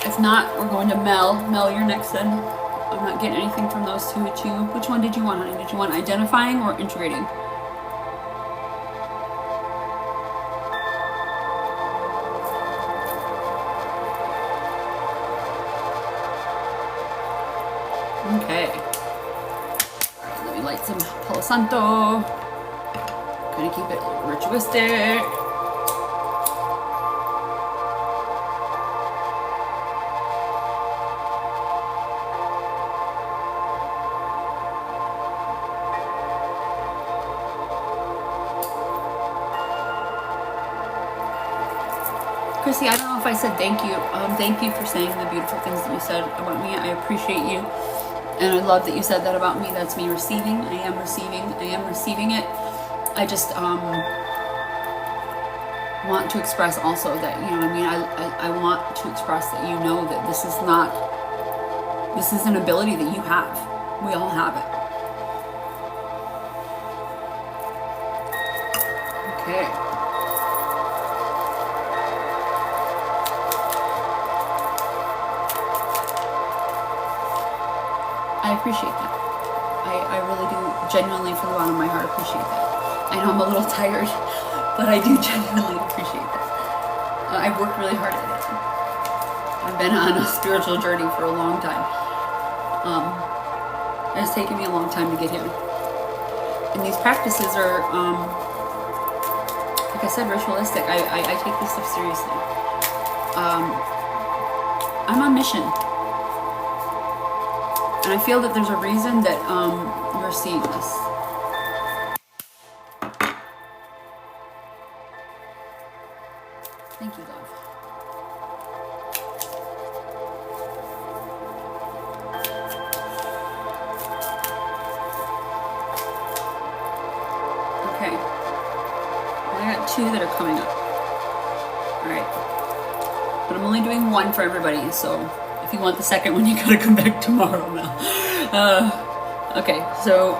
If not, we're going to Mel. Mel, you're next then. I'm not getting anything from those two. Which one did you want, honey? Did you want identifying or integrating? light some Palo Santo. Kind of keep it ritualistic. Chrissy, I don't know if I said thank you. Thank you for saying the beautiful things that you said about me. I appreciate you. And I love that you said that about me. That's me receiving. I am receiving it. I just want to express also that, you know what I mean? I want to express that you know that this is an ability that you have. We all have it. Okay. I appreciate that. I really do, genuinely, from the bottom of my heart, appreciate that. I know I'm a little tired, but I do genuinely appreciate that. I've worked really hard at it. I've been on a spiritual journey for a long time. It's taken me a long time to get here. And these practices are, like I said, ritualistic. I take this stuff seriously. I'm on mission. And I feel that there's a reason that you're seeing this. Thank you, love. Okay. I got 2 that are coming up. Alright. But I'm only doing 1 for everybody, so if you want the second one, you gotta come back tomorrow now. Okay, so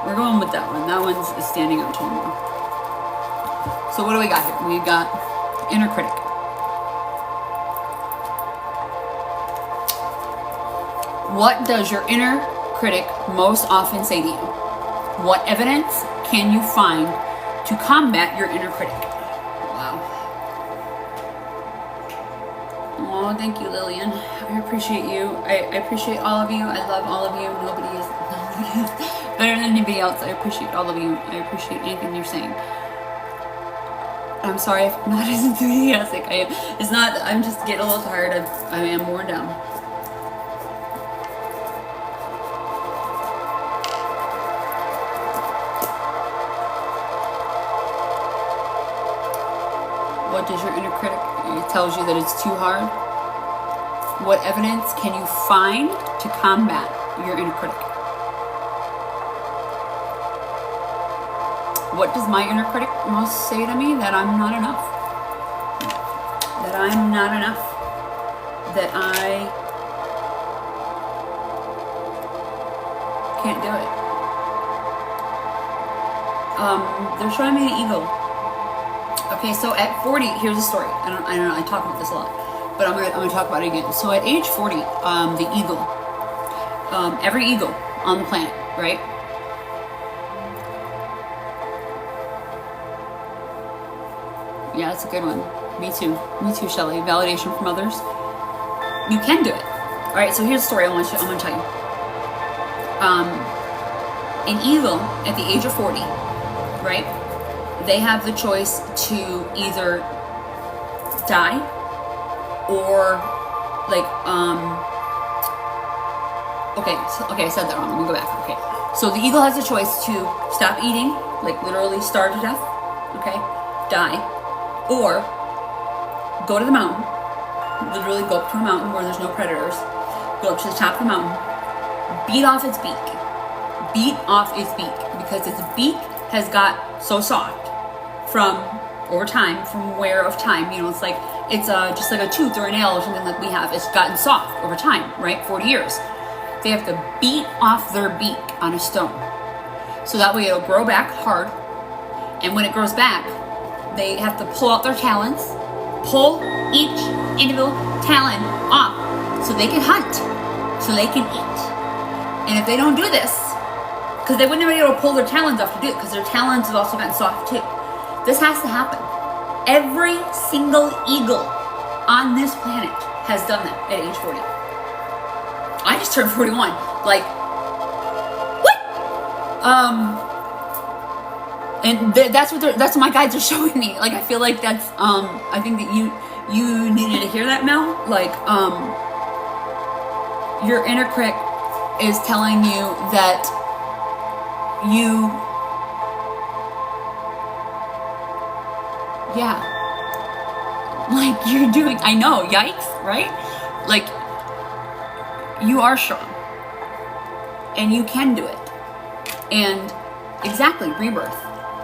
we're going with that one. That one's standing out to me more. So what do we got here? We got inner critic. What does your inner critic most often say to you? What evidence can you find to combat your inner critic? Oh, thank you, Lillian. I appreciate you. I appreciate all of you. I love all of you. Nobody is better than anybody else. I appreciate all of you. I appreciate anything you're saying. I'm sorry if I'm not as enthusiastic. It's not. I'm just getting a little tired. I am worn down. What does your inner critic? It tells you that it's too hard. What evidence can you find to combat your inner critic? What does my inner critic most say to me? That I'm not enough. That I'm not enough. That I can't do it. They're showing me the ego. Okay, so at 40, here's a story. I don't know, I talk about this a lot, but I'm gonna talk about it again. So at age 40, the eagle, every eagle on the planet, right? Yeah, that's a good one. Me too, Shelly. Validation from others. You can do it. All right, so here's the story I'm gonna tell you. An eagle at the age of 40, right? They have the choice to either die or okay, I said that wrong. Let me go back. Okay, so the eagle has a choice to stop eating, like literally starve to death, okay, die, or go to the mountain, literally go up to a mountain where there's no predators, go up to the top of the mountain, beat off its beak, because its beak has got so soft from over time, from wear of time, you know, it's just like a tooth or a nail or something like we have. It's gotten soft over time, right? 40 years. They have to beat off their beak on a stone, so that way it'll grow back hard. And when it grows back, they have to pull out their talons, pull each individual talon off, so they can hunt, so they can eat. And if they don't do this, because they wouldn't have been able to pull their talons off to do it, because their talons have also gotten soft too. This has to happen. Every single eagle on this planet has done that at age 40. I just turned 41 like And that's what my guides are showing me. Like, I feel like that's, I think that you needed to hear that, Mel. Like, your inner critic is telling you that yeah, like you're doing, I know, yikes, right? Like, you are strong and you can do it. And exactly, rebirth.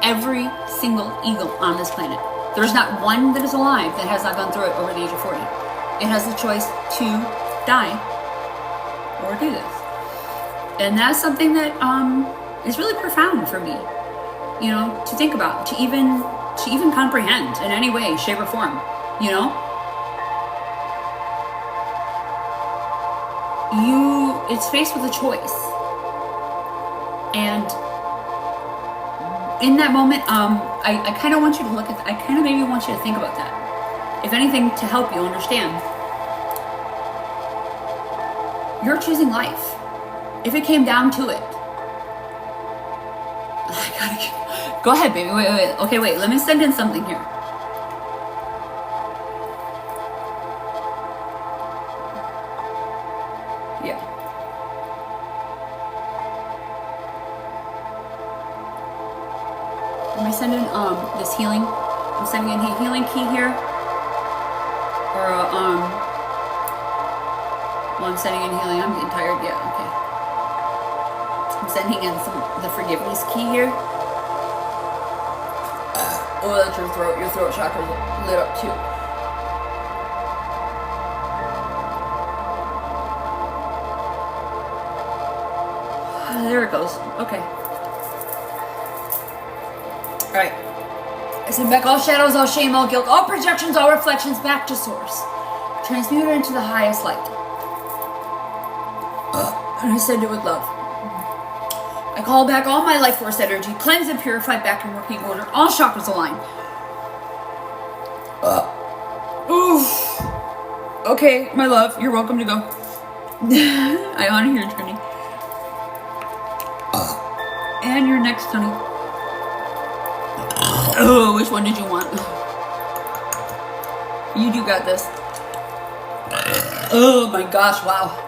Every single eagle on this planet, there's not one that is alive that has not gone through it over the age of 40. It has the choice to die or do this. And that's something that is really profound for me, you know, to think about, to even comprehend in any way, shape, or form, you know? It's faced with a choice. And in that moment, I kind of want you to look at, I kind of maybe want you to think about that. If anything, to help you understand. You're choosing life. If it came down to it. I gotta go ahead, baby. Wait. Okay, wait. Let me send in something here. Yeah. Let me send in this healing. I'm sending in a healing key here. Or well, I'm sending in healing. I'm getting tired. Yeah, okay. I'm sending in the forgiveness key here. Oh, that's your throat. Your throat chakra lit up too. There it goes. Okay. Alright. I send back all shadows, all shame, all guilt, all projections, all reflections back to source. Transmute it into the highest light. And I send it with love. I call back all my life force energy, cleanse and purify back in working order, all chakras align. Oof. Okay, my love, you're welcome to go. I honor your journey. And your next, honey. Oh, which one did you want? You do got this. Oh my gosh, wow.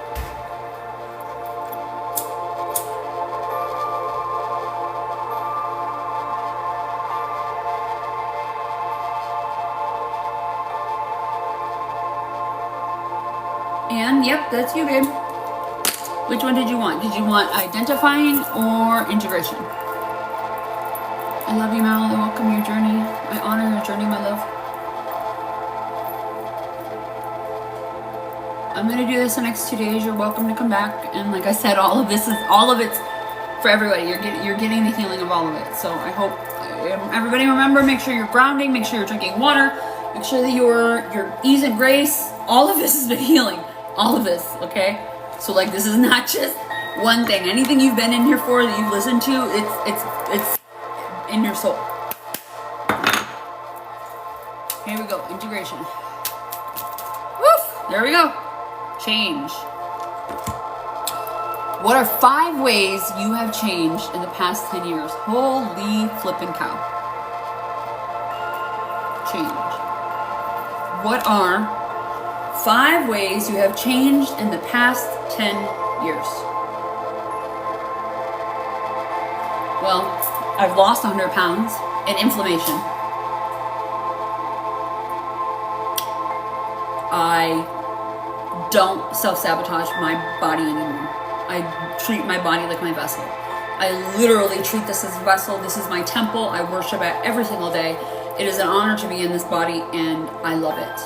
And yep, that's you, babe. Which one did you want? Did you want identifying or integration? I love you, Mal. I welcome your journey. I honor your journey, my love. I'm gonna do this the next 2 days. You're welcome to come back. And like I said, all of it's for everybody. You're getting the healing of all of it. So I hope everybody remember. Make sure you're grounding. Make sure you're drinking water. Make sure that your ease and grace. All of this has been healing. All of this, okay? So like this is not just one thing. Anything you've been in here for that you've listened to, it's in your soul. Here we go, integration. Woof! There we go. Change. What are 5 ways you have changed in the past 10 years? Holy flippin' cow. Change. What are 5 ways you have changed in the past 10 years? Well, I've lost 100 pounds in inflammation. I don't self-sabotage my body anymore. I treat my body like my vessel. I literally treat this as a vessel. This is my temple. I worship it every single day. It is an honor to be in this body, and I love it.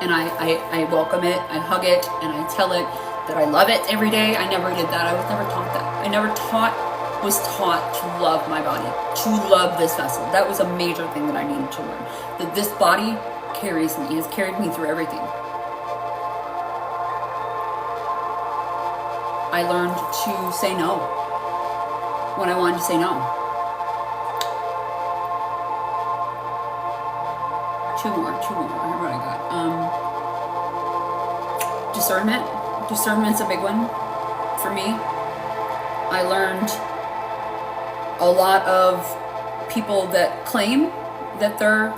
And I welcome it, I hug it, and I tell it that I love it every day. I never did that. I was never taught that. I never was taught to love my body, to love this vessel. That was a major thing that I needed to learn. That this body carries me, has carried me through everything. I learned to say no when I wanted to say no. 2 more. Here's what I got. Discernment. Discernment's a big one for me. I learned a lot of people that claim that they're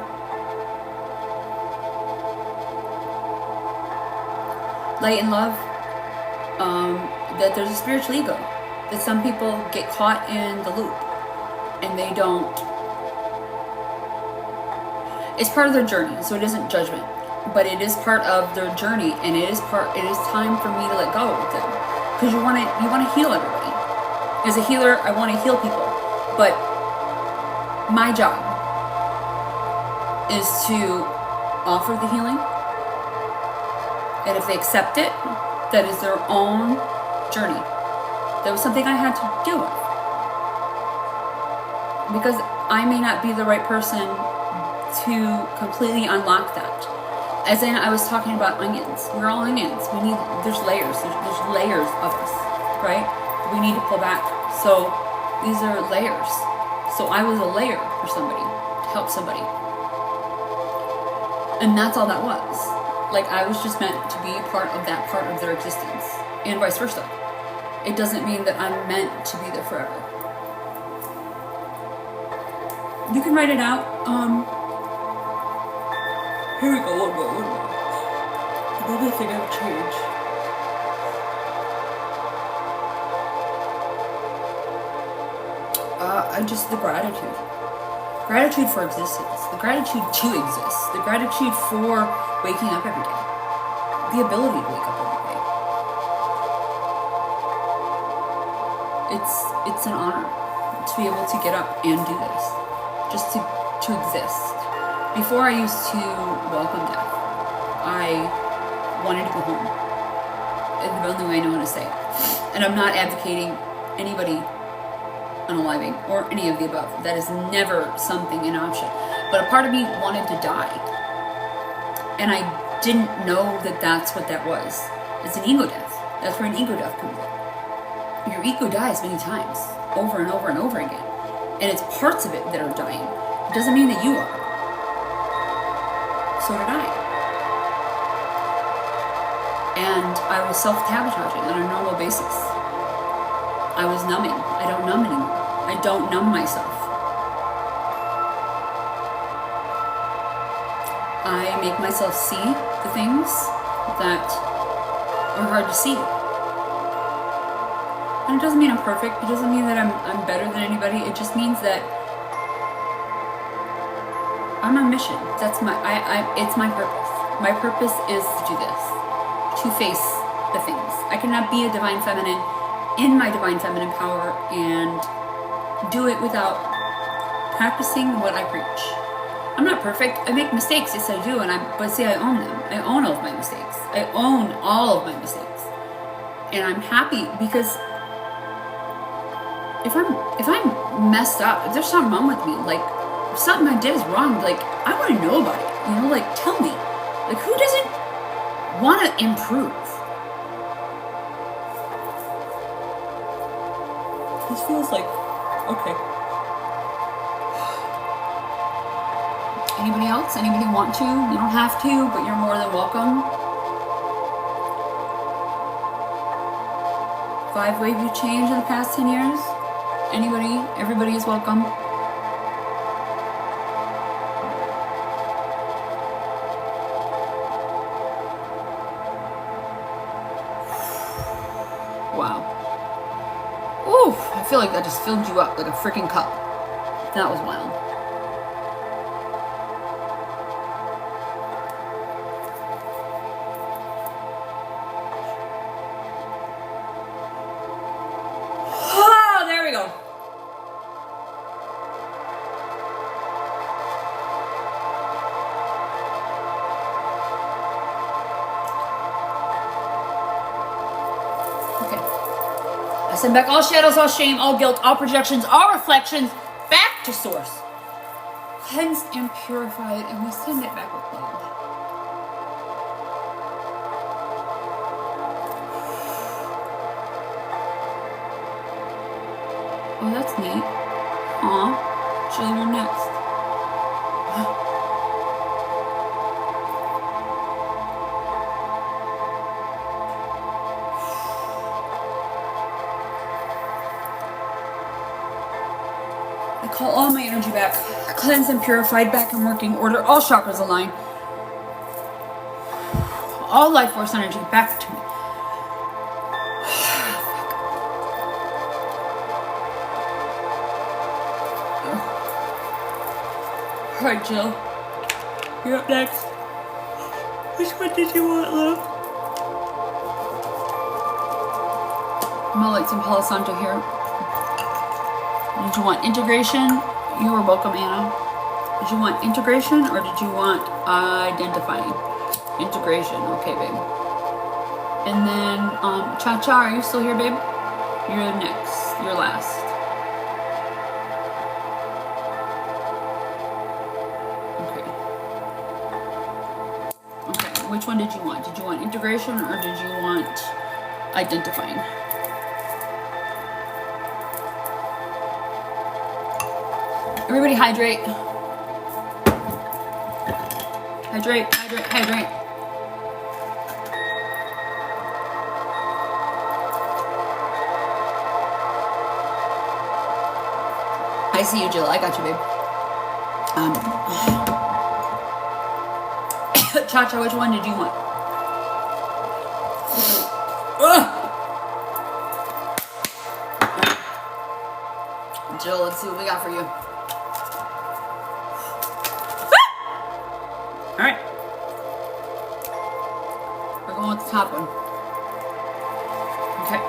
light and love, that there's a spiritual ego, that some people get caught in the loop and they don't. It's part of their journey, so it isn't judgment, but it is part of their journey, and it is time for me to let go with them, because you want to heal everybody. As a healer, I want to heal people, but my job is to offer the healing, and if they accept it, that is their own journey. That was something I had to deal with, because I may not be the right person to completely unlock that. As in, I was talking about onions. We're all onions. There's layers. There's layers of us, right? We need to pull back. So these are layers. So I was a layer for somebody, to help somebody. And that's all that was. Like, I was just meant to be a part of that part of their existence, and vice versa. It doesn't mean that I'm meant to be there forever. You can write it out. Here we go, one more. Another thing I've changed. Just the gratitude. Gratitude for existence. The gratitude to exist. The gratitude for waking up every day. The ability to wake up every day. It's an honor to be able to get up and do this. Just to exist. Before, I used to welcome death. I wanted to go home. In the only way I know how to say it. And I'm not advocating anybody unaliving or any of the above. That is never something, an option. But a part of me wanted to die. And I didn't know that that's what that was. It's an ego death. That's where an ego death comes in. Your ego dies many times, over and over and over again. And it's parts of it that are dying. It doesn't mean that you are. So did I. And I was self-sabotaging on a normal basis. I was numbing. I don't numb anymore. I don't numb myself. I make myself see the things that are hard to see. And it doesn't mean I'm perfect. It doesn't mean that I'm better than anybody. It just means that I'm on mission. That's it's my purpose. My purpose is to do this. To face the things. I cannot be a divine feminine in my divine feminine power and do it without practicing what I preach. I'm not perfect. I make mistakes. Yes, I do. But see, I own them. I own all of my mistakes. I own all of my mistakes. And I'm happy, because if I'm messed up, if there's something wrong with me, like if something I did is wrong, like I want to know about it. You know, like tell me. Like who doesn't want to improve? This feels like okay. Anybody else? Anybody want to? You don't have to, but you're more than welcome. 5 ways you changed in the past 10 years? Anybody? Everybody is welcome. Wow. Ooh, I feel like that just filled you up like a freaking cup. That was wild. Oh, there we go. Send back all shadows, all shame, all guilt, all projections, all reflections back to source. Cleansed and purified, and we send it back with love. Oh, that's neat. Aw, show you one next. energy back. Cleansed and purified, back in working order. All chakras align. All life force energy back to me. Alright, Jill. You're up next. Which one did you want, love? I'm gonna light some Palo Santo here. Did you want integration? You are welcome, Anna. Did you want integration or did you want identifying? Integration, okay, babe. And then, Cha-Cha, are you still here, babe? You're next, you're last. Okay, which one did you want? Did you want integration or did you want identifying? Everybody hydrate. Hydrate, hydrate, hydrate. I see you, Jill. I got you, babe. Cha-Cha, which one did you want? Jill, let's see what we got for you. All right. We're going with the top one. Okay.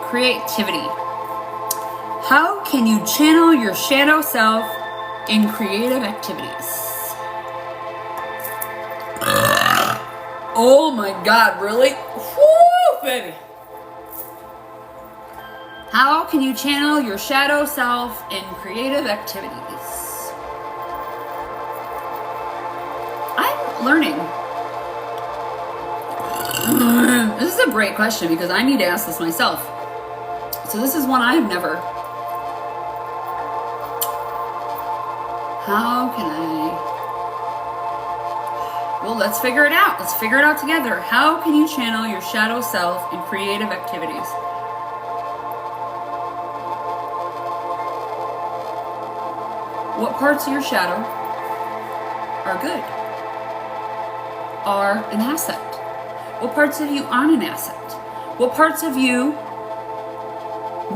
Creativity. How can you channel your shadow self in creative activities? Oh my God, really? Woo, baby. How can you channel your shadow self in creative activities? I'm learning. This is a great question because I need to ask this myself. So this is one I've never. How can I? Well, let's figure it out. Let's figure it out together. How can you channel your shadow self in creative activities? What parts of your shadow are good? Are an asset? What parts of you aren't an asset? What parts of you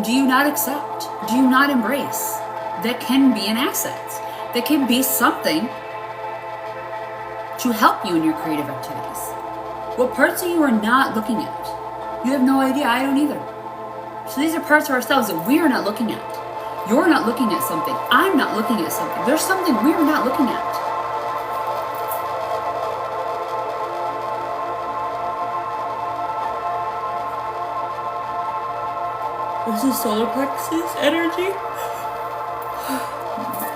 do you not accept? Do you not embrace? That can be an asset. That can be something to help you in your creative activities. What parts of you are not looking at? You have no idea. I don't either. So these are parts of ourselves that we are not looking at. You're not looking at something. I'm not looking at something. There's something we're not looking at. This is solar plexus energy.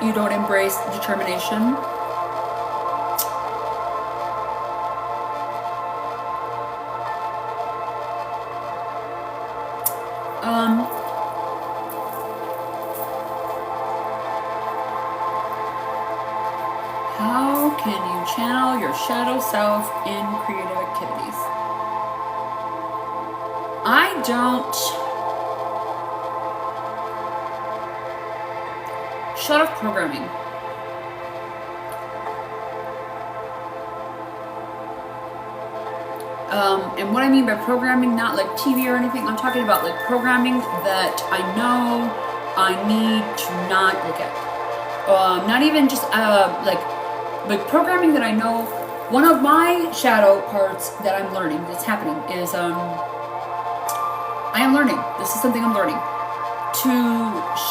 You don't embrace determination. How can you channel your shadow self in creative activities? I don't shut off programming. And what I mean by programming, not like TV or anything, I'm talking about like programming that I know I need to not look at. Not even just like programming that I know. One of my shadow parts that I'm learning, that's happening, is I am learning. This is something I'm learning. To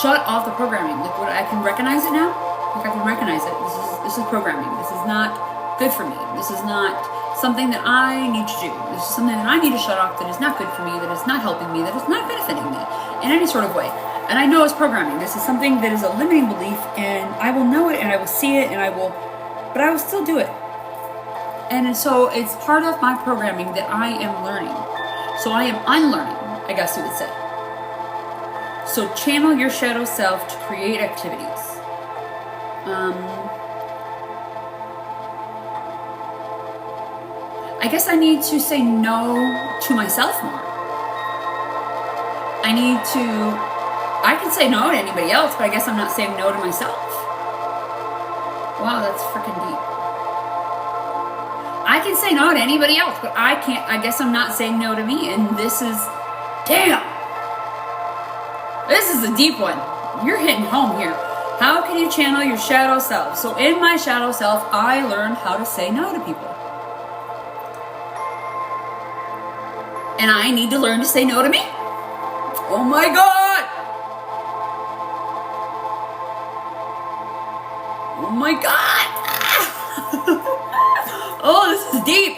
shut off the programming. Like when I can recognize it now. Like I can recognize it. This is programming. This is not good for me. This is not something that I need to do. This is something that I need to shut off that is not good for me, that is not helping me, that is not benefiting me in any sort of way. And I know it's programming. This is something that is a limiting belief, and I will know it and I will see it and but I will still do it. And so it's part of my programming that I am learning. So I am unlearning, I guess you would say. So channel your shadow self to create activities. I guess I need to say no to myself more. I can say no to anybody else, but I guess I'm not saying no to myself. Wow, that's freaking deep. I can say no to anybody else, but I guess I'm not saying no to me. And this is a deep one. You're hitting home here. How can you channel your shadow self? So in my shadow self, I learned how to say no to people. And I need to learn to say no to me. Oh my God. Oh my God. Oh, this is deep.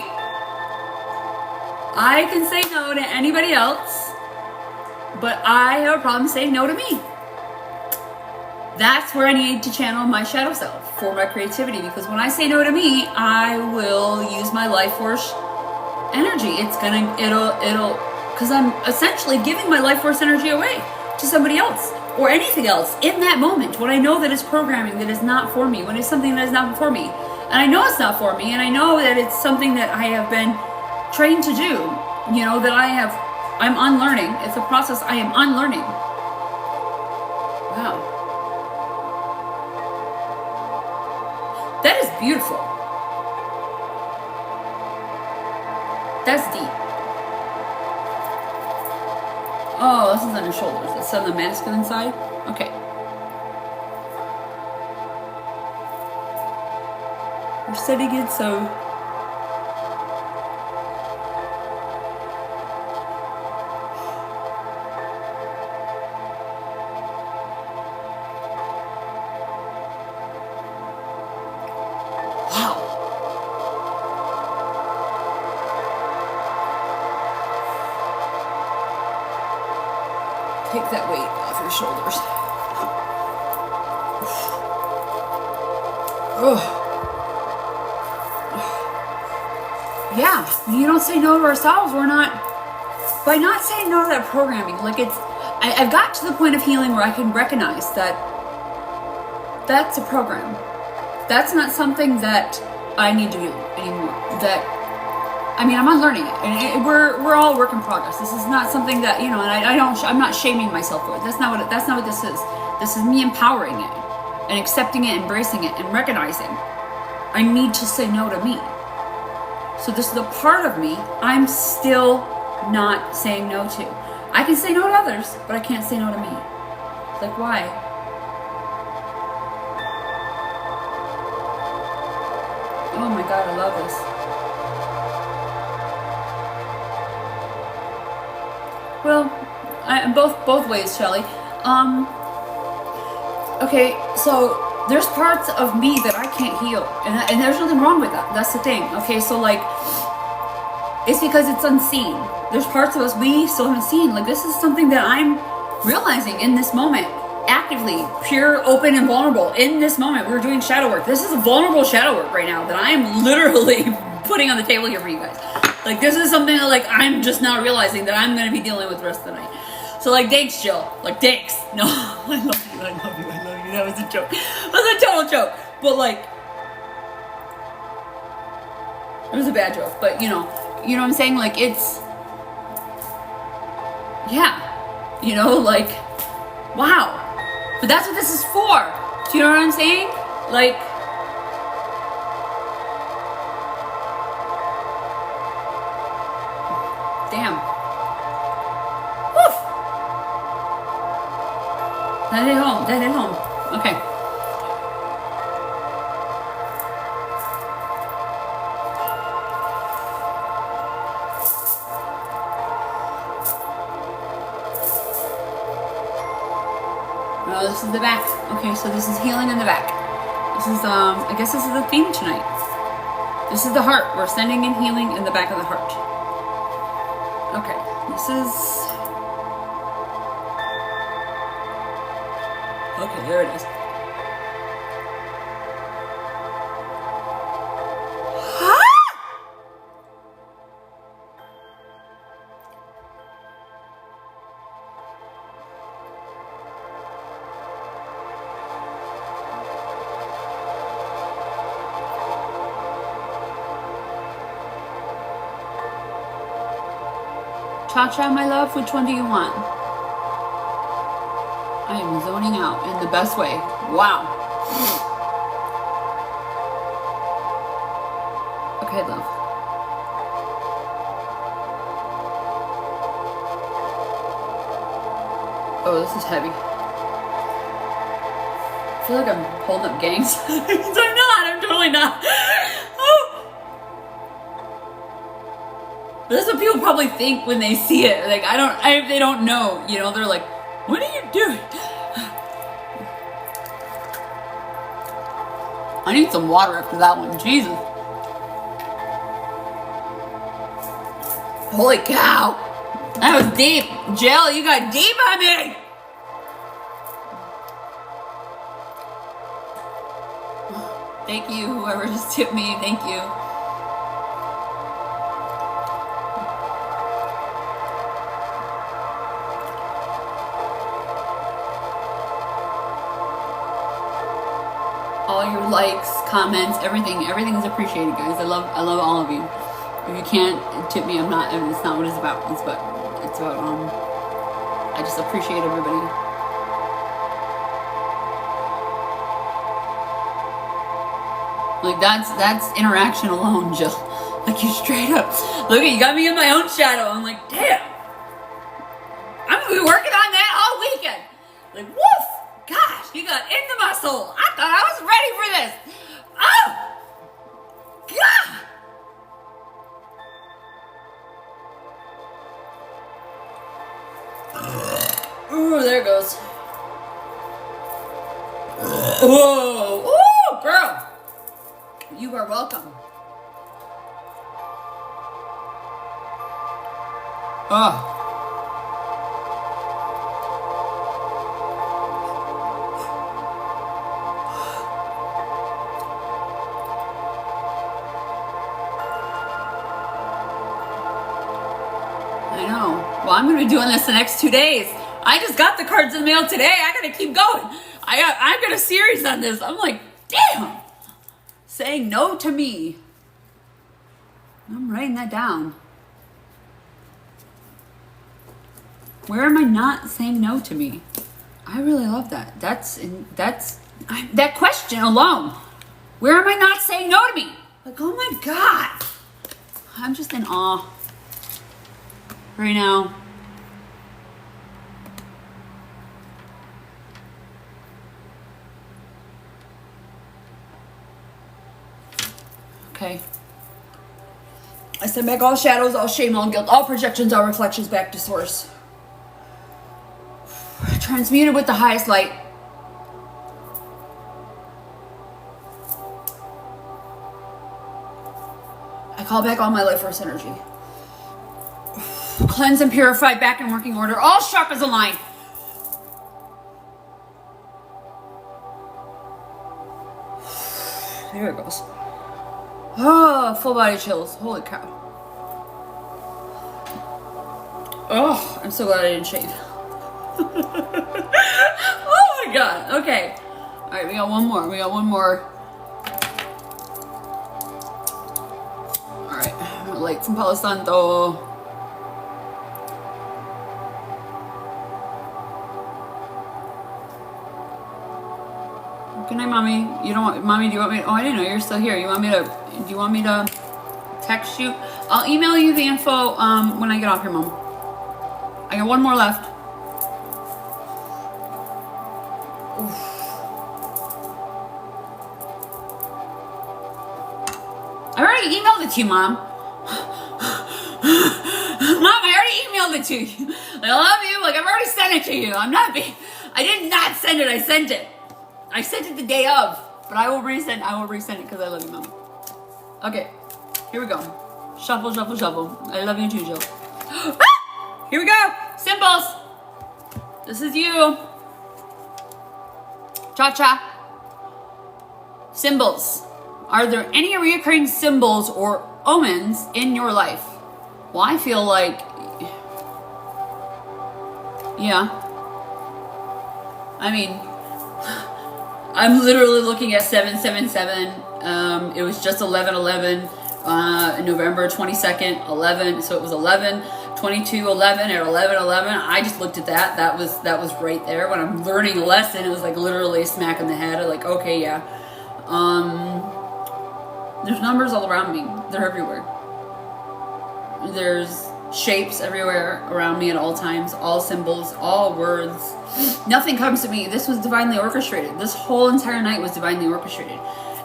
I can say no to anybody else, but I have a problem saying no to me. That's where I need to channel my shadow self for my creativity, because when I say no to me, I will use my life force energy. Because I'm essentially giving my life force energy away to somebody else or anything else in that moment when I know that it's programming that is not for me, when it's something that is not for me. And I know it's not for me, and I know that it's something that I have been trained to do, that I'm unlearning. It's a process I am unlearning. Wow. That is beautiful. That's deep. Oh, this is on your shoulders. That's on the masculine side? Okay. We're setting it so... Wow. Take that weight off your shoulders. Oh. Yeah, you don't say no to ourselves. We're not, by not saying no to that programming, I've got to the point of healing where I can recognize that that's a program. That's not something that I need to do anymore. I'm unlearning it, and we're all work in progress. This is not something that, and I'm not shaming myself for it. That's not what this is. This is me empowering it and accepting it, embracing it, and recognizing I need to say no to me. So this is a part of me I'm still not saying no to. I can say no to others, but I can't say no to me. Like, why? Oh my God, I love this. Well, both ways, Shelly. Okay, so there's parts of me that I can't heal, and there's nothing wrong with that. That's the thing. Okay, so it's because it's unseen. There's parts of us we still haven't seen. This is something that I'm realizing in this moment, actively, pure, open, and vulnerable. In this moment, we're doing shadow work. This is a vulnerable shadow work right now that I'm literally putting on the table here for you guys. This is something that I'm just now realizing that I'm going to be dealing with the rest of the night. So thanks, Jill. Thanks. No, I love you. That was a joke. That was a total joke. But it was a bad joke. But you know what I'm saying? It's, yeah, wow. But that's what this is for. Do you know what I'm saying? Damn. Woof. That hit home. Okay. Oh, this is the back. Okay, so this is healing in the back. This is, I guess this is the theme tonight. This is the heart. We're sending in healing in the back of the heart. Okay, this is... Okay, there it is. Cha-cha, my love, which one do you want? I am zoning out in the best way. Wow. Okay, love. Oh, this is heavy. I feel like I'm holding up gangs. I'm totally not. Oh. But that's what people probably think when they see it. Like, they don't know, you know, they're like, what are you doing? I need some water after that one, Jesus. Holy cow. That was deep. Jill, you got deep on me. Thank you, whoever just tipped me. Thank you. All your likes, comments, everything is appreciated, guys. I love all of you. If you can't tip me, it's not what it's about. It's about I just appreciate everybody. Like, that's interaction alone, Jill. Like, you straight up, look at you, got me in my own shadow. I'm like, damn, I'm gonna be working on that all weekend. Like, woof, gosh, you got into my soul. I thought I was ready for this. Oh, God. Ooh, there it goes. Whoa, ooh, girl. You are welcome. Oh. I know. Well, I'm going to be doing this the next 2 days. I just got the cards in the mail today. I got to keep going. I've got a series on this. I'm like, damn. Saying no to me. I'm writing that down. Where am I not saying no to me? I really love that. That question alone. Where am I not saying no to me? Like, oh my God. I'm just in awe right now. Okay. I send back all shadows, all shame, all guilt, all projections, all reflections back to source. Transmuted with the highest light. I call back all my life force energy. Cleanse and purify, back in working order. All chakras aligned. There it goes. Oh, full body chills. Holy cow. Oh, I'm so glad I didn't shave. Oh my God. Okay. All right, we got one more. All right. Light some Palo Santo. Good night, Mommy. Mommy, do you want me? Oh, I didn't know you're still here. Do you want me to text you? I'll email you the info when I get off here, Mom. I got one more left. Oof. I already emailed it to you, Mom. Mom, I already emailed it to you. I love you. Like, I've already sent it to you. I did not send it. I sent it. I sent it the day of, but I will resend it because I love you, Mom. Okay, here we go. Shuffle, shuffle, shuffle. I love you too, Jill. Here we go. Symbols. This is you. Cha-cha. Symbols. Are there any reoccurring symbols or omens in your life? Well, I feel like, yeah. I mean, I'm literally looking at 777. It was just 11/11, November 22nd, 11. So it was 11, 22:11 at 11:11. I just looked at that. That was right there. When I'm learning a lesson, it was like literally a smack in the head. I'm like, okay, yeah. There's numbers all around me. They're everywhere. There's shapes everywhere around me at all times, all symbols, all words. Nothing comes to me. This was divinely orchestrated. This whole entire night was divinely orchestrated.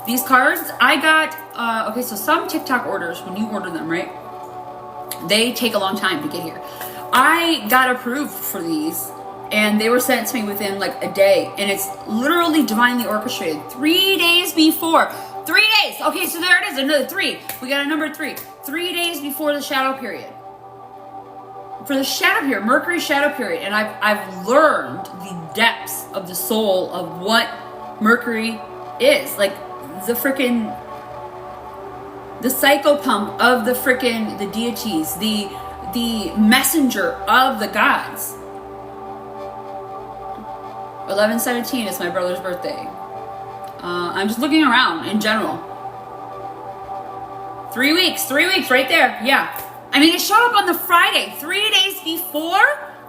These cards, I got, okay, so some TikTok orders, when you order them, right? They take a long time to get here. I got approved for these, and they were sent to me within like a day, and it's literally divinely orchestrated. 3 days before. 3 days! Okay, so there it is, another 3. We got a number 3. 3 days before the shadow period. For the shadow period, Mercury shadow period, and I've learned the depths of the soul of what Mercury is. Like, the freaking, the psychopump of the deities, the messenger of the gods. 11/17 is my brother's birthday. I'm just looking around in general. 3 weeks right there. Yeah. I mean, it showed up on the Friday, 3 days before.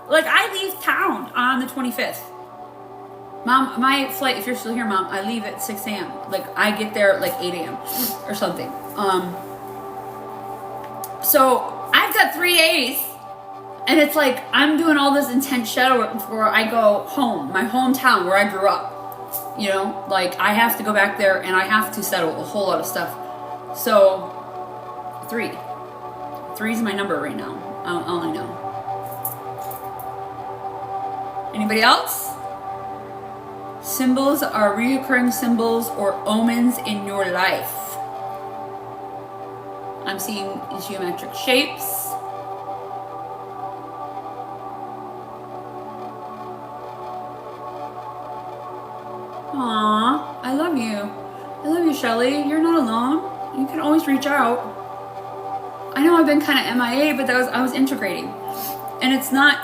Like, I leave town on the 25th. Mom, my flight, if you're still here, Mom, I leave at 6 a.m. Like, I get there at like 8 a.m. or something. So I've got 3 days, and it's like I'm doing all this intense shadow work before I go home, my hometown where I grew up. You know, like, I have to go back there and I have to settle a whole lot of stuff. So 3 is my number right now. All I know. Anybody else? Symbols are reoccurring symbols or omens in your life. I'm seeing geometric shapes. Aww, I love you. I love you, Shelly. You're not alone. You can always reach out. I know I've been kind of MIA, but I was integrating. And it's not,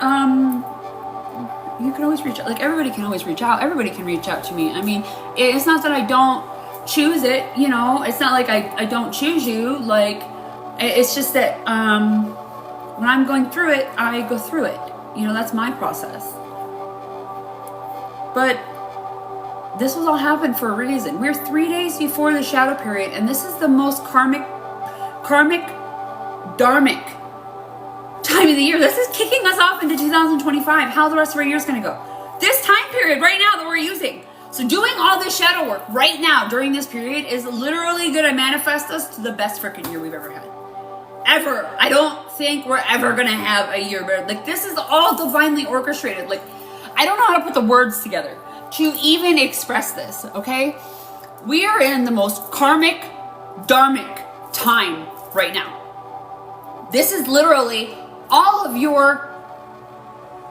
you can always reach out. Like, everybody can always reach out. Everybody can reach out to me. I mean, it's not that I don't choose it, you know. It's not like I don't choose you. Like, it's just that when I'm going through it, I go through it. You know, that's my process. But this was all happened for a reason. We're 3 days before the shadow period, and this is the most karmic, dharmic time of the year. This is kicking us off into 2025. How the rest of our year is going to go. This time period right now that we're using. So doing all this shadow work right now during this period is literally going to manifest us to the best freaking year we've ever had. Ever. I don't think we're ever going to have a year better. Like, this is all divinely orchestrated. Like, I don't know how to put the words together to even express this, okay? We are in the most karmic, dharmic time right now. This is literally all of your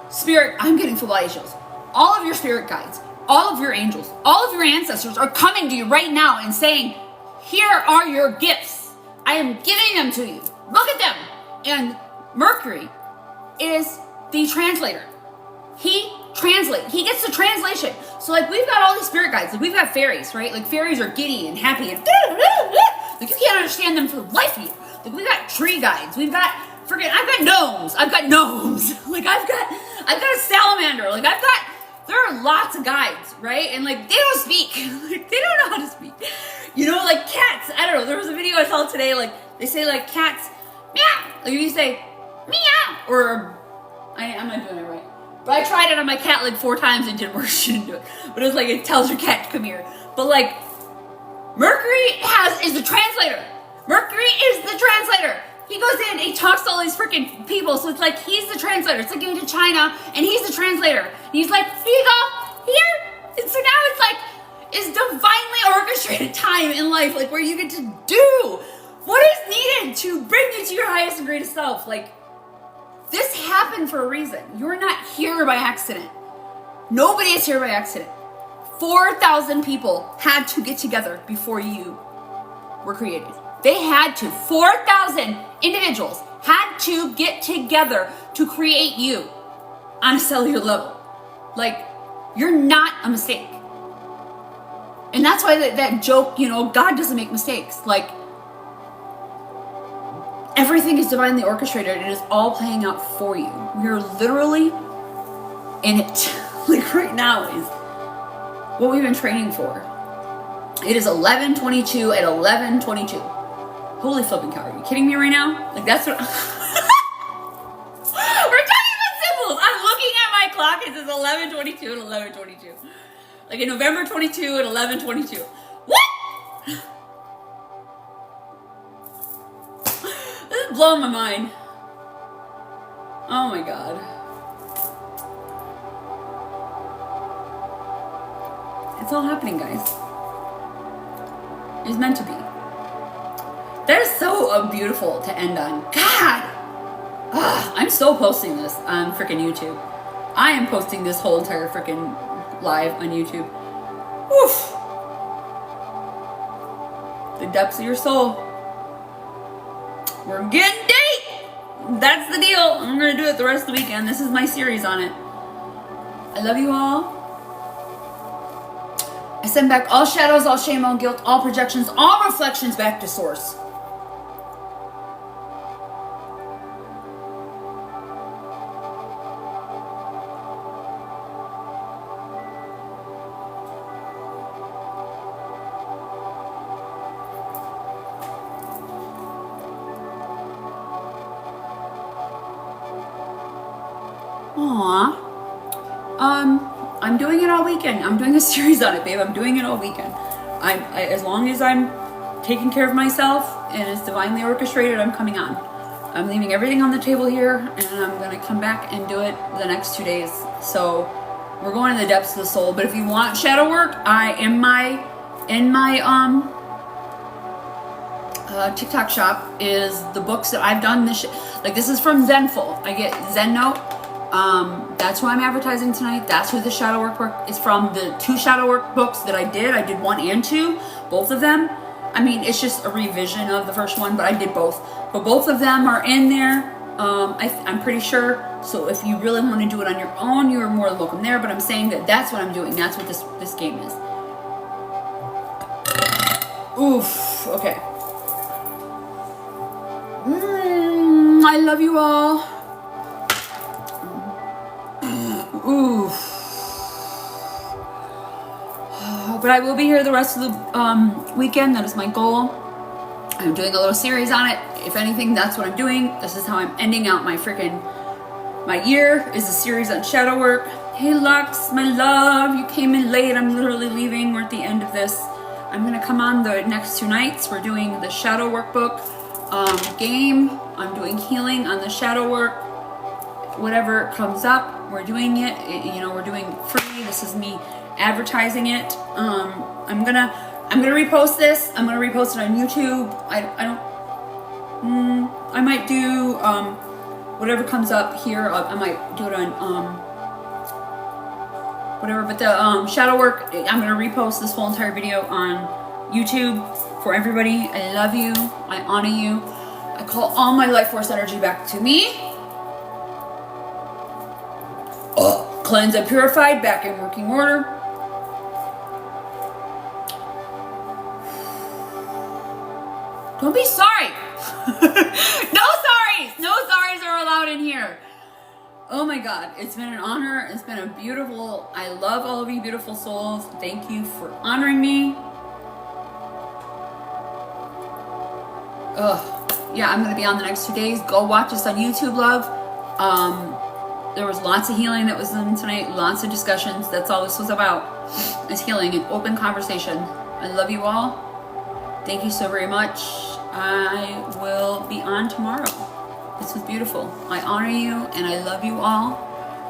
spirit, I'm getting full body chills. All of your spirit guides, all of your angels, all of your ancestors are coming to you right now and saying, here are your gifts. I am giving them to you. Look at them. And Mercury is the translator. He gets the translation. So, like, we've got all these spirit guides. Like, we've got fairies, right? Like, fairies are giddy and happy and like, you can't understand them for the life of you. Like, we've got tree guides. We've got I've got gnomes. Like, I've got a salamander. Like, there are lots of guides, right? And, like, they don't speak. Like, they don't know how to speak. You know, like cats. I don't know. There was a video I saw today. Like, they say, like, cats, meow. Like, you say, meow. Or, I'm not doing it right. But I tried it on my cat like 4 times and it didn't work. She didn't do it. But it was like, it tells your cat to come here. But, like, Mercury is the translator. Mercury is the translator. He goes in and he talks to all these freaking people. So it's like, he's the translator. It's like going to China and he's the translator. And he's like, here you go, here. And so now it's like, it's divinely orchestrated time in life, like, where you get to do what is needed to bring you to your highest and greatest self. Like, this happened for a reason. You're not here by accident. Nobody is here by accident. 4,000 people had to get together before you were created. They had to. 4,000 individuals had to get together to create you on a cellular level. Like, you're not a mistake. And that's why that joke, you know, God doesn't make mistakes. Like, everything is divinely orchestrated. It is all playing out for you. We are literally in it. Like right now is what we've been training for. It is 11:22 at 11:22. Holy flipping cow, are you kidding me right now? Like that's what we're talking about symbols. I'm looking at my clock. It says 11:22 at 11:22. Like in November 22 at 11:22. What? This is blowing my mind. Oh my god. It's all happening, guys. It's meant to be. That is so beautiful to end on. God! I'm so posting this on freaking YouTube. I am posting this whole entire freaking live on YouTube. Woof! The depths of your soul. We're getting deep! That's the deal. I'm gonna do it the rest of the weekend. This is my series on it. I love you all. I send back all shadows, all shame, all guilt, all projections, all reflections back to source. Aww. I'm doing it all weekend. I'm doing a series on it, babe. I'm doing it all weekend. As long as I'm taking care of myself and it's divinely orchestrated, I'm coming on. I'm leaving everything on the table here, and I'm gonna come back and do it the next 2 days. So we're going to the depths of the soul. But if you want shadow work, in my TikTok shop is the books that I've done. This is from Zenful. I get Zen Note. That's who I'm advertising tonight. That's who the shadow work is from. The 2 shadow work books that I did 1 and 2, both of them. I mean, it's just a revision of the first one, but I did both. But both of them are in there. I'm pretty sure. So if you really want to do it on your own, you're more than welcome there. But I'm saying that's what I'm doing. That's what this game is. Oof. Okay. I love you all. Oof. But I will be here the rest of the weekend. That is my goal. I'm doing a little series on it. If anything, that's what I'm doing. This is how I'm ending out my year, is a series on shadow work. Hey Lux, my love, you came in late. I'm literally leaving. We're at the end of this. I'm gonna come on the next 2 nights. We're doing the shadow workbook game. I'm doing healing on the shadow work. Whatever comes up, we're doing it. We're doing free. This is me advertising it. I'm gonna repost this. I'm gonna repost it on YouTube. I might do whatever comes up here. I might do it on whatever. But the shadow work, I'm gonna repost this whole entire video on YouTube for everybody. I love you. I honor you. I call all my life force energy back to me. Cleansed and purified, back in working order. Don't be sorry. No sorries. No sorries are allowed in here. Oh my God, it's been an honor. It's been I love all of you beautiful souls. Thank you for honoring me. Yeah, I'm gonna be on the next 2 days. Go watch us on YouTube, love. There was lots of healing that was done tonight, lots of discussions. That's all this was about, is healing and open conversation. I love you all. Thank you so very much. I will be on tomorrow. This was beautiful. I honor you and I love you all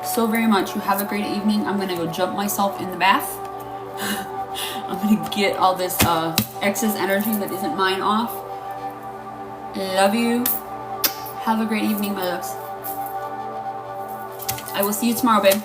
so very much. You have a great evening. I'm gonna go jump myself in the bath. I'm gonna get all this excess energy that isn't mine off. Love you. Have a great evening, my loves. I will see you tomorrow, babe.